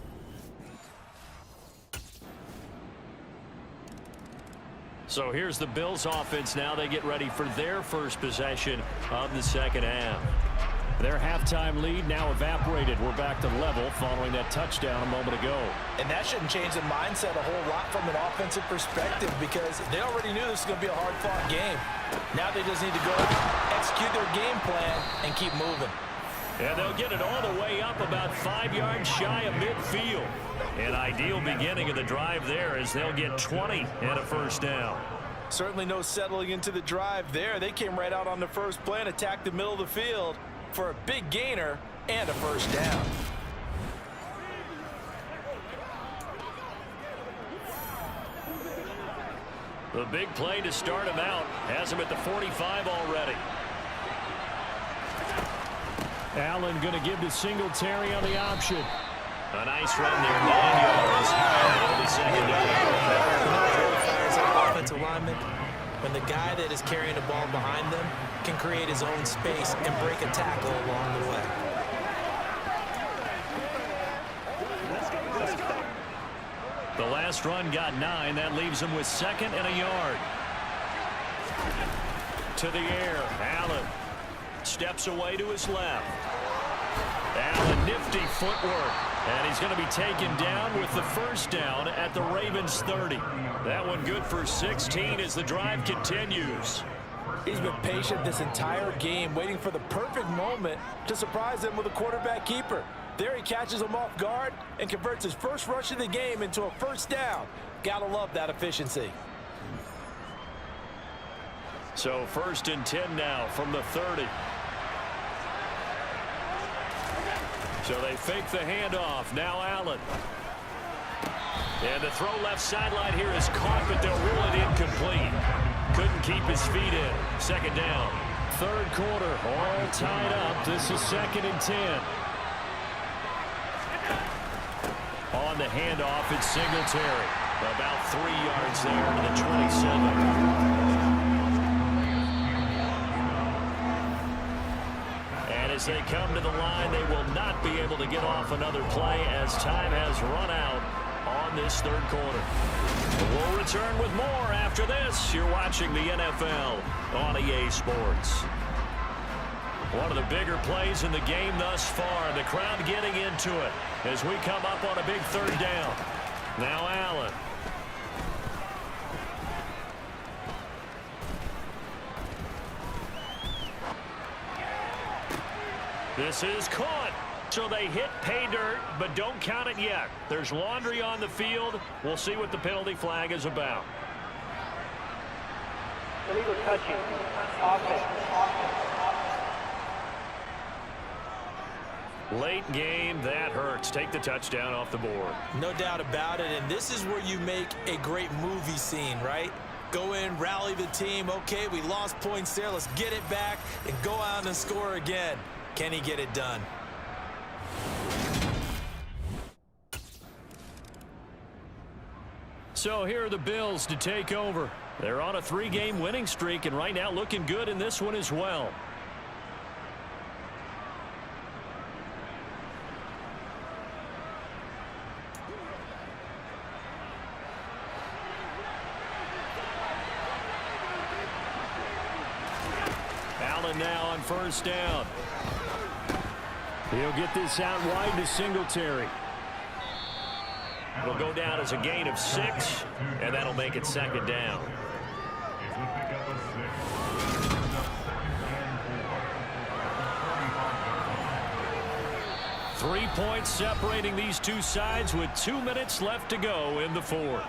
So here's the Bills offense now. They get ready for their first possession of the second half. Their halftime lead now evaporated. We're back to level following that touchdown a moment ago. And that shouldn't change the mindset a whole lot from an offensive perspective, because they already knew this was going to be a hard-fought game. Now they just need to go out, execute their game plan, and keep moving. And they'll get it all the way up about 5 yards shy of midfield. An ideal beginning of the drive there, as they'll get 20 and a first down. Certainly no settling into the drive there. They came right out on the first play and attacked the middle of the field for a big gainer and a first down. The big play to start him out has him at the 45 already. Allen going to give to Singletary on the option. A nice run there, 9 yards. And it'll be second down. Fires up offensive lineman. When the guy that is carrying the ball behind them can create his own space and break a tackle along the way. The last run got 9. That leaves him with 2nd and a yard. To the air. Allen steps away to his left. Allen, nifty footwork. And he's going to be taken down with the first down at the Ravens 30. That one good for 16 as the drive continues. He's been patient this entire game, waiting for the perfect moment to surprise them with a quarterback keeper. There he catches him off guard and converts his first rush of the game into a first down. Gotta love that efficiency. So 1st and 10 now from the 30. So they fake the handoff. Now Allen. And the throw left sideline here is caught, but they'll rule it incomplete. Couldn't keep his feet in. 2nd down. 3rd quarter, all tied up. This is 2nd and 10. On the handoff, it's Singletary. About 3 yards there to the 27. And as they come to the line, they will not be able to get off another play as time has run out on this 3rd quarter. We'll return with more after this. You're watching the NFL on EA Sports. One of the bigger plays in the game thus far. The crowd getting into it as we come up on a big 3rd down. Now Allen. This is caught. So they hit pay dirt, but don't count it yet. There's laundry on the field. We'll see what the penalty flag is about. Illegal touching. Offense. Late game, that hurts. Take the touchdown off the board. No doubt about it, and this is where you make a great movie scene, right? Go in, rally the team. Okay, we lost points there. Let's get it back and go out and score again. Can he get it done? So here are the Bills to take over. They're on a 3-game winning streak, and right now looking good in this one as well. Allen now on 1st down. He'll get this out wide to Singletary. It'll go down as a gain of 6, and that'll make it 2nd down. Three points separating these two sides with 2 minutes left to go in the 4th.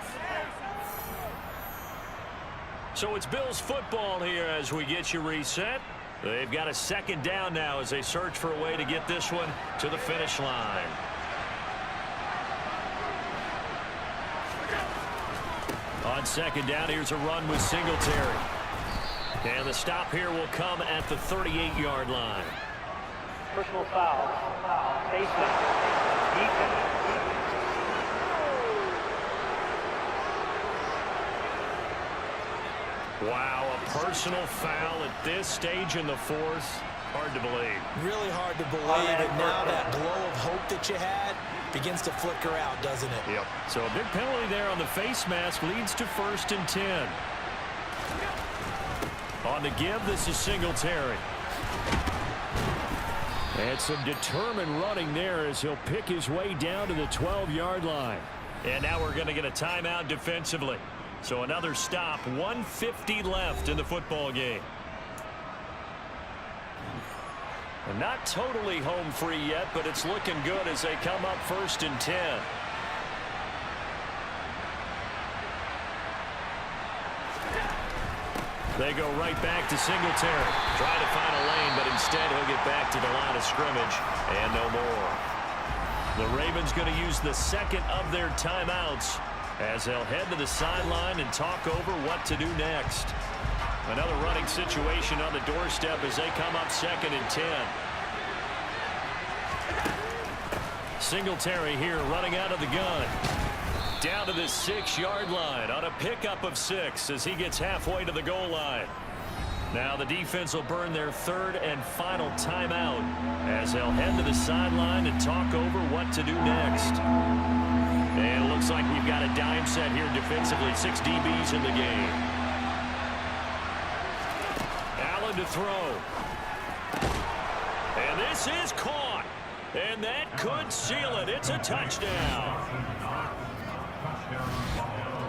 So it's Bills football here as we get you reset. They've got a 2nd down now as they search for a way to get this one to the finish line. On 2nd down, here's a run with Singletary. And the stop here will come at the 38-yard line. Personal foul. Safety. Defense. Wow, a personal foul at this stage in the 4th. Hard to believe. Really hard to believe, and now that glow of hope that you had begins to flicker out, doesn't it? Yep. So a big penalty there on the face mask leads to 1st and 10. On the give, this is Singletary. And some determined running there as he'll pick his way down to the 12-yard line. And now we're going to get a timeout defensively. So another stop, 1:50 left in the football game. And not totally home free yet, but it's looking good as they come up 1st and 10. They go right back to Singletary. Try to find a lane, but instead he'll get back to the line of scrimmage and no more. The Ravens going to use the 2nd of their timeouts as they'll head to the sideline and talk over what to do next. Another running situation on the doorstep as they come up 2nd and 10. Singletary here running out of the gun. Down to the 6-yard line on a pickup of 6 as he gets halfway to the goal line. Now the defense will burn their third and final timeout as they'll head to the sideline and talk over what to do next. And it looks like we've got a dime set here defensively. 6 DBs in the game. Allen to throw. And this is caught. And that could seal it. It's a touchdown.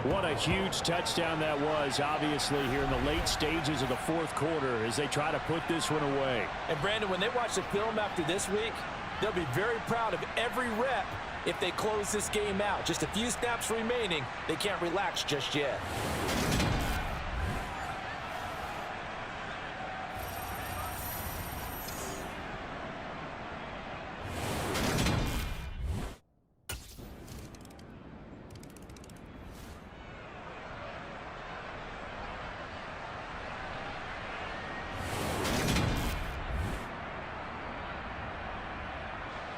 What a huge touchdown that was, obviously, here in the late stages of the fourth quarter as they try to put this one away. And, Brandon, when they watch the film after this week, they'll be very proud of every rep if they close this game out. Just a few snaps remaining. They can't relax just yet.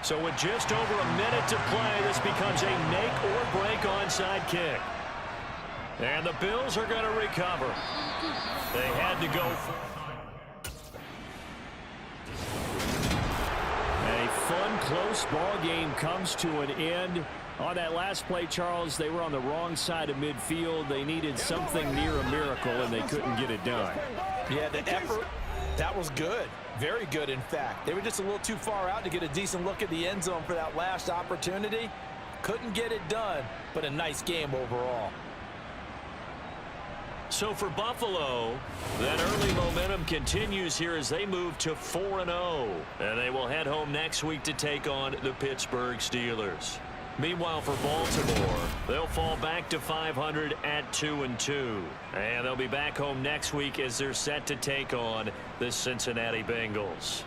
So with just over a minute to play, this becomes a make-or-break onside kick. And the Bills are going to recover. They had to go for a fun, close ball game comes to an end. On that last play, Charles, they were on the wrong side of midfield. They needed something near a miracle, and they couldn't get it done. Yeah, the effort, that was good. Very good, in fact. They were just a little too far out to get a decent look at the end zone for that last opportunity. Couldn't get it done, but a nice game overall. So for Buffalo, that early momentum continues here as they move to 4-0. And they will head home next week to take on the Pittsburgh Steelers. Meanwhile, for Baltimore, they'll fall back to 500 at 2-2. And they'll be back home next week as they're set to take on the Cincinnati Bengals.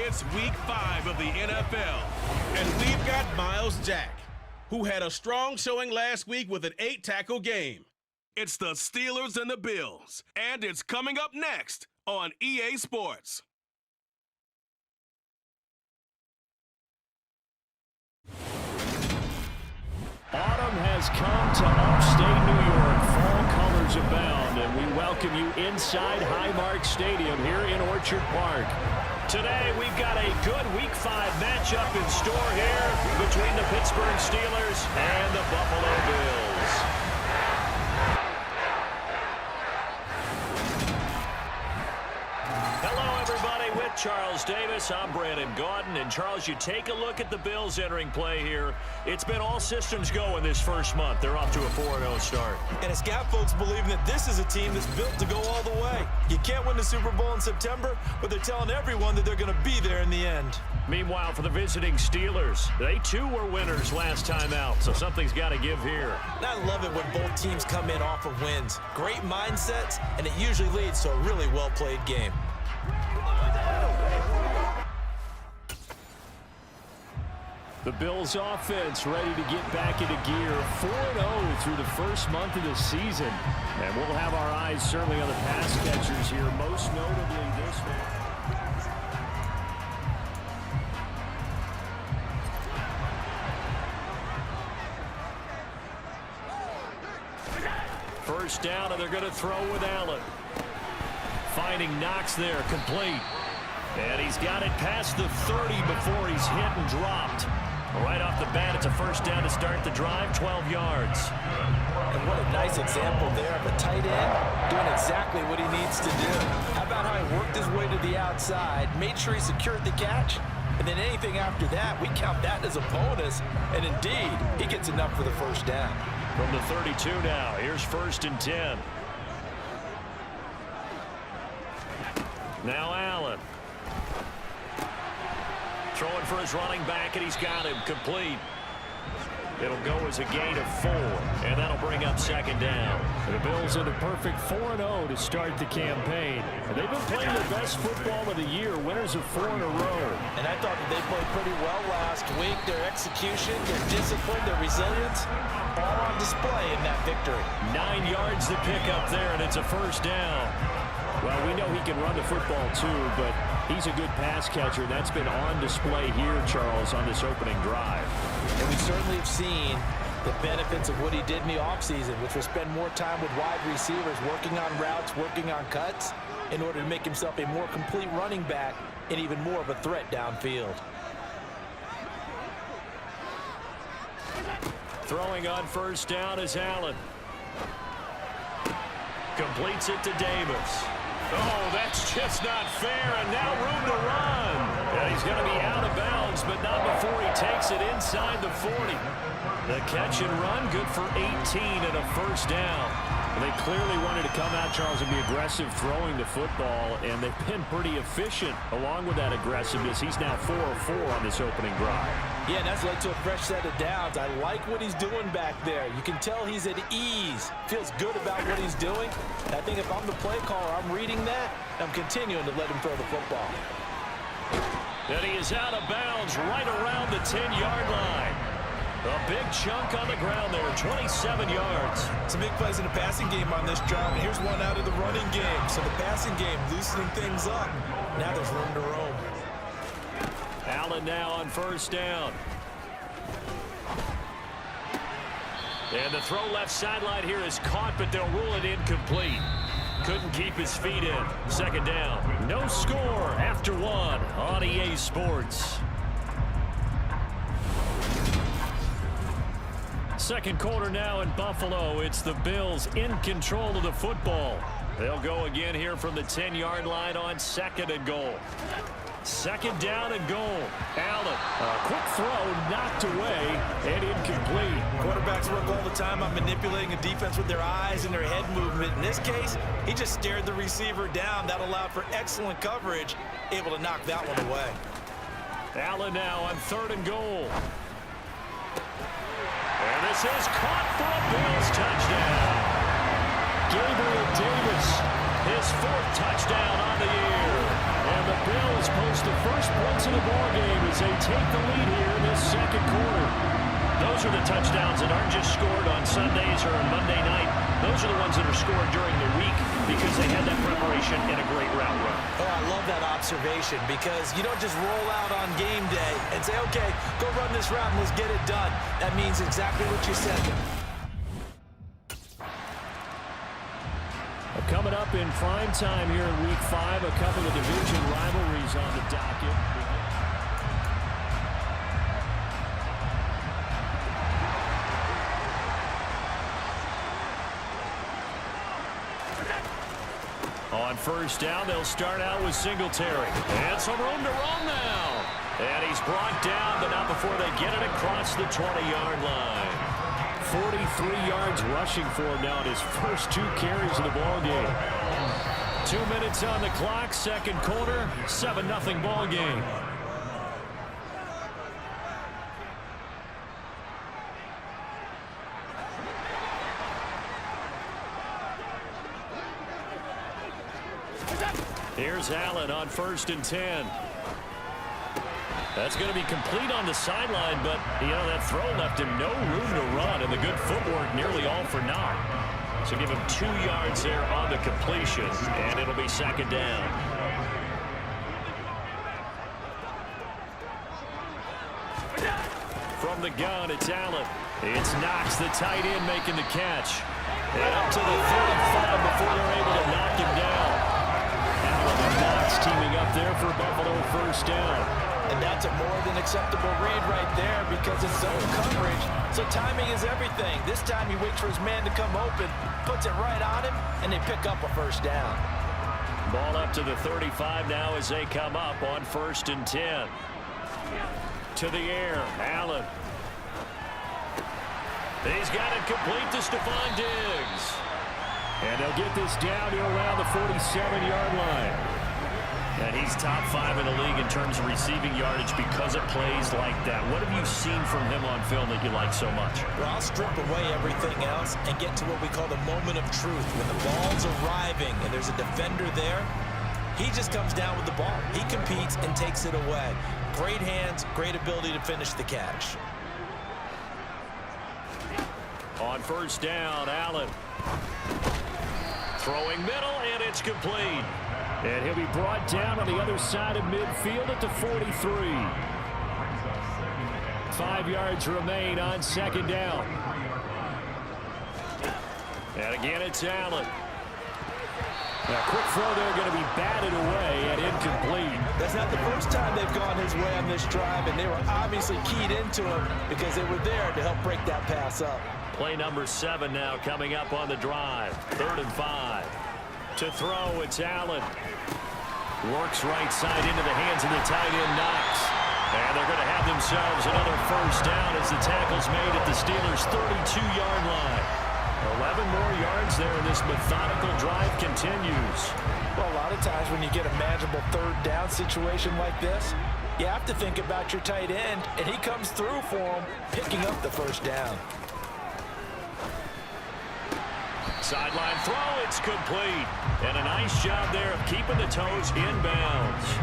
It's week 5 of the NFL, and we've got Miles Jack, who had a strong showing last week with an 8-tackle game. It's the Steelers and the Bills, and it's coming up next on EA Sports. Autumn has come to upstate New York. Fall colors abound, and we welcome you inside Highmark Stadium here in Orchard Park. Today, we've got a good Week 5 matchup in store here between the Pittsburgh Steelers and the Buffalo Bills. Hello, everybody. With Charles Davis, I'm Brandon Gaudin. And, Charles, you take a look at the Bills entering play here. It's been all systems go in this first month. They're off to a 4-0 start. And it's got folks believing that this is a team that's built to go all the way. You can't win the Super Bowl in September, but they're telling everyone that they're going to be there in the end. Meanwhile, for the visiting Steelers, they too were winners last time out, so something's got to give here. And I love it when both teams come in off of wins. Great mindsets, and it usually leads to a really well-played game. The Bills offense ready to get back into gear. 4-0 through the first month of the season. And we'll have our eyes certainly on the pass catchers here, most notably this one. First down, and they're going to throw with Allen. Finding Knox there, complete. And he's got it past the 30 before he's hit and dropped. Right off the bat, it's a first down to start the drive, 12 yards. And what a nice example there of a tight end doing exactly what he needs to do. How about how he worked his way to the outside, made sure he secured the catch, and then anything after that, we count that as a bonus. And indeed, he gets enough for the first down. From the 32 now, here's 1st and 10. Now Allen. Throwing for his running back, and he's got him complete. It'll go as a gain of 4, and that'll bring up 2nd down. The Bills are the perfect 4-0 to start the campaign. And they've been playing their best football of the year, winners of 4 in a row. And I thought that they played pretty well last week. Their execution, their discipline, their resilience, all on display in that victory. 9 yards to pick up there, and it's a first down. Well, we know he can run the football too, but he's a good pass catcher. That's been on display here, Charles, on this opening drive. And we certainly have seen the benefits of what he did in the offseason, which was spend more time with wide receivers, working on routes, working on cuts, in order to make himself a more complete running back and even more of a threat downfield. Throwing on first down is Allen. Completes it to Davis. Oh, that's just not fair, and now room to run. And he's going to be out of bounds, but not before he takes it inside the 40. The catch and run, good for 18 and a first down. They clearly wanted to come out, Charles, and be aggressive throwing the football, and they've been pretty efficient along with that aggressiveness. He's now 4 of 4 on this opening drive. Yeah, and that's led to a fresh set of downs. I like what he's doing back there. You can tell he's at ease, feels good about what he's doing. And I think if I'm the play caller, I'm reading that, and I'm continuing to let him throw the football. And he is out of bounds right around the 10-yard line. A big chunk on the ground there, 27 yards. Some big plays in the passing game on this drive, and here's one out of the running game. So the passing game loosening things up. Now there's room to roam. Allen now on first down. And the throw left sideline here is caught, but they'll rule it incomplete. Couldn't keep his feet in. 2nd down. No score after 1 on EA Sports. Second quarter now in Buffalo. It's the Bills in control of the football. They'll go again here from the 10-yard line on 2nd and goal. 2nd down and goal. Allen, a quick throw knocked away and incomplete. Quarterbacks work all the time on manipulating a defense with their eyes and their head movement. In this case, he just stared the receiver down. That allowed for excellent coverage, able to knock that one away. Allen now on 3rd and goal. And this is caught for a Bills touchdown. Gabriel Davis, his 4th touchdown on the year. And the Bills post the first points of the ballgame as they take the lead here in this second quarter. Those are the touchdowns that aren't just scored on Sundays or on Monday night. Those are the ones that are scored during the week because they had that preparation and a great route run. Oh, I love that observation because you don't just roll out on game day and say, okay, go run this route and let's get it done. That means exactly what you said. Coming up in prime time here in Week 5, a couple of division rivalries on the docket. On first down, they'll start out with Singletary. And some room to run now. And he's brought down, but not before they get it across the 20-yard line. 43 yards rushing for him now in his first 2 carries of the ball game. 2 minutes on the clock, second quarter, 7-0 ball game. Here's Allen on 1st and 10. That's going to be complete on the sideline, but, that throw left him no room to run, and the good footwork nearly all for naught. So give him 2 yards there on the completion, and it'll be second down. From the gun, it's Allen. It's Knox, the tight end, making the catch. And up to the 35 before they're able to knock him down. Allen and Knox teaming up there for Buffalo first down. And that's a more than acceptable read right there because it's zone coverage. So timing is everything. This time he waits for his man to come open, puts it right on him, and they pick up a first down. Ball up to the 35 now as they come up on 1st and 10. To the air, Allen. He's got it complete to Stephon Diggs. And they'll get this down to around the 47-yard line. And he's top 5 in the league in terms of receiving yardage because of plays like that. What have you seen from him on film that you like so much? Well, I'll strip away everything else and get to what we call the moment of truth. When the ball's arriving and there's a defender there, he just comes down with the ball. He competes and takes it away. Great hands, great ability to finish the catch. On first down, Allen. Throwing middle, and it's complete. And he'll be brought down on the other side of midfield at the 43. 5 yards remain on second down. And again, it's Allen. A quick throw there going to be batted away and incomplete. That's not the first time they've gone his way on this drive, and they were obviously keyed into him because they were there to help break that pass up. Play number 7 now coming up on the drive. 3rd and 5. To throw, it's Allen. Works right side into the hands of the tight end, Knox. And they're going to have themselves another first down as the tackle's made at the Steelers' 32-yard line. 11 more yards there, and this methodical drive continues. Well, a lot of times when you get a manageable 3rd down situation like this, you have to think about your tight end, and he comes through for him, picking up the first down. Sideline throw, it's complete. And a nice job there of keeping the toes inbounds.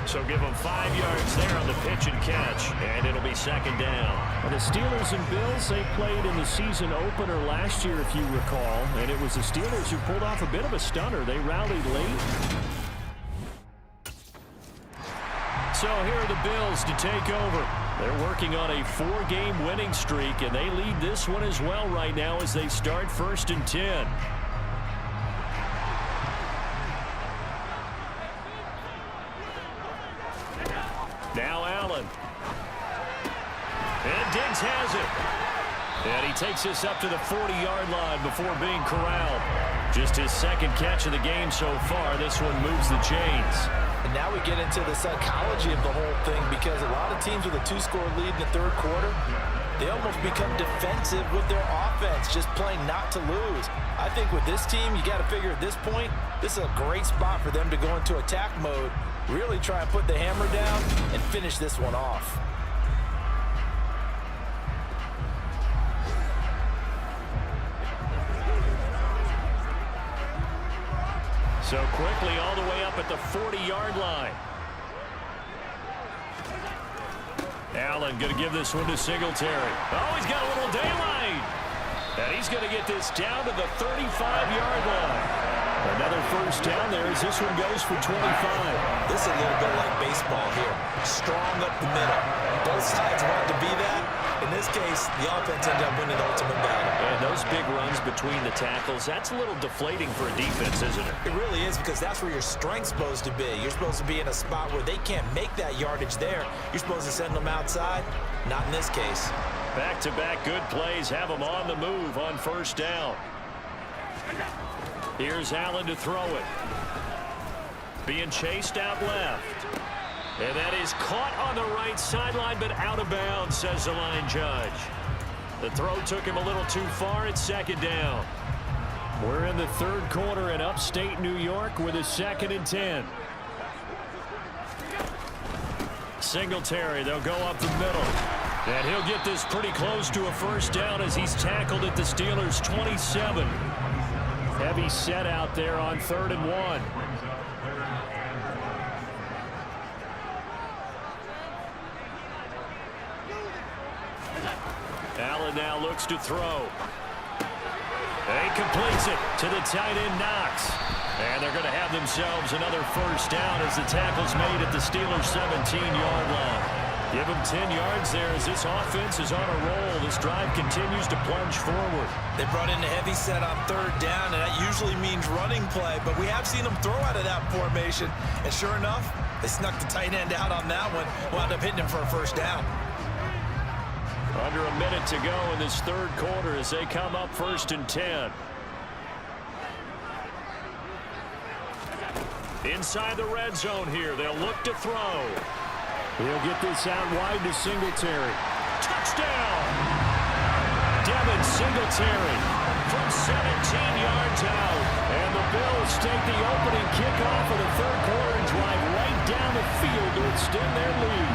So give them 5 yards there on the pitch and catch, and it'll be second down. Well, the Steelers and Bills, they played in the season opener last year, if you recall, and it was the Steelers who pulled off a bit of a stunner. They rallied late. So here are the Bills to take over. They're working on a 4-game winning streak, and they lead this one as well right now as they start 1st and 10. Now Allen. And Diggs has it. And he takes this up to the 40-yard line before being corralled. Just his 2nd catch of the game so far. This one moves the chains. And now we get into the psychology of the whole thing because a lot of teams with a 2-score lead in the 3rd quarter, they almost become defensive with their offense, just playing not to lose. I think with this team, you got to figure at this point, this is a great spot for them to go into attack mode, really try and put the hammer down and finish this one off. So quickly all the way up at the 40-yard line. Allen going to give this one to Singletary. Oh, he's got a little daylight. And he's going to get this down to the 35-yard line. Another first down there as this one goes for 25. This is a little bit like baseball here. Strong up the middle. Both sides want to be that. In this case, the offense ended up winning the ultimate battle. And those big runs between the tackles, that's a little deflating for a defense, isn't it? It really is, because that's where your strength's supposed to be. You're supposed to be in a spot where they can't make that yardage there. You're supposed to send them outside. Not in this case. Back-to-back good plays have them on the move on first down. Here's Allen to throw it. Being chased out left. And that is caught on the right sideline, but out of bounds, says the line judge. The throw took him a little too far. It's second down. We're in the third quarter in upstate New York with a 2nd and 10. Singletary, they'll go up the middle. And he'll get this pretty close to a first down as he's tackled at the Steelers' 27. Heavy set out there on 3rd and 1. Allen now looks to throw. He completes it to the tight end, Knox. And they're going to have themselves another first down as the tackle's made at the Steelers' 17-yard line. Give them 10 yards there as this offense is on a roll. This drive continues to plunge forward. They brought in a heavy set on 3rd down, and that usually means running play, but we have seen them throw out of that formation. And sure enough, they snuck the tight end out on that one, wound up hitting him for a first down. Under a minute to go in this third quarter as they come up 1st and 10. Inside the red zone here. They'll look to throw. He'll get this out wide to Singletary. Touchdown! Devin Singletary from 17 yards out. And the Bills take the opening kickoff of the third quarter and drive right down the field to extend their lead.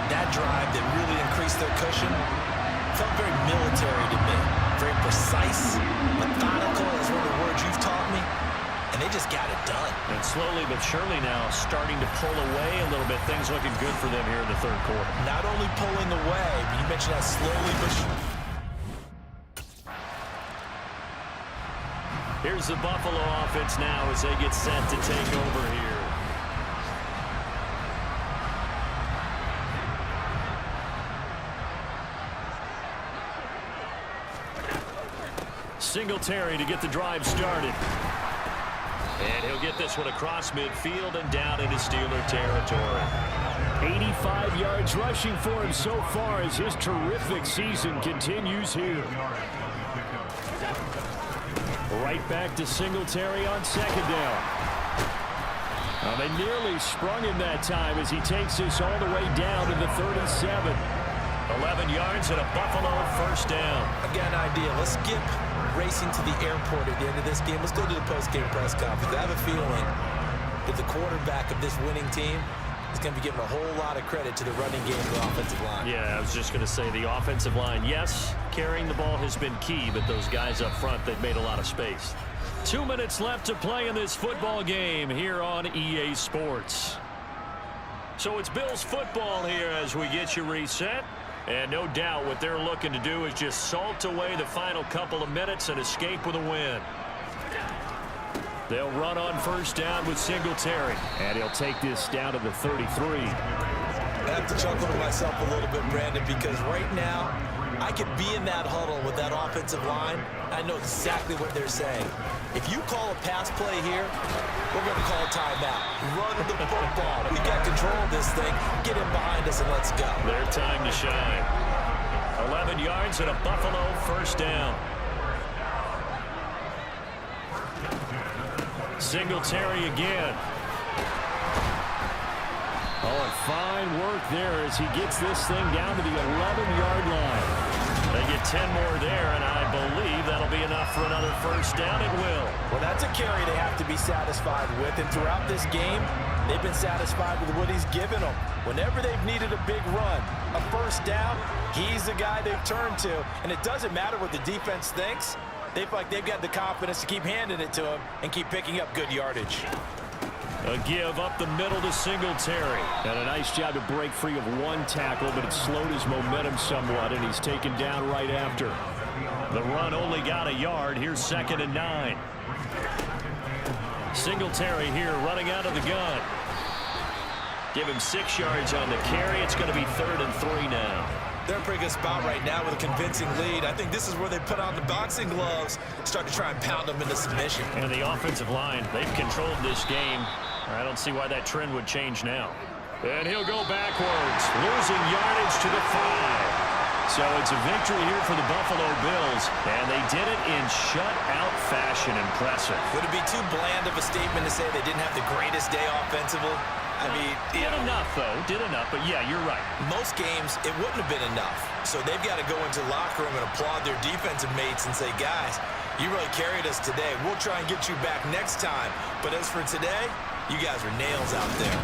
That drive that really increased their cushion felt very military to me. Very precise, methodical is one of the words you've taught me. And they just got it done. And slowly but surely now starting to pull away a little bit. Things looking good for them here in the third quarter. Not only pulling away, but you mentioned that slowly but surely. Here's the Buffalo offense now as they get set to take over here. Singletary to get the drive started. And he'll get this one across midfield and down into Steeler territory. 85 yards rushing for him so far as his terrific season continues here. Right back to Singletary on 2nd down. They nearly sprung him that time as he takes this all the way down to the 37. 11 yards and a Buffalo first down. Again, idea. Let's skip racing to the airport at the end of this game. Let's go to the post-game press conference. I have a feeling that the quarterback of this winning team is going to be given a whole lot of credit to the running game of the offensive line. Yeah, I was just going to say the offensive line, yes, carrying the ball has been key, but those guys up front, they've made a lot of space. 2 minutes left to play in this football game here on EA Sports. So it's Bills football here as we get you reset. And no doubt what they're looking to do is just salt away the final couple of minutes and escape with a win. They'll run on first down with Singletary. And he'll take this down to the 33. I have to chuckle to myself a little bit, Brandon, because right now I could be in that huddle with that offensive line. I know exactly what they're saying. If you call a pass play here, we're going to call a timeout. Run the football. We got control of this thing. Get in behind us and let's go. Their time to shine. 11 yards and a Buffalo first down. Singletary again. Oh, and fine work there as he gets this thing down to the 11-yard line. They get 10 more there, and I believe that'll be enough for another first down. It will. Well, that's a carry they have to be satisfied with, and throughout this game, they've been satisfied with what he's given them. Whenever they've needed a big run, a first down, he's the guy they've turned to, and it doesn't matter what the defense thinks. They feel like they've got the confidence to keep handing it to him and keep picking up good yardage. A give up the middle to Singletary. And a nice job to break free of one tackle, but it slowed his momentum somewhat, and he's taken down right after. The run only got a yard. Here's 2nd and 9. Singletary here running out of the gun. Give him 6 yards on the carry. It's going to be 3rd and 3 now. They're in a pretty good spot right now with a convincing lead. I think this is where they put on the boxing gloves, start to try and pound them into submission. And the offensive line, they've controlled this game. I don't see why that trend would change now. And he'll go backwards, losing yardage to the 5. So it's a victory here for the Buffalo Bills, and they did it in shutout fashion. Impressive. Would it be too bland of a statement to say they didn't have the greatest day offensively? I mean, did enough, though. Did enough, but yeah, you're right. Most games, it wouldn't have been enough. So they've got to go into the locker room and applaud their defensive mates and say, guys, you really carried us today. We'll try and get you back next time. But as for today, you guys are nails out there.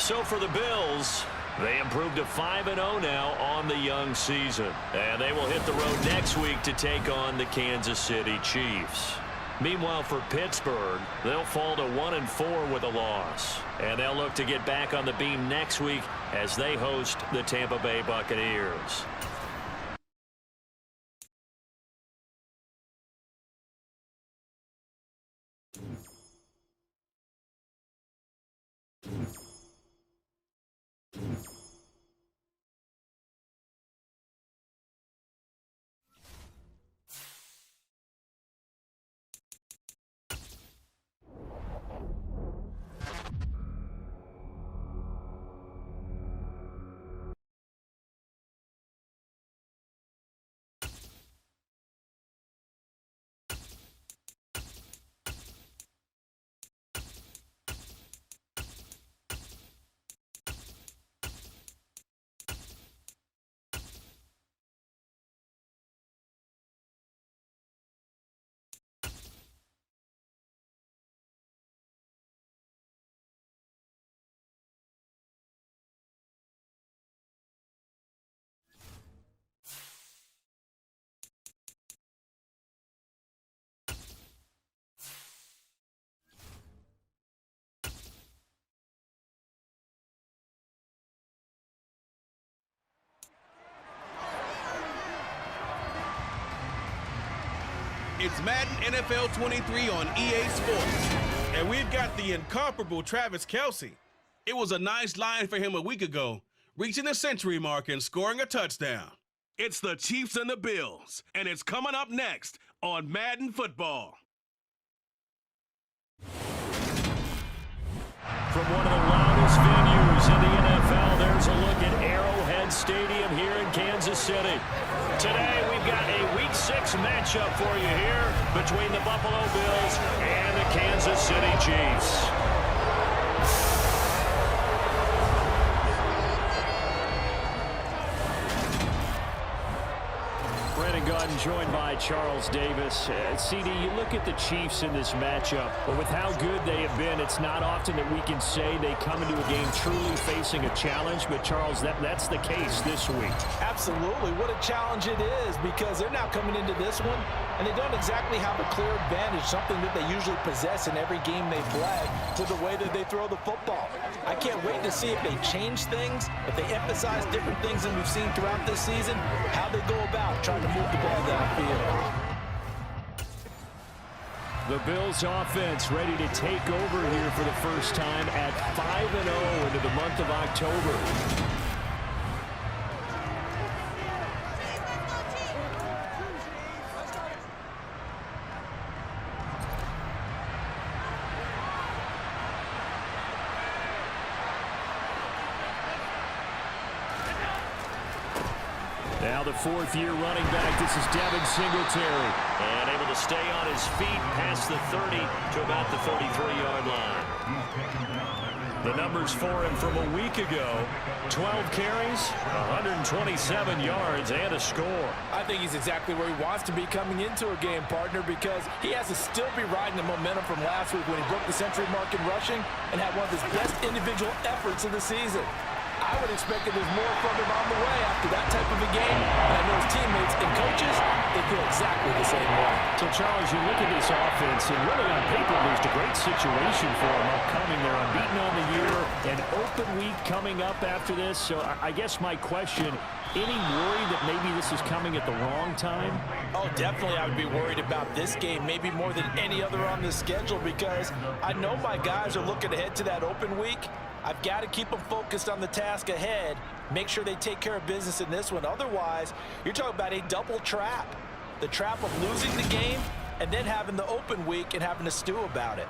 So for the Bills, they improved to 5-0 now on the young season. And they will hit the road next week to take on the Kansas City Chiefs. Meanwhile, for Pittsburgh, they'll fall to 1-4 with a loss. And they'll look to get back on the beam next week as they host the Tampa Bay Buccaneers. It's Madden NFL 23 on EA Sports. And we've got the incomparable Travis Kelce. It was a nice line for him a week ago, reaching the century mark and scoring a touchdown. It's the Chiefs and the Bills, and it's coming up next on Madden Football. From one of the loudest venues in the NFL, there's a look at Arrowhead Stadium here in Kansas City. Today, we've got a Week 6 matchup for you here between the Buffalo Bills and the Kansas City Chiefs. Brandon Gaudin joined by Charles Davis. CD, you look at the Chiefs in this matchup, but with how good they have been, it's not often that we can say they come into a game truly facing a challenge, but Charles, that's the case this week. Absolutely. What a challenge it is, because they're now coming into this one, and they don't exactly have a clear advantage, something that they usually possess in every game they play with the way that they throw the football. I can't wait to see if they change things, if they emphasize different things than we've seen throughout this season, how they go about trying to move the ball downfield. The Bills offense ready to take over here for the first time at 5-0 into the month of October. Now the fourth-year running back, this is Devin Singletary. And able to stay on his feet past the 30 to about the 33-yard line. The numbers for him from a week ago, 12 carries, 127 yards, and a score. I think he's exactly where he wants to be coming into a game, partner, because he has to still be riding the momentum from last week when he broke the century mark in rushing and had one of his best individual efforts of the season. I would expect that there's more from him on the way after that type of a game. And I know his teammates and coaches, they feel exactly the same way. So, Charles, you look at this offense, and really on paper, there's a great situation for them upcoming. They're unbeaten on the year, an open week coming up after this. So I guess my question, any worry that maybe this is coming at the wrong time? Oh, definitely I would be worried about this game, maybe more than any other on the schedule, because I know my guys are looking ahead to that open week. I've got to keep them focused on the task ahead, make sure they take care of business in this one. Otherwise, you're talking about a double trap. The trap of losing the game and then having the open week and having to stew about it.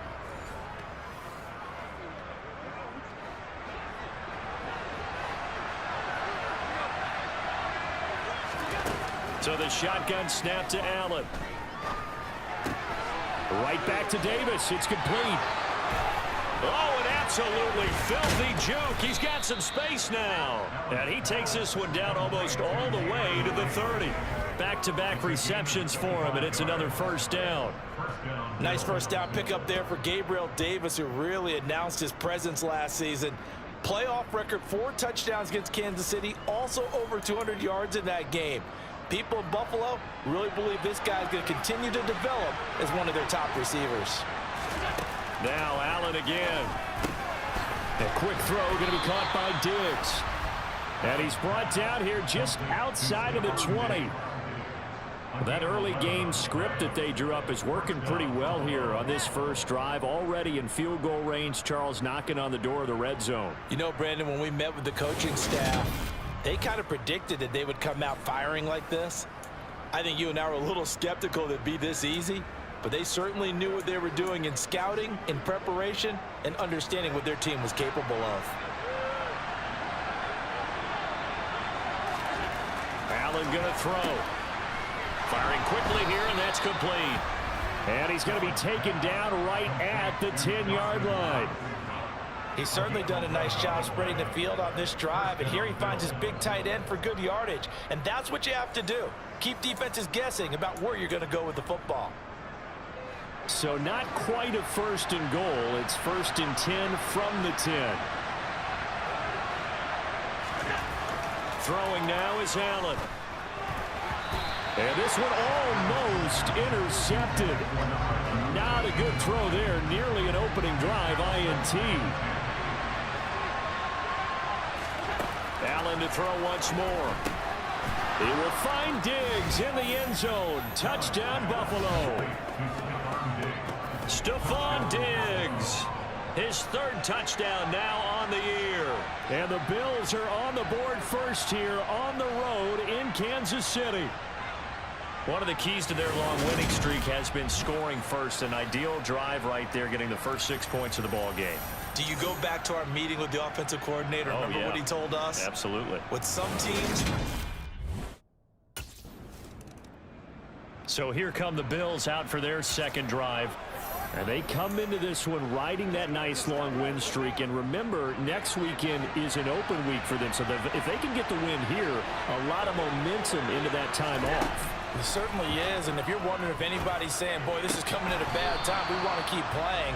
So the shotgun snap to Allen. Right back to Davis. It's complete. Oh, an absolutely filthy juke. He's got some space now. And he takes this one down almost all the way to the 30. Back-to-back receptions for him, and it's another first down. Nice first down pickup there for Gabriel Davis, who really announced his presence last season. Playoff record, 4 touchdowns against Kansas City, also over 200 yards in that game. People in Buffalo really believe this guy's going to continue to develop as one of their top receivers. Now Allen again. A quick throw going to be caught by Diggs. And he's brought down here just outside of the 20. That early game script that they drew up is working pretty well here on this first drive. Already in field goal range, Charles knocking on the door of the red zone. You know, Brandon, when we met with the coaching staff, they kind of predicted that they would come out firing like this. I think you and I were a little skeptical that it'd be this easy, but they certainly knew what they were doing in scouting, in preparation, and understanding what their team was capable of. Allen going to throw. Firing quickly here, and that's complete. And he's going to be taken down right at the 10-yard line. He's certainly done a nice job spreading the field on this drive, and here he finds his big tight end for good yardage. And that's what you have to do. Keep defenses guessing about where you're going to go with the football. So not quite a first and goal. It's first and 10 from the 10. Throwing now is Allen. And this one almost intercepted. Not a good throw there. Nearly an opening drive INT. Allen to throw once more. He will find Diggs in the end zone. Touchdown, Buffalo. Stephon Diggs. His 3rd touchdown now on the year. And the Bills are on the board first here on the road in Kansas City. One of the keys to their long winning streak has been scoring first. An ideal drive right there, getting the first 6 points of the ball game. Do you go back to our meeting with the offensive coordinator? Remember what he told us? Absolutely. With some teams. So here come the Bills out for their second drive. And they come into this one riding that nice long win streak. And remember, next weekend is an open week for them. So if they can get the win here, a lot of momentum into that time off. It certainly is, and if you're wondering if anybody's saying, boy, this is coming at a bad time, we want to keep playing,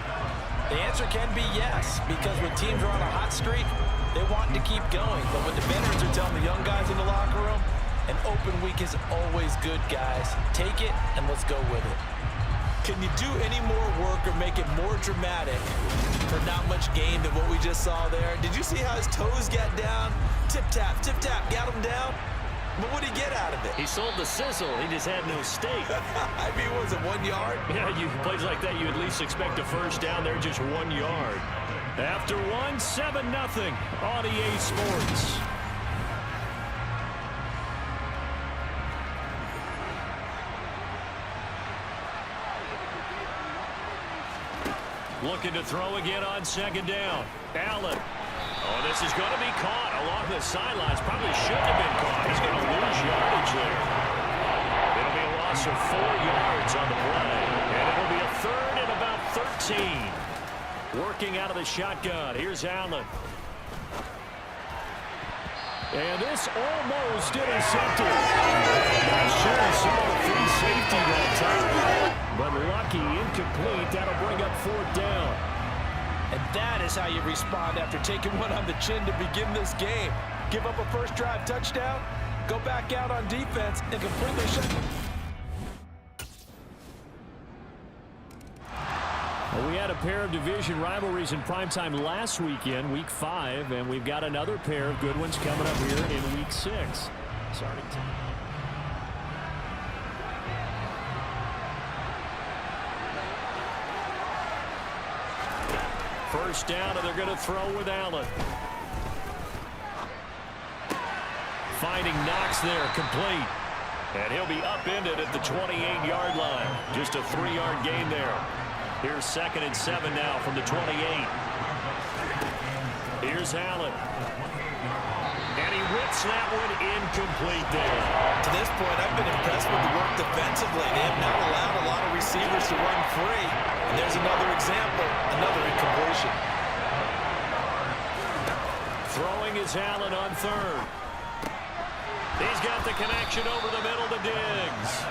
the answer can be yes, because when teams are on a hot streak, they want to keep going. But what the veterans are telling the young guys in the locker room, an open week is always good, guys. Take it, and let's go with it. Can you do any more work or make it more dramatic for not much gain than what we just saw there? Did you see how his toes got down? Tip-tap, got him down. But what did he get out of it? He sold the sizzle. He just had no steak. I mean, was it 1 yard? Yeah, plays like that, you at least expect a first down. They're just 1 yard. After 1, 7-0 on EA Sports. Looking to throw again on second down. Allen. Oh, this is going to be caught along the sidelines. Probably shouldn't have been caught. He's going to lose yardage there. It'll be a loss of 4 yards on the play. And it'll be a 3rd and about 13. Working out of the shotgun. Here's Allen. And this almost intercepted. Not sure he saw a free safety that time. But lucky, incomplete. That'll bring up 4th down. And that is how you respond after taking one on the chin to begin this game. Give up a first drive touchdown, go back out on defense, and completely shut. Well, we had a pair of division rivalries in primetime last weekend, week 5, and we've got another pair of good ones coming up here in week 6. Starting to... First down, and they're going to throw with Allen. Finding Knox there, complete. And he'll be upended at the 28-yard line. Just a 3-yard gain there. Here's 2nd and 7 now from the 28. Here's Allen. And he rips that one incomplete there. To this point, I've been impressed with the work defensively. They have not allowed a lot of receivers to run free. And there's another example, another incompletion. Throwing is Allen on 3rd. He's got the connection over the middle to Diggs.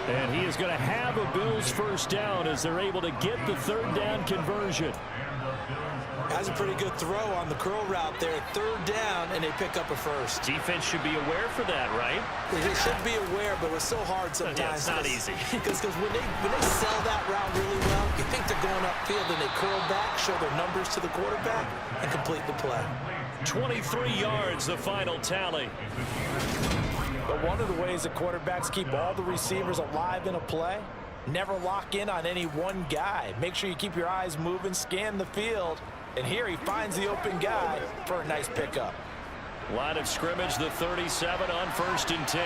And he is going to have a Bills first down as they're able to get the 3rd down conversion. That's a pretty good throw on the curl route there. 3rd down, and they pick up a first. Defense should be aware for that, right? They should be aware, but it's so hard sometimes. Yeah, it's not easy. Because when they sell that route really well, you think they're going upfield, and they curl back, show their numbers to the quarterback, and complete the play. 23 yards, the final tally. But one of the ways that quarterbacks keep all the receivers alive in a play, never lock in on any one guy. Make sure you keep your eyes moving, scan the field. And here he finds the open guy for a nice pickup. Line of scrimmage, the 37 on 1st and 10.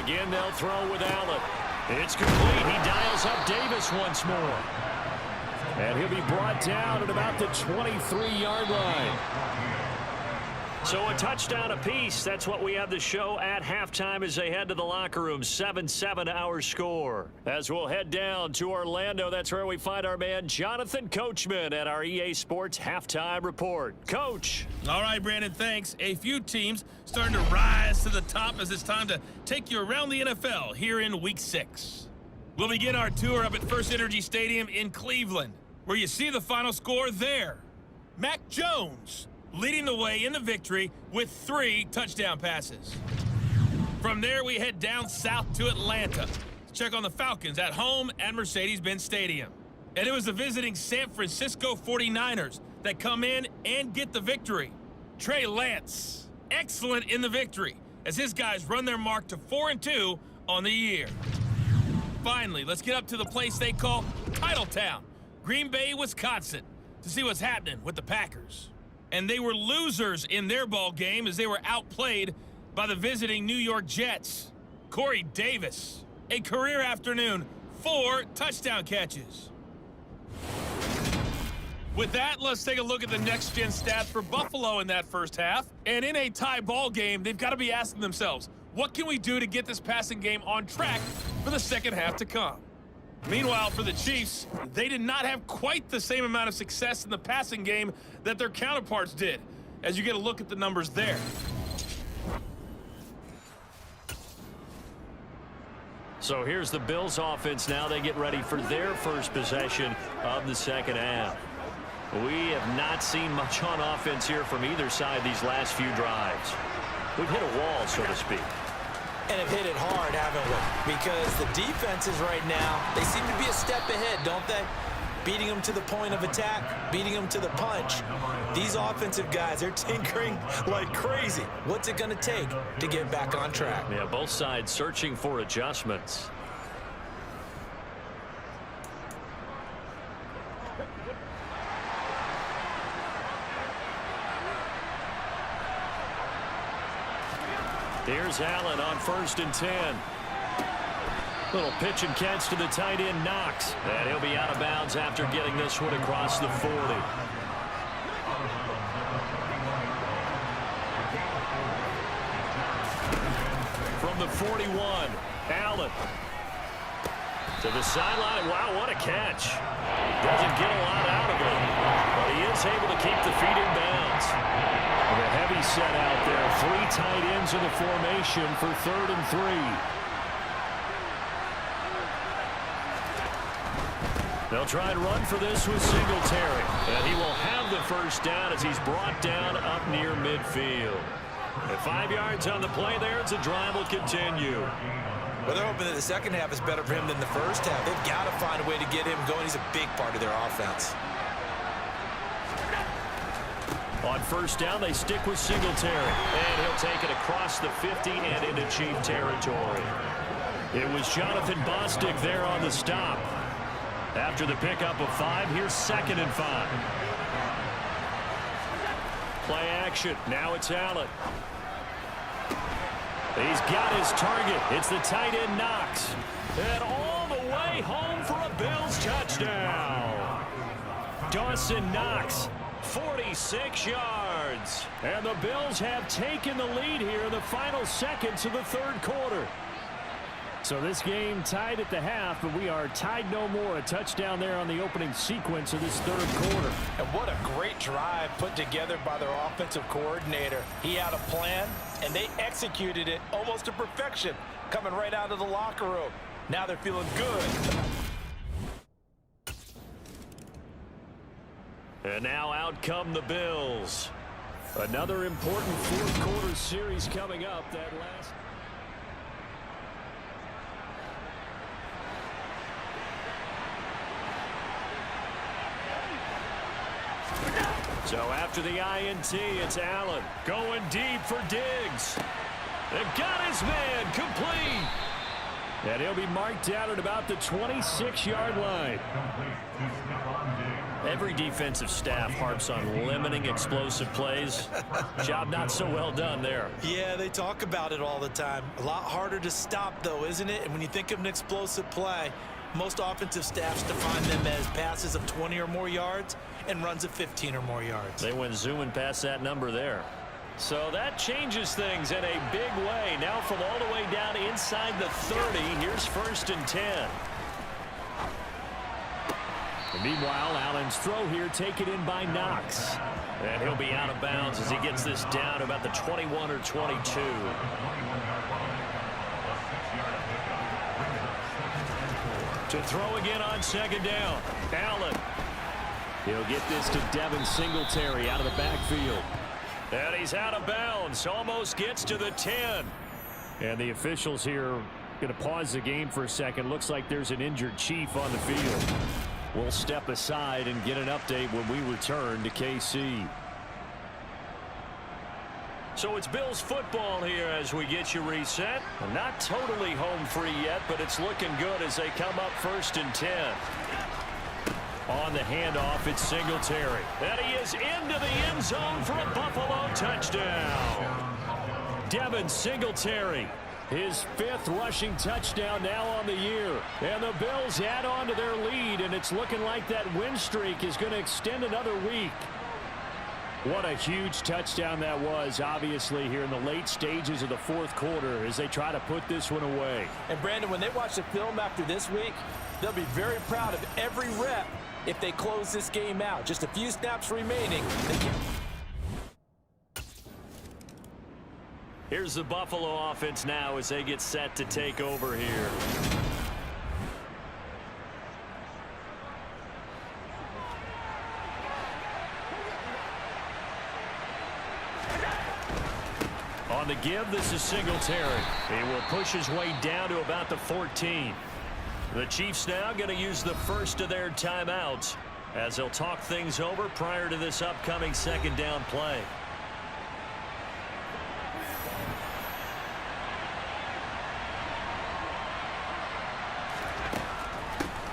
Again, they'll throw with Allen. It's complete. He dials up Davis once more. And he'll be brought down at about the 23-yard line. So a touchdown apiece. That's what we have the show at halftime as they head to the locker room. 7-7 our score. As we'll head down to Orlando, that's where we find our man Jonathan Coachman at our EA Sports Halftime Report. Coach. All right, Brandon, thanks. A few teams starting to rise to the top as it's time to take you around the NFL here in Week 6. We'll begin our tour up at First Energy Stadium in Cleveland, where you see the final score there. Mac Jones leading the way in the victory with 3 touchdown passes. From there, we head down south to Atlanta to check on the Falcons at home at Mercedes-Benz Stadium. And it was the visiting San Francisco 49ers that come in and get the victory. Trey Lance, excellent in the victory, as his guys run their mark to 4-2 on the year. Finally, let's get up to the place they call Titletown, Green Bay, Wisconsin, to see what's happening with the Packers. And they were losers in their ball game as they were outplayed by the visiting New York Jets. Corey Davis, a career afternoon, 4 touchdown catches. With that, let's take a look at the next-gen stats for Buffalo in that first half. And in a tie ball game, they've got to be asking themselves, what can we do to get this passing game on track for the second half to come? Meanwhile, for the Chiefs, they did not have quite the same amount of success in the passing game that their counterparts did, as you get a look at the numbers there. So here's the Bills offense now. They get ready for their first possession of the second half. We have not seen much on offense here from either side these last few drives. We've hit a wall, so to speak. And have hit it hard, haven't we? Because the defenses right now, they seem to be a step ahead, don't they? Beating them to the point of attack, beating them to the punch. These offensive guys, they're tinkering like crazy. What's it going to take to get back on track? Yeah, both sides searching for adjustments. Here's Allen on 1st and 10. Little pitch and catch to the tight end, Knox. And he'll be out of bounds after getting this one across the 40. From the 41, Allen. To the sideline. Wow, what a catch. Doesn't get a lot out of it, but he is able to keep the feet in bounds. And a heavy set out there. 3 tight ends in the formation for 3rd and 3. They'll try and run for this with Singletary. And he will have the first down as he's brought down up near midfield. At 5 yards on the play there, it's a drive will continue. Well, they're hoping that the second half is better for him than the first half. They've got to find a way to get him going. He's a big part of their offense. On first down, they stick with Singletary. And he'll take it across the 50 and into Chief territory. It was Jonathan Bostic there on the stop. After the pickup of 5, here's 2nd and 5. Play action. Now it's Allen. He's got his target. It's the tight end Knox. And all the way home for a Bills touchdown. Dawson Knox, 46 yards. And the Bills have taken the lead here in the final seconds of the third quarter. So this game tied at the half, but we are tied no more. A touchdown there on the opening sequence of this third quarter. And what a great drive put together by their offensive coordinator. He had a plan, and they executed it almost to perfection, coming right out of the locker room. Now they're feeling good. And now out come the Bills. Another important fourth quarter series coming up. That last... So after the INT, it's Allen going deep for Diggs. They got his man complete. And he'll be marked down at about the 26-yard line. Every defensive staff harps on limiting explosive plays. Job not so well done there. Yeah, they talk about it all the time. A lot harder to stop, though, isn't it? And when you think of an explosive play, most offensive staffs define them as passes of 20 or more yards and runs of 15 or more yards. They went zooming past that number there. So that changes things in a big way. Now from all the way down inside the 30, here's 1st and 10. And meanwhile, Allen's throw here taken in by Knox. And he'll be out of bounds as he gets this down to about the 21 or 22. To throw again on 2nd down. Allen. He'll get this to Devin Singletary out of the backfield. And he's out of bounds. Almost gets to the 10. And the officials here going to pause the game for a second. Looks like there's an injured Chief on the field. We'll step aside and get an update when we return to KC. So it's Bills football here as we get you reset. Not totally home free yet, but it's looking good as they come up 1st and 10. On the handoff, it's Singletary. And he is into the end zone for a Buffalo touchdown. Devin Singletary, his 5th rushing touchdown now on the year. And the Bills add on to their lead, and it's looking like that win streak is going to extend another week. What a huge touchdown that was, obviously, here in the late stages of the fourth quarter as they try to put this one away. And, Brandon, when they watch the film after this week, they'll be very proud of every rep if they close this game out. Just a few snaps remaining. Here's the Buffalo offense now as they get set to take over here. On the give, this is Singletary. He will push his way down to about the 14. The Chiefs now going to use the first of their timeouts as they'll talk things over prior to this upcoming 2nd down play.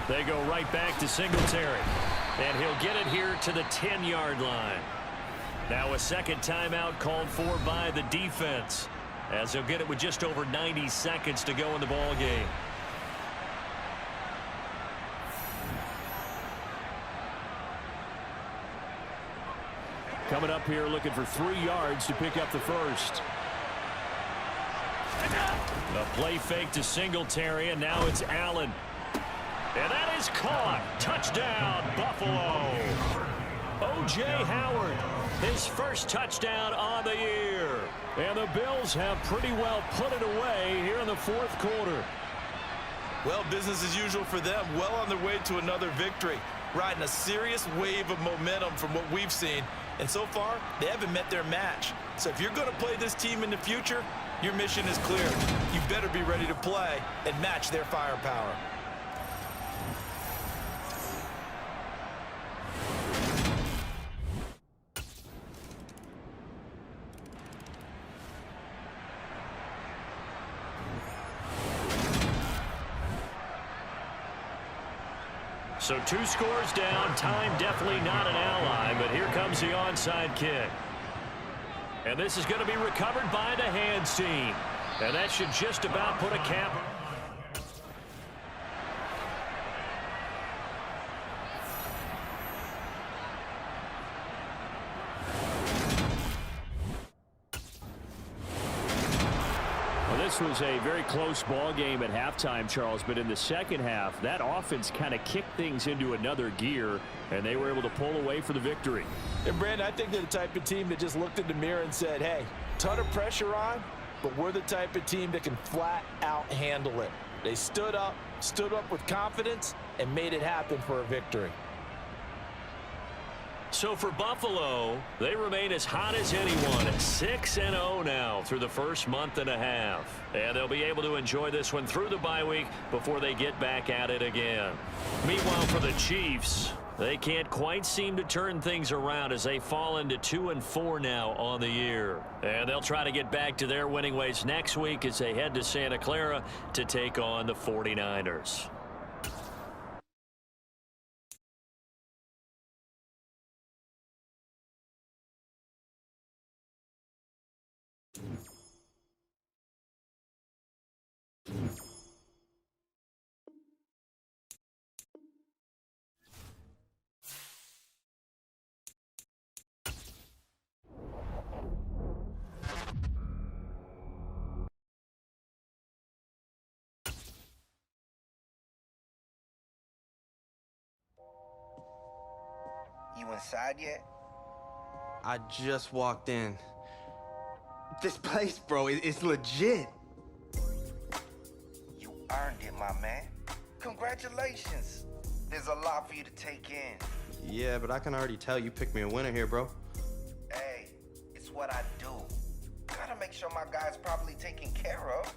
They go right back to Singletary. And he'll get it here to the 10-yard line. Now a 2nd timeout called for by the defense as they'll get it with just over 90 seconds to go in the ball game. Coming up here looking for 3 yards to pick up the first. A play fake to Singletary, and now it's Allen. And that is caught. Touchdown, Buffalo. O.J. Howard, his first touchdown on the year. And the Bills have pretty well put it away here in the fourth quarter. Well, business as usual for them, well on their way to another victory, riding a serious wave of momentum from what we've seen. And so far, they haven't met their match. So if you're going to play this team in the future, your mission is clear. You better be ready to play and match their firepower. So 2 scores down. Time definitely not an ally, but here comes the onside kick. And this is going to be recovered by the hands team. And that should just about put a cap. This was a very close ball game at halftime, Charles, but in the second half, that offense kind of kicked things into another gear, and they were able to pull away for the victory. And, Brandon, I think they're the type of team that just looked in the mirror and said, hey, ton of pressure on, but we're the type of team that can flat out handle it. They stood up with confidence, and made it happen for a victory. So for Buffalo, they remain as hot as anyone at 6-0 now through the first month and a half. And they'll be able to enjoy this one through the bye week before they get back at it again. Meanwhile, for the Chiefs, they can't quite seem to turn things around as they fall into 2-4 now on the year. And they'll try to get back to their winning ways next week as they head to Santa Clara to take on the 49ers. You inside yet? I just walked in. This place, bro, it's legit. You earned it, my man. Congratulations. There's a lot for you to take in. Yeah, but I can already tell you picked me a winner here, bro. Hey, it's what I do. Gotta make sure my guy's properly taken care of.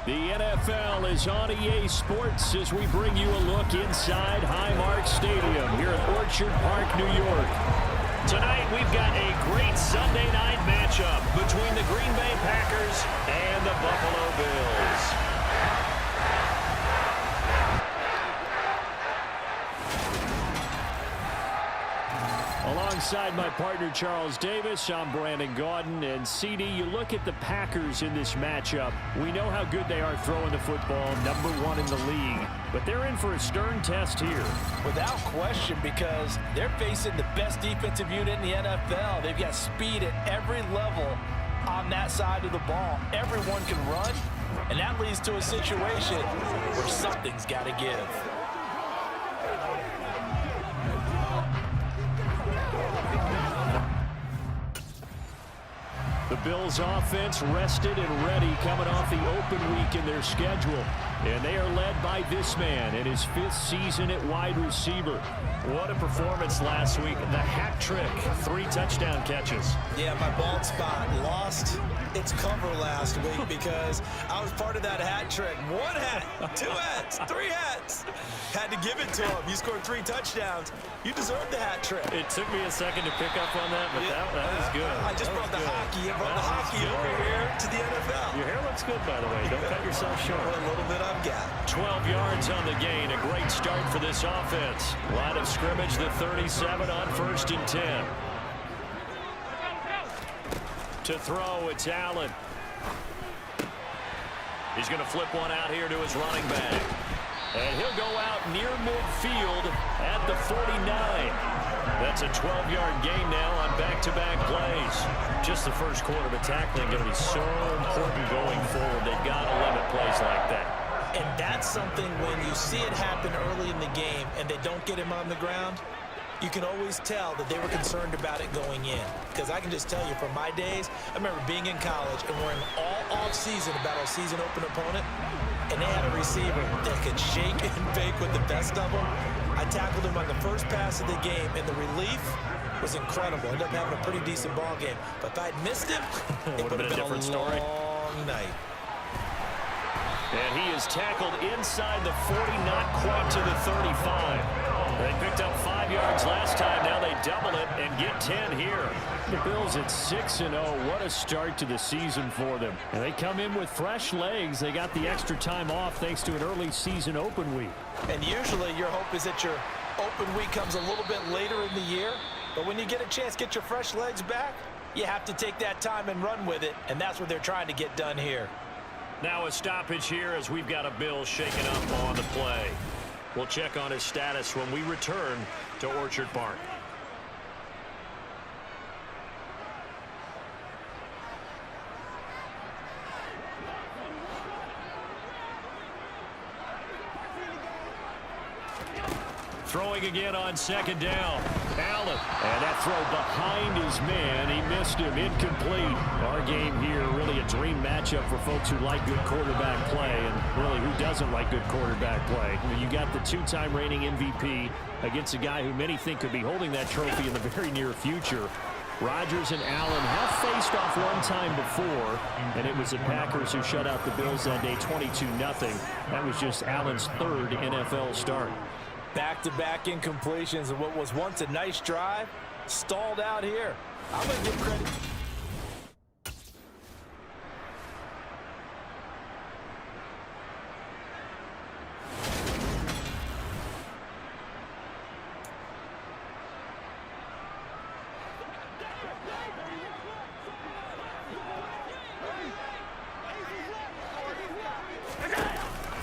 The NFL is on EA Sports as we bring you a look inside Highmark Stadium here at Orchard Park, New York. Tonight, we've got a great Sunday night matchup between the Green Bay Packers and the Buffalo Bills. Alongside my partner, Charles Davis, I'm Brandon Gaudin. And CD, you look at the Packers in this matchup. We know how good they are throwing the football, #1 in the league. But they're in for a stern test here. Without question, because they're facing the best defensive unit in the NFL. They've got speed at every level on that side of the ball. Everyone can run, and that leads to a situation where something's got to give. The Bills offense rested and ready coming off the open week in their schedule. And they are led by this man in his 5th season at wide receiver. What a performance last week. The hat trick, 3 touchdown catches. Yeah, my bald spot lost its cover last week because I was part of that hat trick. 1 hat, 2 hats, 3 hats. Had to give it to him. You scored 3 touchdowns. You deserve the hat trick. It took me a second to pick up on that, but that was good. I just brought the hockey. I brought the hockey over here to the NFL. Your hair looks good, by the way. Don't cut yourself short. What a little bit I've got. 12 yards on the gain. A great start for this offense. Line of scrimmage, the 37 on 1st and 10. To throw, it's Allen. He's going to flip one out here to his running back. And he'll go out near midfield at the 49. That's a 12-yard gain now on back-to-back plays. Just the first quarter, but tackling going to be so important going forward. They've got to limit plays like that. And that's something when you see it happen early in the game and they don't get him on the ground, you can always tell that they were concerned about it going in. Because I can just tell you from my days, I remember being in college and worrying all off-season about our season open opponent, and they had a receiver that could shake and bake with the best of them. I tackled him on the first pass of the game, and the relief was incredible. Ended up having a pretty decent ball game. But if I'd missed him, it would have been a different story. Long night. And he is tackled inside the 40, not quite to the 35. They picked up 5 yards last time. Now they double it and get 10 here. The Bills at 6-0. What a start to the season for them. And they come in with fresh legs. They got the extra time off thanks to an early season open week. And usually your hope is that your open week comes a little bit later in the year. But when you get a chance to get your fresh legs back, you have to take that time and run with it. And that's what they're trying to get done here. Now a stoppage here as we've got a Bill shaking up on the play. We'll check on his status when we return to Orchard Park. Throwing again on 2nd down. Allen. And that throw behind his man. He missed him. Incomplete. Our game here, really a dream matchup for folks who like good quarterback play. And really, who doesn't like good quarterback play? I mean, you got the 2-time reigning MVP against a guy who many think could be holding that trophy in the very near future. Rodgers and Allen have faced off one time before, and it was the Packers who shut out the Bills that day 22-0. That was just Allen's 3rd NFL start. Back-to-back incompletions of what was once a nice drive, stalled out here. I'm going to give credit.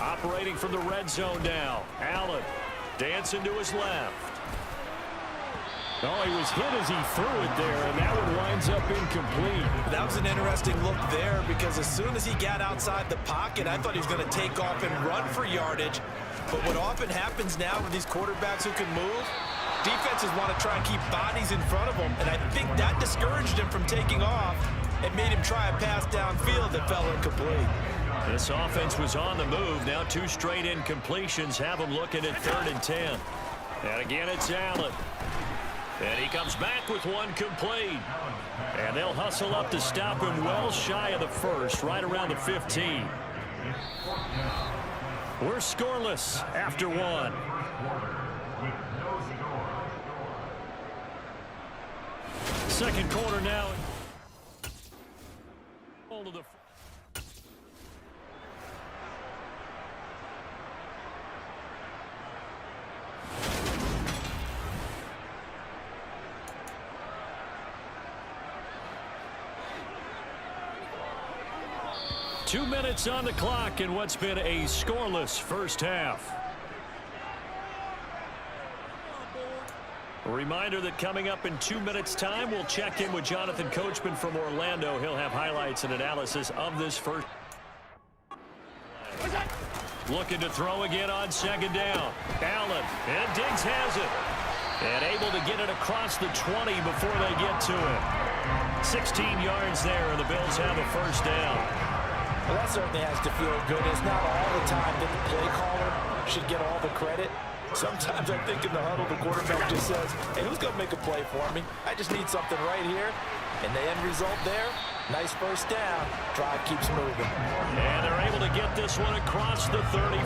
Operating from the red zone now. Allen dancing to his left. Oh, he was hit as he threw it there, and that one winds up incomplete. That was an interesting look there because as soon as he got outside the pocket, I thought he was going to take off and run for yardage. But what often happens now with these quarterbacks who can move, defenses want to try and keep bodies in front of them, and I think that discouraged him from taking off and made him try a pass downfield that fell incomplete. This offense was on the move. Now 2 straight incompletions have them looking at 3rd and 10. And again, it's Allen. And he comes back with one complete. And they'll hustle up to stop him well shy of the 1st, right around the 15. We're scoreless after one. Second quarter now. Hold of the 2 minutes on the clock in what's been a scoreless first half. A reminder that coming up in 2 minutes' time, we'll check in with Jonathan Coachman from Orlando. He'll have highlights and analysis of this first. Looking to throw again on second down. Allen, and Diggs has it. And able to get it across the 20 before they get to it. 16 yards there, and the Bills have a first down. Well, that certainly has to feel good. It's not all the time that the play caller should get all the credit. Sometimes I think in the huddle, the quarterback just says, hey, who's going to make a play for me? I just need something right here. And the end result there, nice first down. Drive keeps moving. And they're able to get this one across the 35.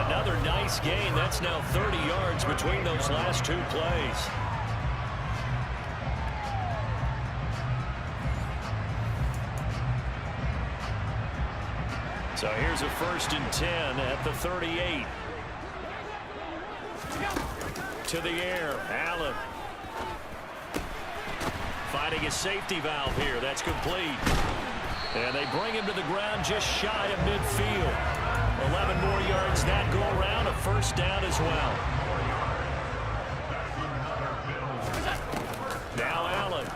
Another nice gain. That's now 30 yards between those last two plays. So here's a 1st and 10 at the 38. To the air, Allen. Finding a safety valve here. That's complete. And they bring him to the ground just shy of midfield. 11 more yards that go around. A first down as well. Now Allen.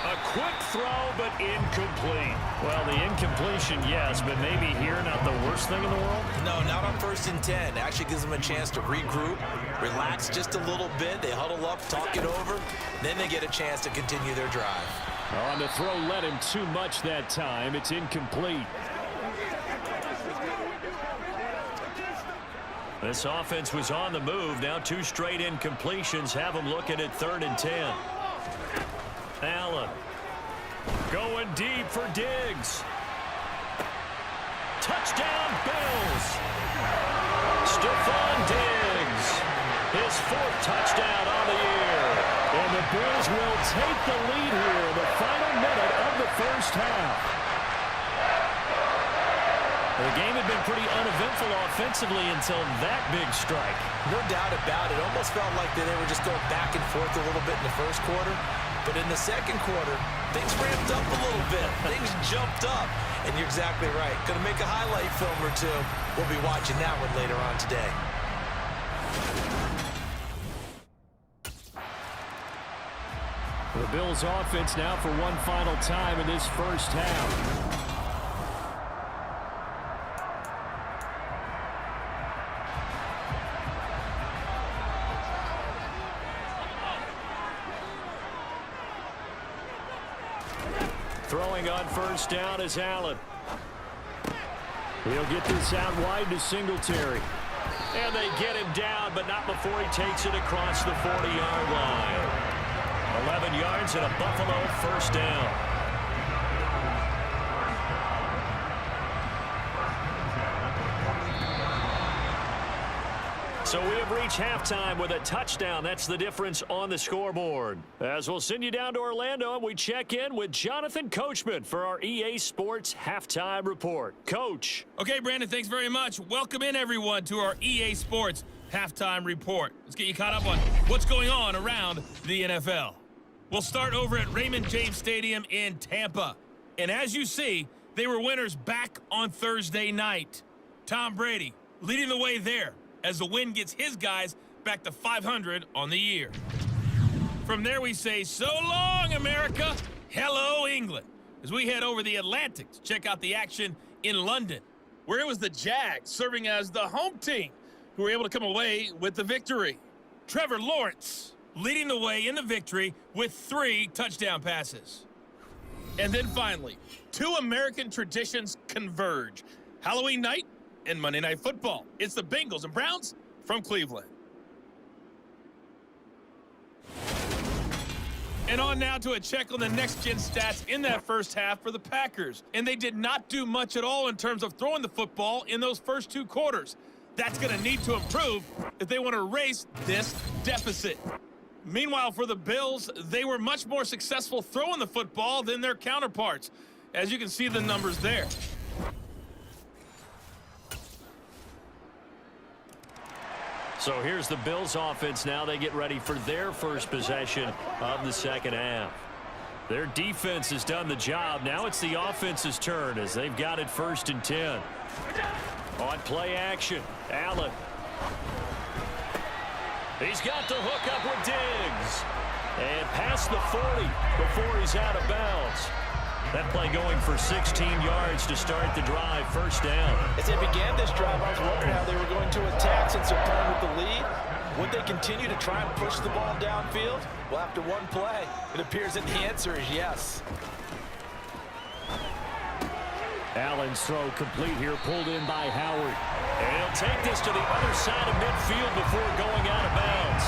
A quick throw, but incomplete. Well, the incompletion, yes, but maybe here not the worst thing in the world? No, not on 1st and 10. Actually gives them a chance to regroup, relax just a little bit. They huddle up, talk it over. Then they get a chance to continue their drive. On the throw, let him too much that time. It's incomplete. This offense was on the move. Now 2 straight incompletions have them looking at 3rd and 10. Allen going deep for Diggs. Touchdown, Bills. Stephon Diggs. His 4th touchdown on the year. And the Bills will take the lead here in the final minute of the first half. The game had been pretty uneventful offensively until that big strike. No doubt about it. Almost felt like they were just going back and forth a little bit in the first quarter. But in the second quarter, things ramped up a little bit. Things jumped up. And you're exactly right. Going to make a highlight film or two. We'll be watching that one later on today. The Bills offense now for one final time in this first half. Throwing on first down is Allen. He'll get this out wide to Singletary. And they get him down, but not before he takes it across the 40-yard line. 11 yards and a Buffalo first down. So we have reached halftime with a touchdown. That's the difference on the scoreboard. As we'll send you down to Orlando, and we check in with Jonathan Coachman for our EA Sports Halftime Report. Coach. Okay, Brandon, thanks very much. Welcome in, everyone, to our EA Sports Halftime Report. Let's get you caught up on what's going on around the NFL. We'll start over at Raymond James Stadium in Tampa. And as you see, they were winners back on Thursday night. Tom Brady leading the way there, as the win gets his guys back to 500 on the year. From there, we say, so long, America. Hello, England. As we head over the Atlantic to check out the action in London, where it was the Jags serving as the home team who were able to come away with the victory. Trevor Lawrence leading the way in the victory with 3 touchdown passes. And then finally, 2 American traditions converge. Halloween night and Monday Night Football. It's the Bengals and Browns from Cleveland. And on now to a check on the next-gen stats in that first half for the Packers. And they did not do much at all in terms of throwing the football in those first 2 quarters. That's going to need to improve if they want to erase this deficit. Meanwhile, for the Bills, they were much more successful throwing the football than their counterparts, as you can see the numbers there. So here's the Bills offense now. They get ready for their first possession of the second half. Their defense has done the job. Now it's the offense's turn as they've got it 1st and 10. On play action, Allen. He's got the hook up with Diggs. And past the 40 before he's out of bounds. That play going for 16 yards to start the drive, 1st down. As they began this drive, I was wondering how they were going to attack since they're playing with the lead. Would they continue to try and push the ball downfield? Well, after one play, it appears that the answer is yes. Allen's throw complete here, pulled in by Howard. And he'll take this to the other side of midfield before going out of bounds.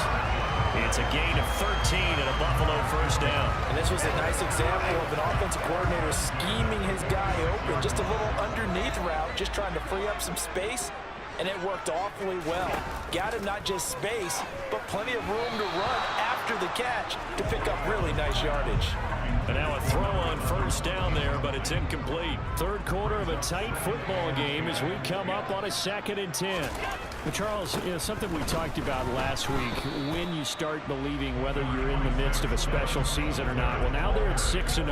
It's a gain of 13 and a Buffalo 1st down. And this was a nice example of an offensive coordinator scheming his guy open. Just a little underneath route, just trying to free up some space, and it worked awfully well. Got him not just space, but plenty of room to run after the catch to pick up really nice yardage. And now a throw on 1st down there, but it's incomplete. 3rd quarter of a tight football game as we come up on a 2nd and 10. But Charles, something we talked about last week, when you start believing whether you're in the midst of a special season or not. Well, now they're at 6-0.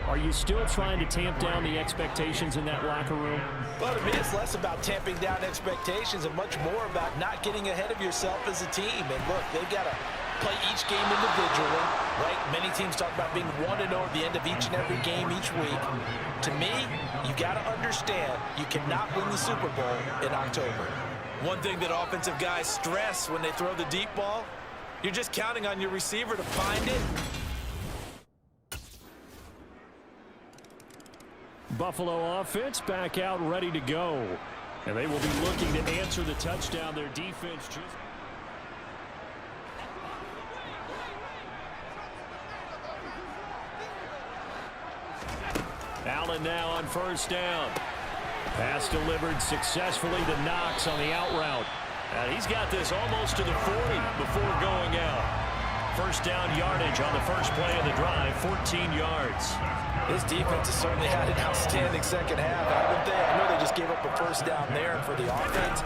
Are you still trying to tamp down the expectations in that locker room? Well, to me, it's less about tamping down expectations and much more about not getting ahead of yourself as a team. And look, they've got to play each game individually, right? Many teams talk about being 1-0 at the end of each and every game each week. To me, you got to understand you cannot win the Super Bowl in October. One thing that offensive guys stress when they throw the deep ball, you're just counting on your receiver to find it. Buffalo offense back out ready to go. And they will be looking to answer the touchdown. Their defense just... Allen now on 1st down. Pass delivered successfully to Knox on the out route. And he's got this almost to the 40 before going out. 1st down yardage on the first play of the drive, 14 yards. This defense has certainly had an outstanding second half, haven't they? I know they just gave up a 1st down there, and for the offense,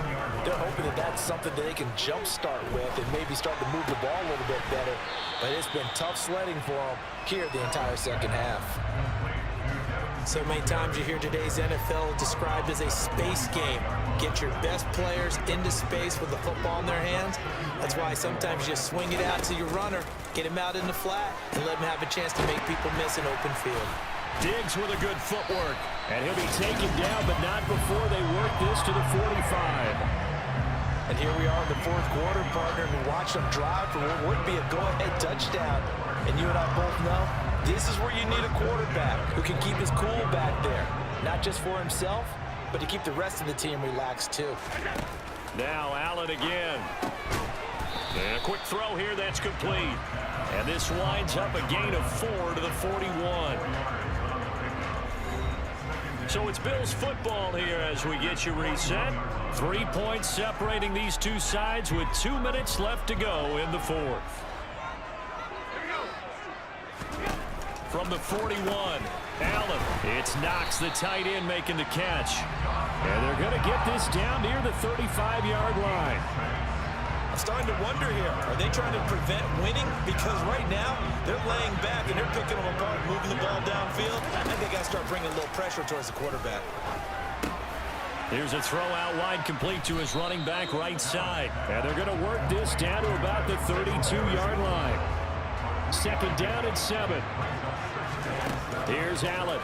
they're hoping that that's something that they can jumpstart with and maybe start to move the ball a little bit better. But it's been tough sledding for them here the entire second half. So many times you hear today's NFL described as a space game. Get your best players into space with the football in their hands. That's why sometimes you just swing it out to your runner, get him out in the flat, and let him have a chance to make people miss an open field. Diggs with a good footwork, and he'll be taken down, but not before they work this to the 45. And here we are in the 4th quarter, partner, and watch them drive for what would be a go-ahead touchdown. And you and I both know this is where you need a quarterback who can keep his cool back there, not just for himself, but to keep the rest of the team relaxed too. Now Allen again. And a quick throw here that's complete. And this winds up a gain of 4 to the 41. So it's Bills football here as we get you reset. 3 points separating these two sides with 2 minutes left to go in the 4th. From the 41, Allen. It's Knox, the tight end, making the catch. And they're going to get this down near the 35-yard line. I'm starting to wonder here, are they trying to prevent winning? Because right now, they're laying back and they're picking them apart, moving the ball downfield. I think they got to start bringing a little pressure towards the quarterback. Here's a throw out wide, complete to his running back right side. And they're going to work this down to about the 32-yard line. 2nd down and 7. Here's Allen.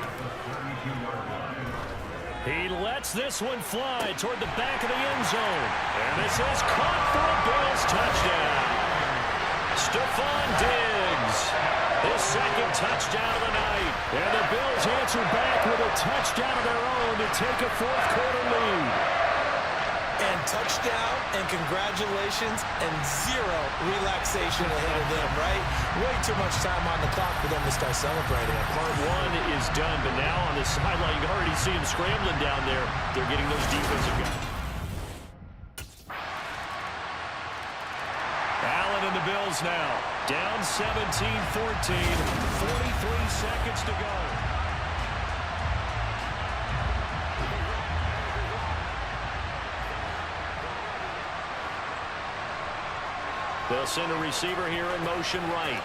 He lets this one fly toward the back of the end zone. And this is caught for a Bills touchdown. Stephon Diggs, his 2nd touchdown of the night. And the Bills answer back with a touchdown of their own to take a 4th quarter lead. And touchdown touchdown and congratulations and zero relaxation ahead of them, right? Way too much time on the clock for them to start celebrating. Part one is done, but now on the sideline, you can already see them scrambling down there. They're getting those defensive guys. Allen and the Bills now. Down 17-14. 43 seconds to go. They'll send a receiver here in motion right.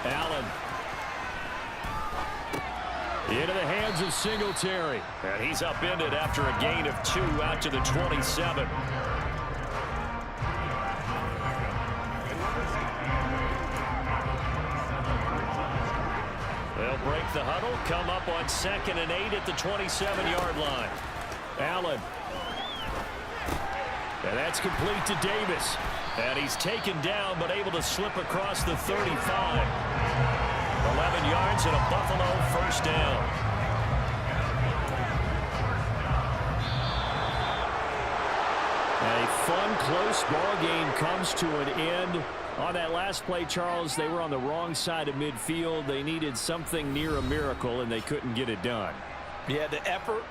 Allen. Into the hands of Singletary. And he's upended after a gain of 2 out to the 27. They'll break the huddle, come up on 2nd and 8 at the 27-yard line. Allen. And that's complete to Davis. And he's taken down, but able to slip across the 35. 11 yards and a Buffalo first down. A fun, close ball game comes to an end. On that last play, Charles, they were on the wrong side of midfield. They needed something near a miracle, and they couldn't get it done. Yeah, the effort,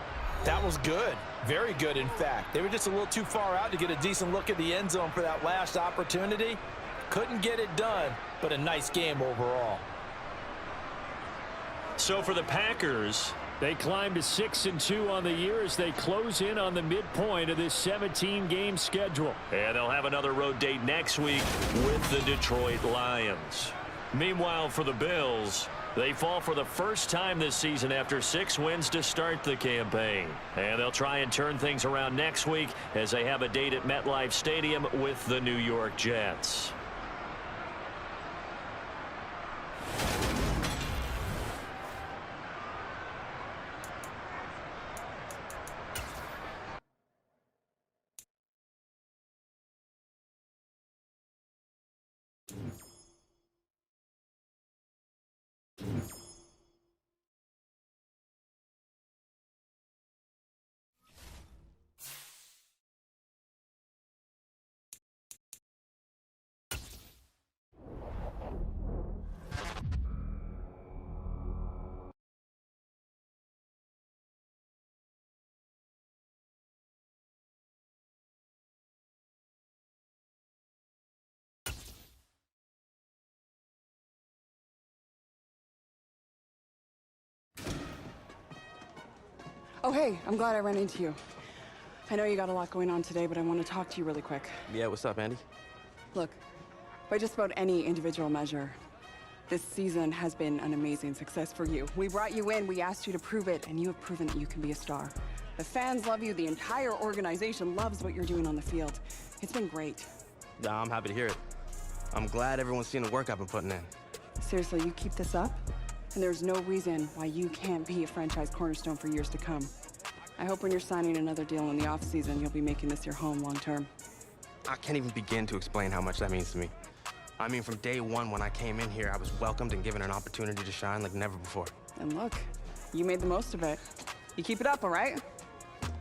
that was good. Very good, in fact. They were just a little too far out to get a decent look at the end zone for that last opportunity. Couldn't get it done, but a nice game overall. So for the Packers, they climb to 6-2 on the year as they close in on the midpoint of this 17-game schedule. And they'll have another road date next week with the Detroit Lions. Meanwhile, for the Bills, they fall for the first time this season after 6 wins to start the campaign. And they'll try and turn things around next week as they have a date at MetLife Stadium with the New York Jets. Oh, hey, I'm glad I ran into you. I know you got a lot going on today, but I want to talk to you really quick. Yeah, what's up, Andy? Look, by just about any individual measure, this season has been an amazing success for you. We brought you in, we asked you to prove it, and you have proven that you can be a star. The fans love you, the entire organization loves what you're doing on the field. It's been great. Nah, I'm happy to hear it. I'm glad everyone's seen the work I've been putting in. Seriously, you keep this up, and there's no reason why you can't be a franchise cornerstone for years to come. I hope when you're signing another deal in the offseason, you'll be making this your home long term. I can't even begin to explain how much that means to me. I mean, from day one when I came in here, I was welcomed and given an opportunity to shine like never before. And look, you made the most of it. You keep it up, all right?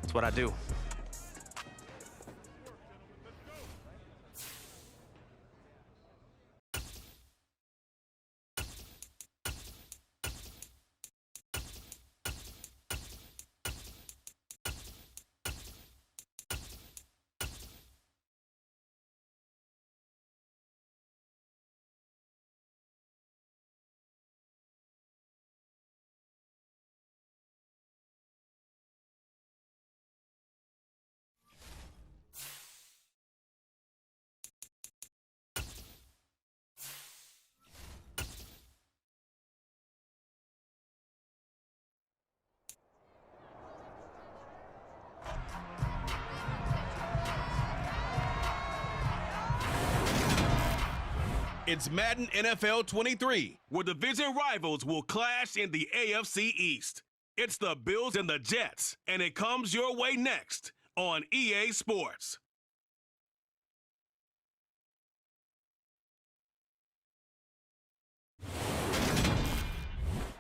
That's what I do. It's Madden NFL 23, where division rivals will clash in the AFC East. It's the Bills and the Jets, and it comes your way next on EA Sports.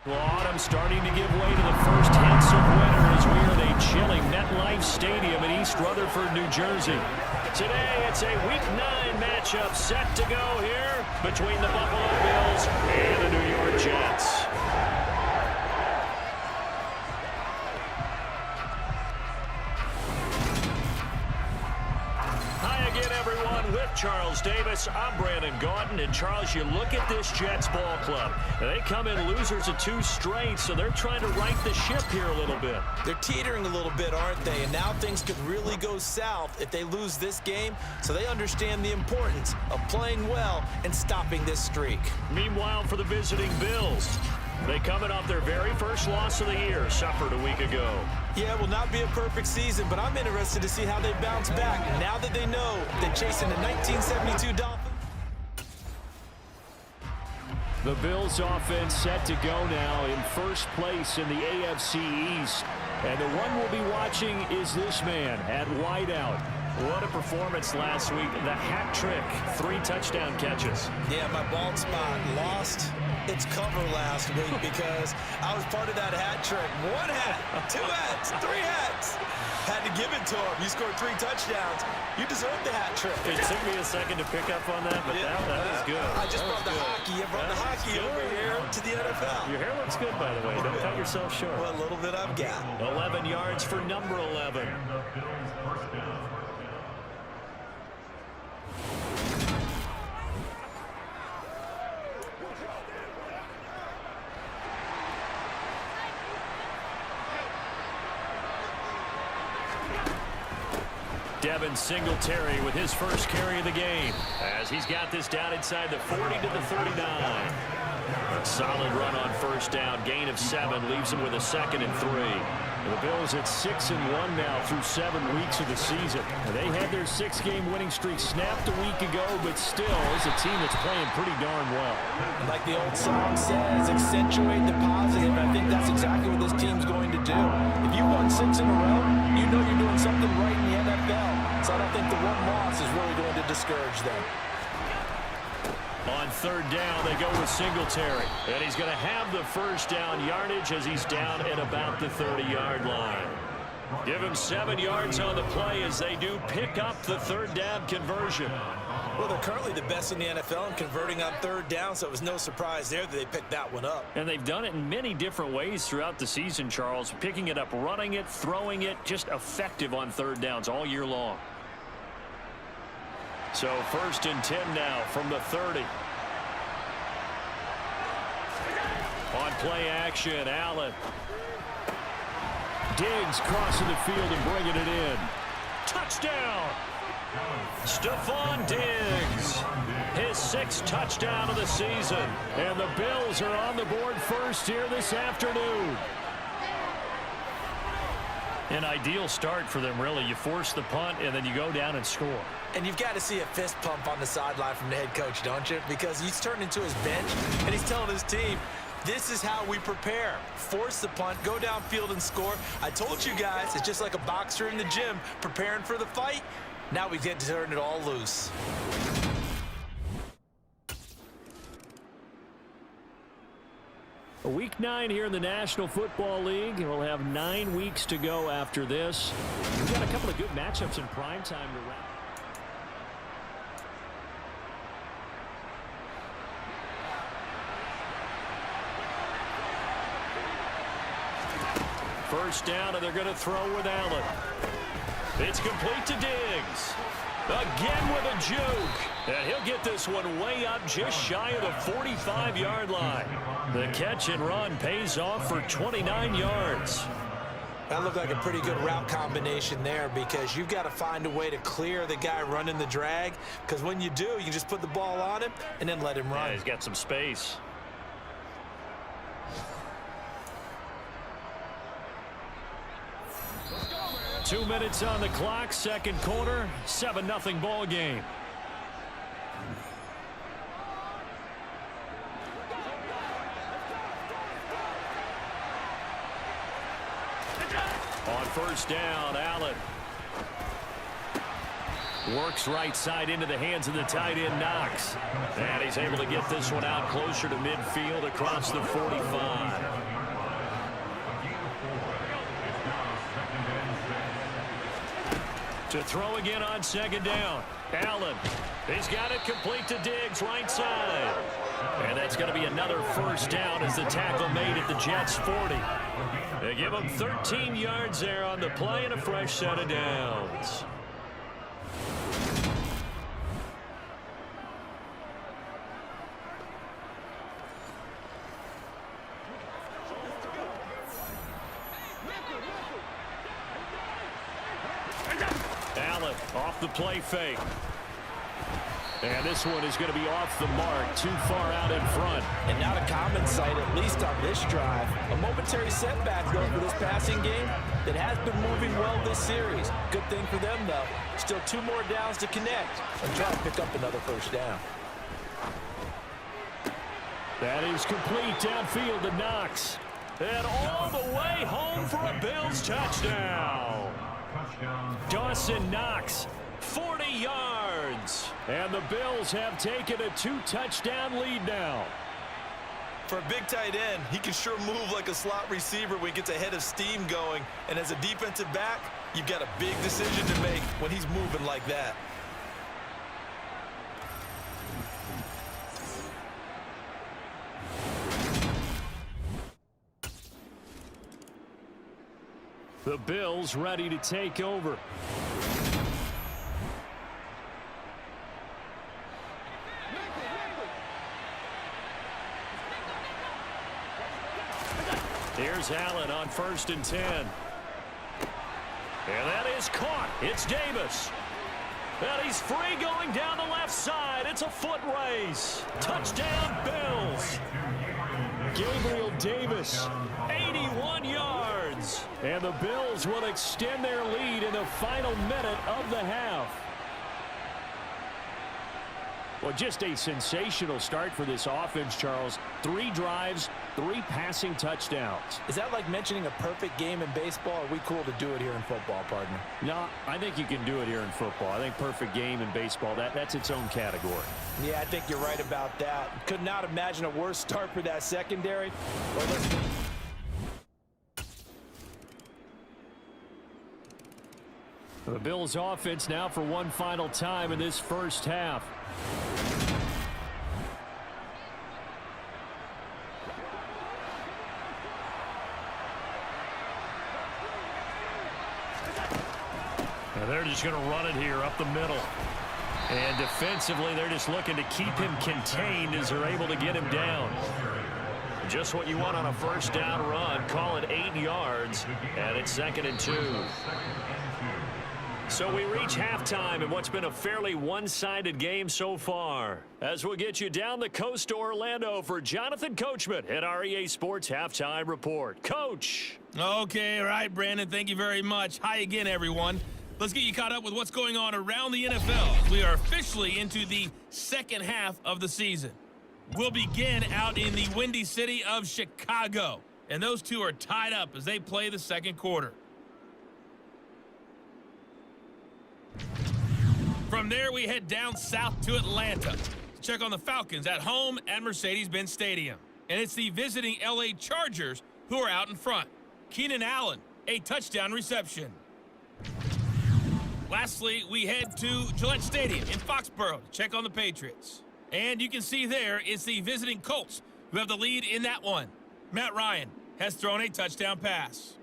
Autumn starting to give way to the first hints of winter as we are at a chilling MetLife Stadium in East Rutherford, New Jersey. Today, it's a Week 9 matchup set to go here between the Buffalo Bills and the New York Jets. Hi again, everyone. With Charles Davis, I'm Brandon Gaudin. And Charles, you look at this Jets ball club. They come in losers of 2 straight, so they're trying to right the ship here a little bit. They're teetering a little bit, aren't they? And now things could really go south if they lose this game, so they understand the importance of playing well and stopping this streak. Meanwhile, for the visiting Bills, they coming off their very first loss of the year, suffered a week ago. Yeah, it will not be a perfect season, but I'm interested to see how they bounce back now that they know they're chasing the 1972 Dolphins. The Bills offense set to go now in first place in the AFC East. And the one we'll be watching is this man at wideout. What a performance last week. The hat trick, 3 touchdown catches. Yeah, my bald spot lost its cover last week because I was part of that hat trick. 1 hat, 2 hats, 3 hats. Had to give it to him. You scored 3 touchdowns. You deserve the hat trick. It took me a second to pick up on that, but that was good. I just brought the hockey. I brought the hockey over here to the NFL. Your hair looks good, by the way. Don't cut yourself short. Well, a little bit I've got. 11 yards for number 11. Devin Singletary with his first carry of the game as he's got this down inside the 40 to the 39. A solid run on first down, gain of 7, leaves him with a 2nd and 3. The Bills at 6-1 now through 7 weeks of the season. They had their 6-game winning streak snapped a week ago, but still is a team that's playing pretty darn well. Like the old song says, accentuate the positive. I think that's exactly what this team's going to do. If you won 6 in a row, you know you're doing something right in the NFL. So I don't think the 1 loss is really going to discourage them. On 3rd down, they go with Singletary. And he's going to have the first down yardage as he's down at about the 30-yard line. Give him 7 yards on the play as they do pick up the 3rd down conversion. Well, they're currently the best in the NFL in converting on 3rd down, so it was no surprise there that they picked that one up. And they've done it in many different ways throughout the season, Charles. Picking it up, running it, throwing it, just effective on 3rd downs all year long. So 1st and 10 now from the 30. On play action, Allen. Diggs crossing the field and bringing it in. Touchdown! Stephon Diggs. His 6th touchdown of the season. And the Bills are on the board first here this afternoon. An ideal start for them, really. You force the punt, and then you go down and score. And you've got to see a fist pump on the sideline from the head coach, don't you? Because he's turned into his bench, and he's telling his team, this is how we prepare. Force the punt, go downfield and score. I told you guys, it's just like a boxer in the gym preparing for the fight. Now we get to turn it all loose. Week 9 here in the National Football League. We'll have 9 weeks to go after this. We've got a couple of good matchups in prime time to wrap. First down, and they're going to throw with Allen. It's complete to Diggs. Again with a juke. And he'll get this one way up just shy of the 45-yard line. The catch and run pays off for 29 yards. That looked like a pretty good route combination there because you've got to find a way to clear the guy running the drag, because when you do, you just put the ball on him and then let him run. Yeah, he's got some space. Two minutes on the clock, second quarter, 7-0 ball game. On first down, Allen works right side into the hands of the tight end, Knox. And he's able to get this one out closer to midfield across the 45. To throw again on second down. Allen. He's got it complete to Diggs, right side. And that's going to be another first down as the tackle made at the Jets' 40. They give him 13 yards there on the play and a fresh set of downs. Allen off the play fake. And this one is going to be off the mark, too far out in front. And not a common sight, at least on this drive. A momentary setback, though, for this passing game that has been moving well this series. Good thing for them, though. Still 2 more downs to connect and try to pick up another first down. That is complete downfield to Knox. And all the way home for a Bills touchdown. Dawson Knox, 40 yards. And the Bills have taken a 2-touchdown lead now. For a big tight end, he can sure move like a slot receiver when he gets a head of steam going. And as a defensive back, you've got a big decision to make when he's moving like that. The Bills ready to take over. Here's Allen on 1st and 10. And that is caught. It's Davis. And he's free going down the left side. It's a foot race. Touchdown, Bills. Gabriel Davis, 81 yards. And the Bills will extend their lead in the final minute of the half. Well, just a sensational start for this offense, Charles. 3 drives, 3 passing touchdowns. Is that like mentioning a perfect game in baseball? Or are we cool to do it here in football, partner? No, I think you can do it here in football. I think perfect game in baseball, that's its own category. Yeah, I think you're right about that. Could not imagine a worse start for that secondary. Well, the Bills offense now for one final time in this first half. And they're just going to run it here up the middle. And defensively, they're just looking to keep him contained as they're able to get him down. Just what you want on a first down run. Call it 8 yards, and it's 2nd and 2. So we reach halftime in what's been a fairly one-sided game so far. As we'll get you down the coast to Orlando for Jonathan Coachman at our EA Sports Halftime Report. Coach! Okay, all right, Brandon, thank you very much. Hi again, everyone. Let's get you caught up with what's going on around the NFL. We are officially into the second half of the season. We'll begin out in the windy city of Chicago, and those two are tied up as they play the second quarter. From there, we head down south to Atlanta to check on the Falcons at home at Mercedes-Benz Stadium. And it's the visiting LA Chargers who are out in front. Keenan Allen, a touchdown reception. Lastly, we head to Gillette Stadium in Foxborough to check on the Patriots. And you can see there it's the visiting Colts who have the lead in that one. Matt Ryan has thrown a touchdown pass.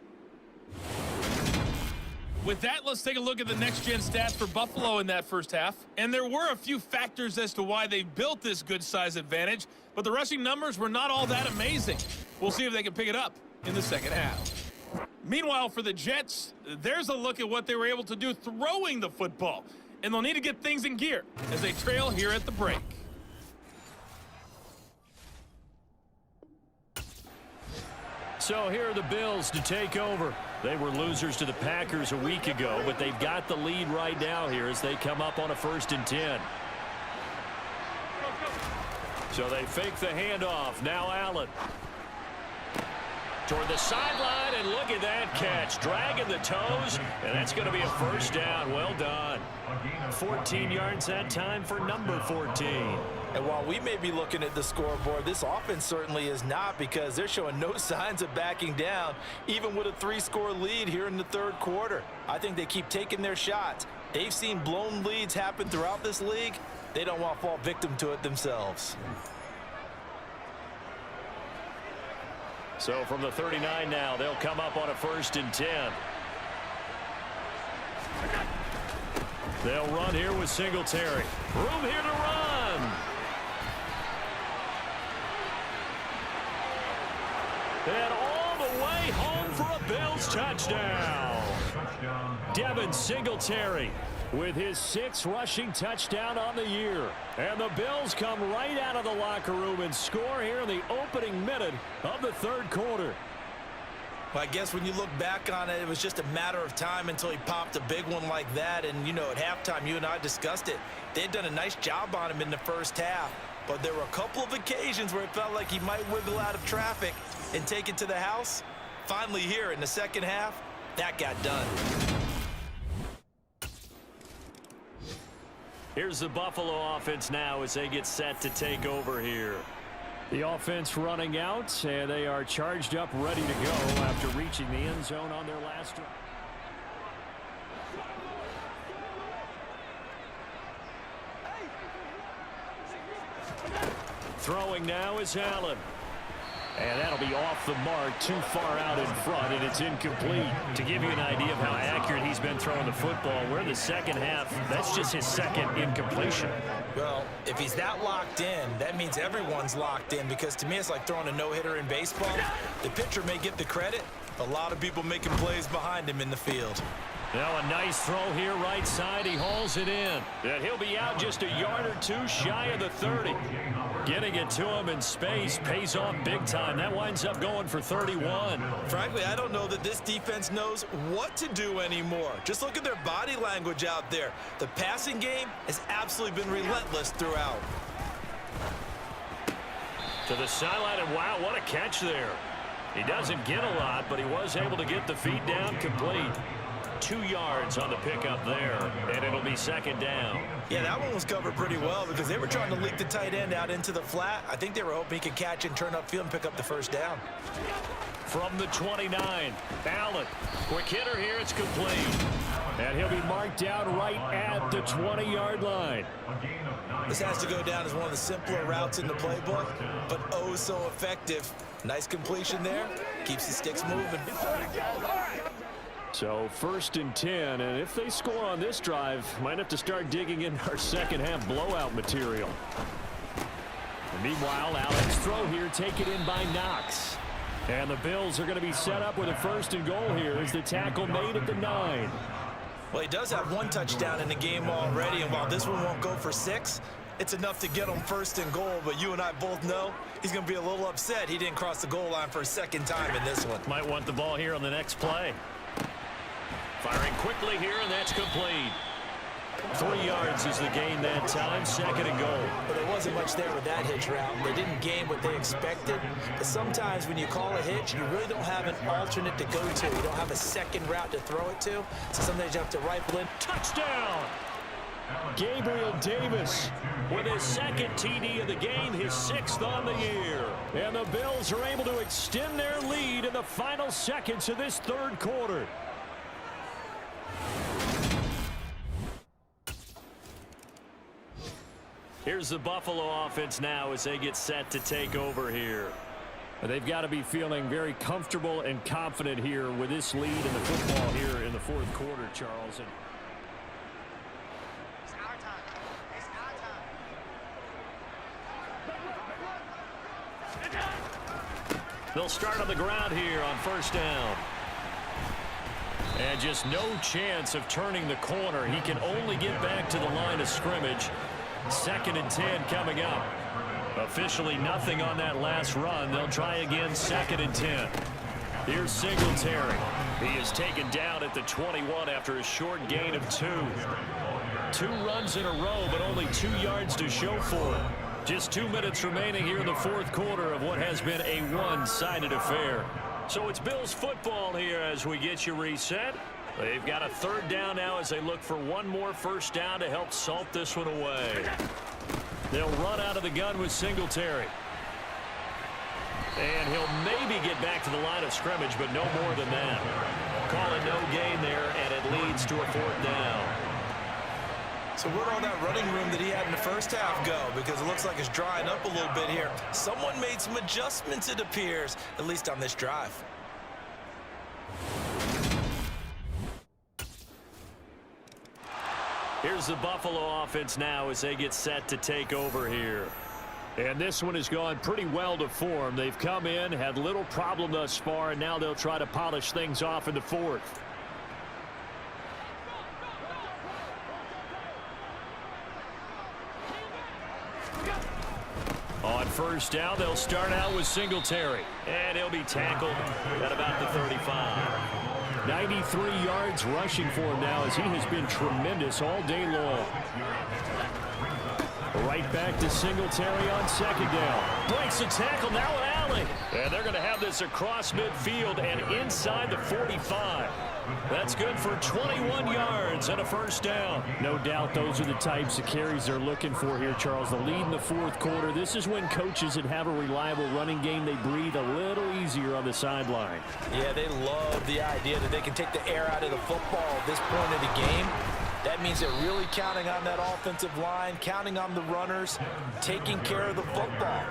With that, let's take a look at the next-gen stats for Buffalo in that first half. And there were a few factors as to why they built this good-size advantage, but the rushing numbers were not all that amazing. We'll see if they can pick it up in the second half. Meanwhile, for the Jets, there's a look at what they were able to do throwing the football. And they'll need to get things in gear as they trail here at the break. So here are the Bills to take over. They were losers to the Packers a week ago, but they've got the lead right now here as they come up on a 1st and 10. So they fake the handoff. Now Allen. toward the sideline, and look at that catch. Dragging the toes, and that's going to be a first down. Well done. 14 yards that time for number 14. And while we may be looking at the scoreboard, this offense certainly is not, because they're showing no signs of backing down, even with a 3-score lead here in the third quarter. I think they keep taking their shots. They've seen blown leads happen throughout this league. They don't want to fall victim to it themselves. So from the 39 now, they'll come up on a 1st and 10. They'll run here with Singletary. Room here to run. And all the way home for a Bills touchdown. Devin Singletary with his 6th rushing touchdown on the year. And the Bills come right out of the locker room and score here in the opening minute of the third quarter. Well, I guess when you look back on it, it was just a matter of time until he popped a big one like that. And, you know, at halftime, you and I discussed it. They had done a nice job on him in the first half. But there were a couple of occasions where it felt like he might wiggle out of traffic and take it to the house. Finally here in the second half, that got done. Here's the Buffalo offense now as they get set to take over here. The offense running out, and they are charged up, ready to go after reaching the end zone on their last drive. Throwing now is Allen. And that'll be off the mark, too far out in front, and it's incomplete. To give you an idea of how accurate he's been throwing the football, we're in the second half. That's just his 2nd incompletion. Well, if he's that locked in, that means everyone's locked in, because to me it's like throwing a no-hitter in baseball. The pitcher may get the credit. A lot of people making plays behind him in the field. Now a nice throw here right side. He hauls it in. And he'll be out just a yard or two shy of the 30. Getting it to him in space pays off big time. That winds up going for 31. Frankly, I don't know that this defense knows what to do anymore. Just look at their body language out there. The passing game has absolutely been relentless throughout. To the sideline, and wow, what a catch there. He doesn't get a lot, but he was able to get the feet down complete. 2 yards on the pickup there, and it'll be 2nd down. Yeah, that one was covered pretty well because they were trying to leak the tight end out into the flat. I think they were hoping he could catch and turn upfield and pick up the first down. From the 29, Allen. Quick hitter here, it's complete. And he'll be marked down right at the 20-yard line. This has to go down as one of the simpler routes in the playbook, but oh so effective. Nice completion there. Keeps the sticks moving. So 1st and 10, and if they score on this drive, might have to start digging in our second half blowout material. And meanwhile, Allen's throw here taken in by Knox. And the Bills are going to be set up with a 1st and goal here as the tackle made at the 9. Well, he does have 1 touchdown in the game already, and while this one won't go for 6, it's enough to get him 1st and goal. But you and I both know he's going to be a little upset he didn't cross the goal line for a 2nd time in this one. Might want the ball here on the next play. Firing quickly here, and that's complete. 3 yards is the gain that time, 2nd and goal. But there wasn't much there with that hitch route. They didn't gain what they expected. But sometimes when you call a hitch, you really don't have an alternate to go to. You don't have a 2nd route to throw it to. So sometimes you have to rifle in. Touchdown! Gabriel Davis with his 2nd TD of the game, his 6th on the year. And the Bills are able to extend their lead in the final seconds of this third quarter. Here's the Buffalo offense now as they get set to take over here. They've got to be feeling very comfortable and confident here with this lead in the football here in the 4th quarter, Charles. And it's our time. It's our time. They'll start on the ground here on 1st down. And just no chance of turning the corner. He can only get back to the line of scrimmage. 2nd and 10 coming up. Officially nothing on that last run. They'll try again 2nd and 10. Here's Singletary. He is taken down at the 21 after a short gain of 2. 2 runs in a row, but only 2 yards to show for it. Just 2 minutes remaining here in the 4th quarter of what has been a one-sided affair. So it's Bills football here as we get you reset. They've got a third down now as they look for one more first down to help salt this one away. They'll run out of the gun with Singletary. And he'll maybe get back to the line of scrimmage, but no more than that. Call it no gain there, and it leads to a fourth down. So where'd all that running room that he had in the first half go? Because it looks like it's drying up a little bit here. Someone made some adjustments, it appears, at least on this drive. Here's the Buffalo offense now as they get set to take over here. And this one has gone pretty well to form. They've come in, had little problem thus far, and now they'll try to polish things off in the fourth. On first down, they'll start out with Singletary. And he'll be tackled at about the 35. 93 yards rushing for him now as he has been tremendous all day long. Right back to Singletary on second down. Breaks the tackle, now an alley. And they're going to have this across midfield and inside the 45. That's good for 21 yards and a first down. No doubt those are the types of carries they're looking for here, Charles. The lead in the fourth quarter. This is when coaches that have a reliable running game, they breathe a little easier on the sideline. Yeah, they love the idea that they can take the air out of the football at this point of the game. That means they're really counting on that offensive line, counting on the runners, taking care of the football.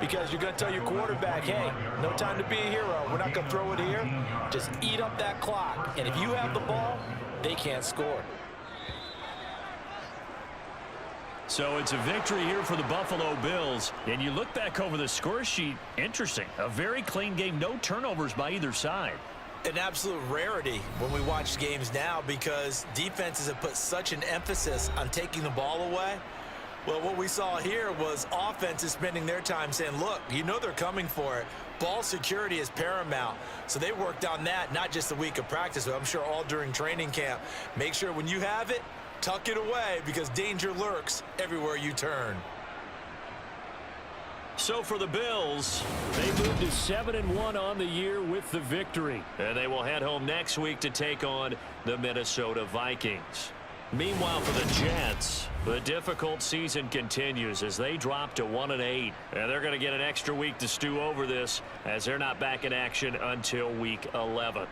Because you're going to tell your quarterback, hey, no time to be a hero. We're not going to throw it here. Just eat up that clock. And if you have the ball, they can't score. So it's a victory here for the Buffalo Bills. And you look back over the score sheet, interesting. A very clean game, no turnovers by either side. An absolute rarity when we watch games now because defenses have put such an emphasis on taking the ball away. Well, what we saw here was offenses spending their time saying, look, you know they're coming for it. Ball security is paramount. So they worked on that, not just a week of practice, but I'm sure all during training camp. Make sure when you have it, tuck it away because danger lurks everywhere you turn. So for the Bills, they moved to 7-1 on the year with the victory. And they will head home next week to take on the Minnesota Vikings. Meanwhile, for the Jets, the difficult season continues as they drop to 1-8. And they're going to get an extra week to stew over this as they're not back in action until week 11.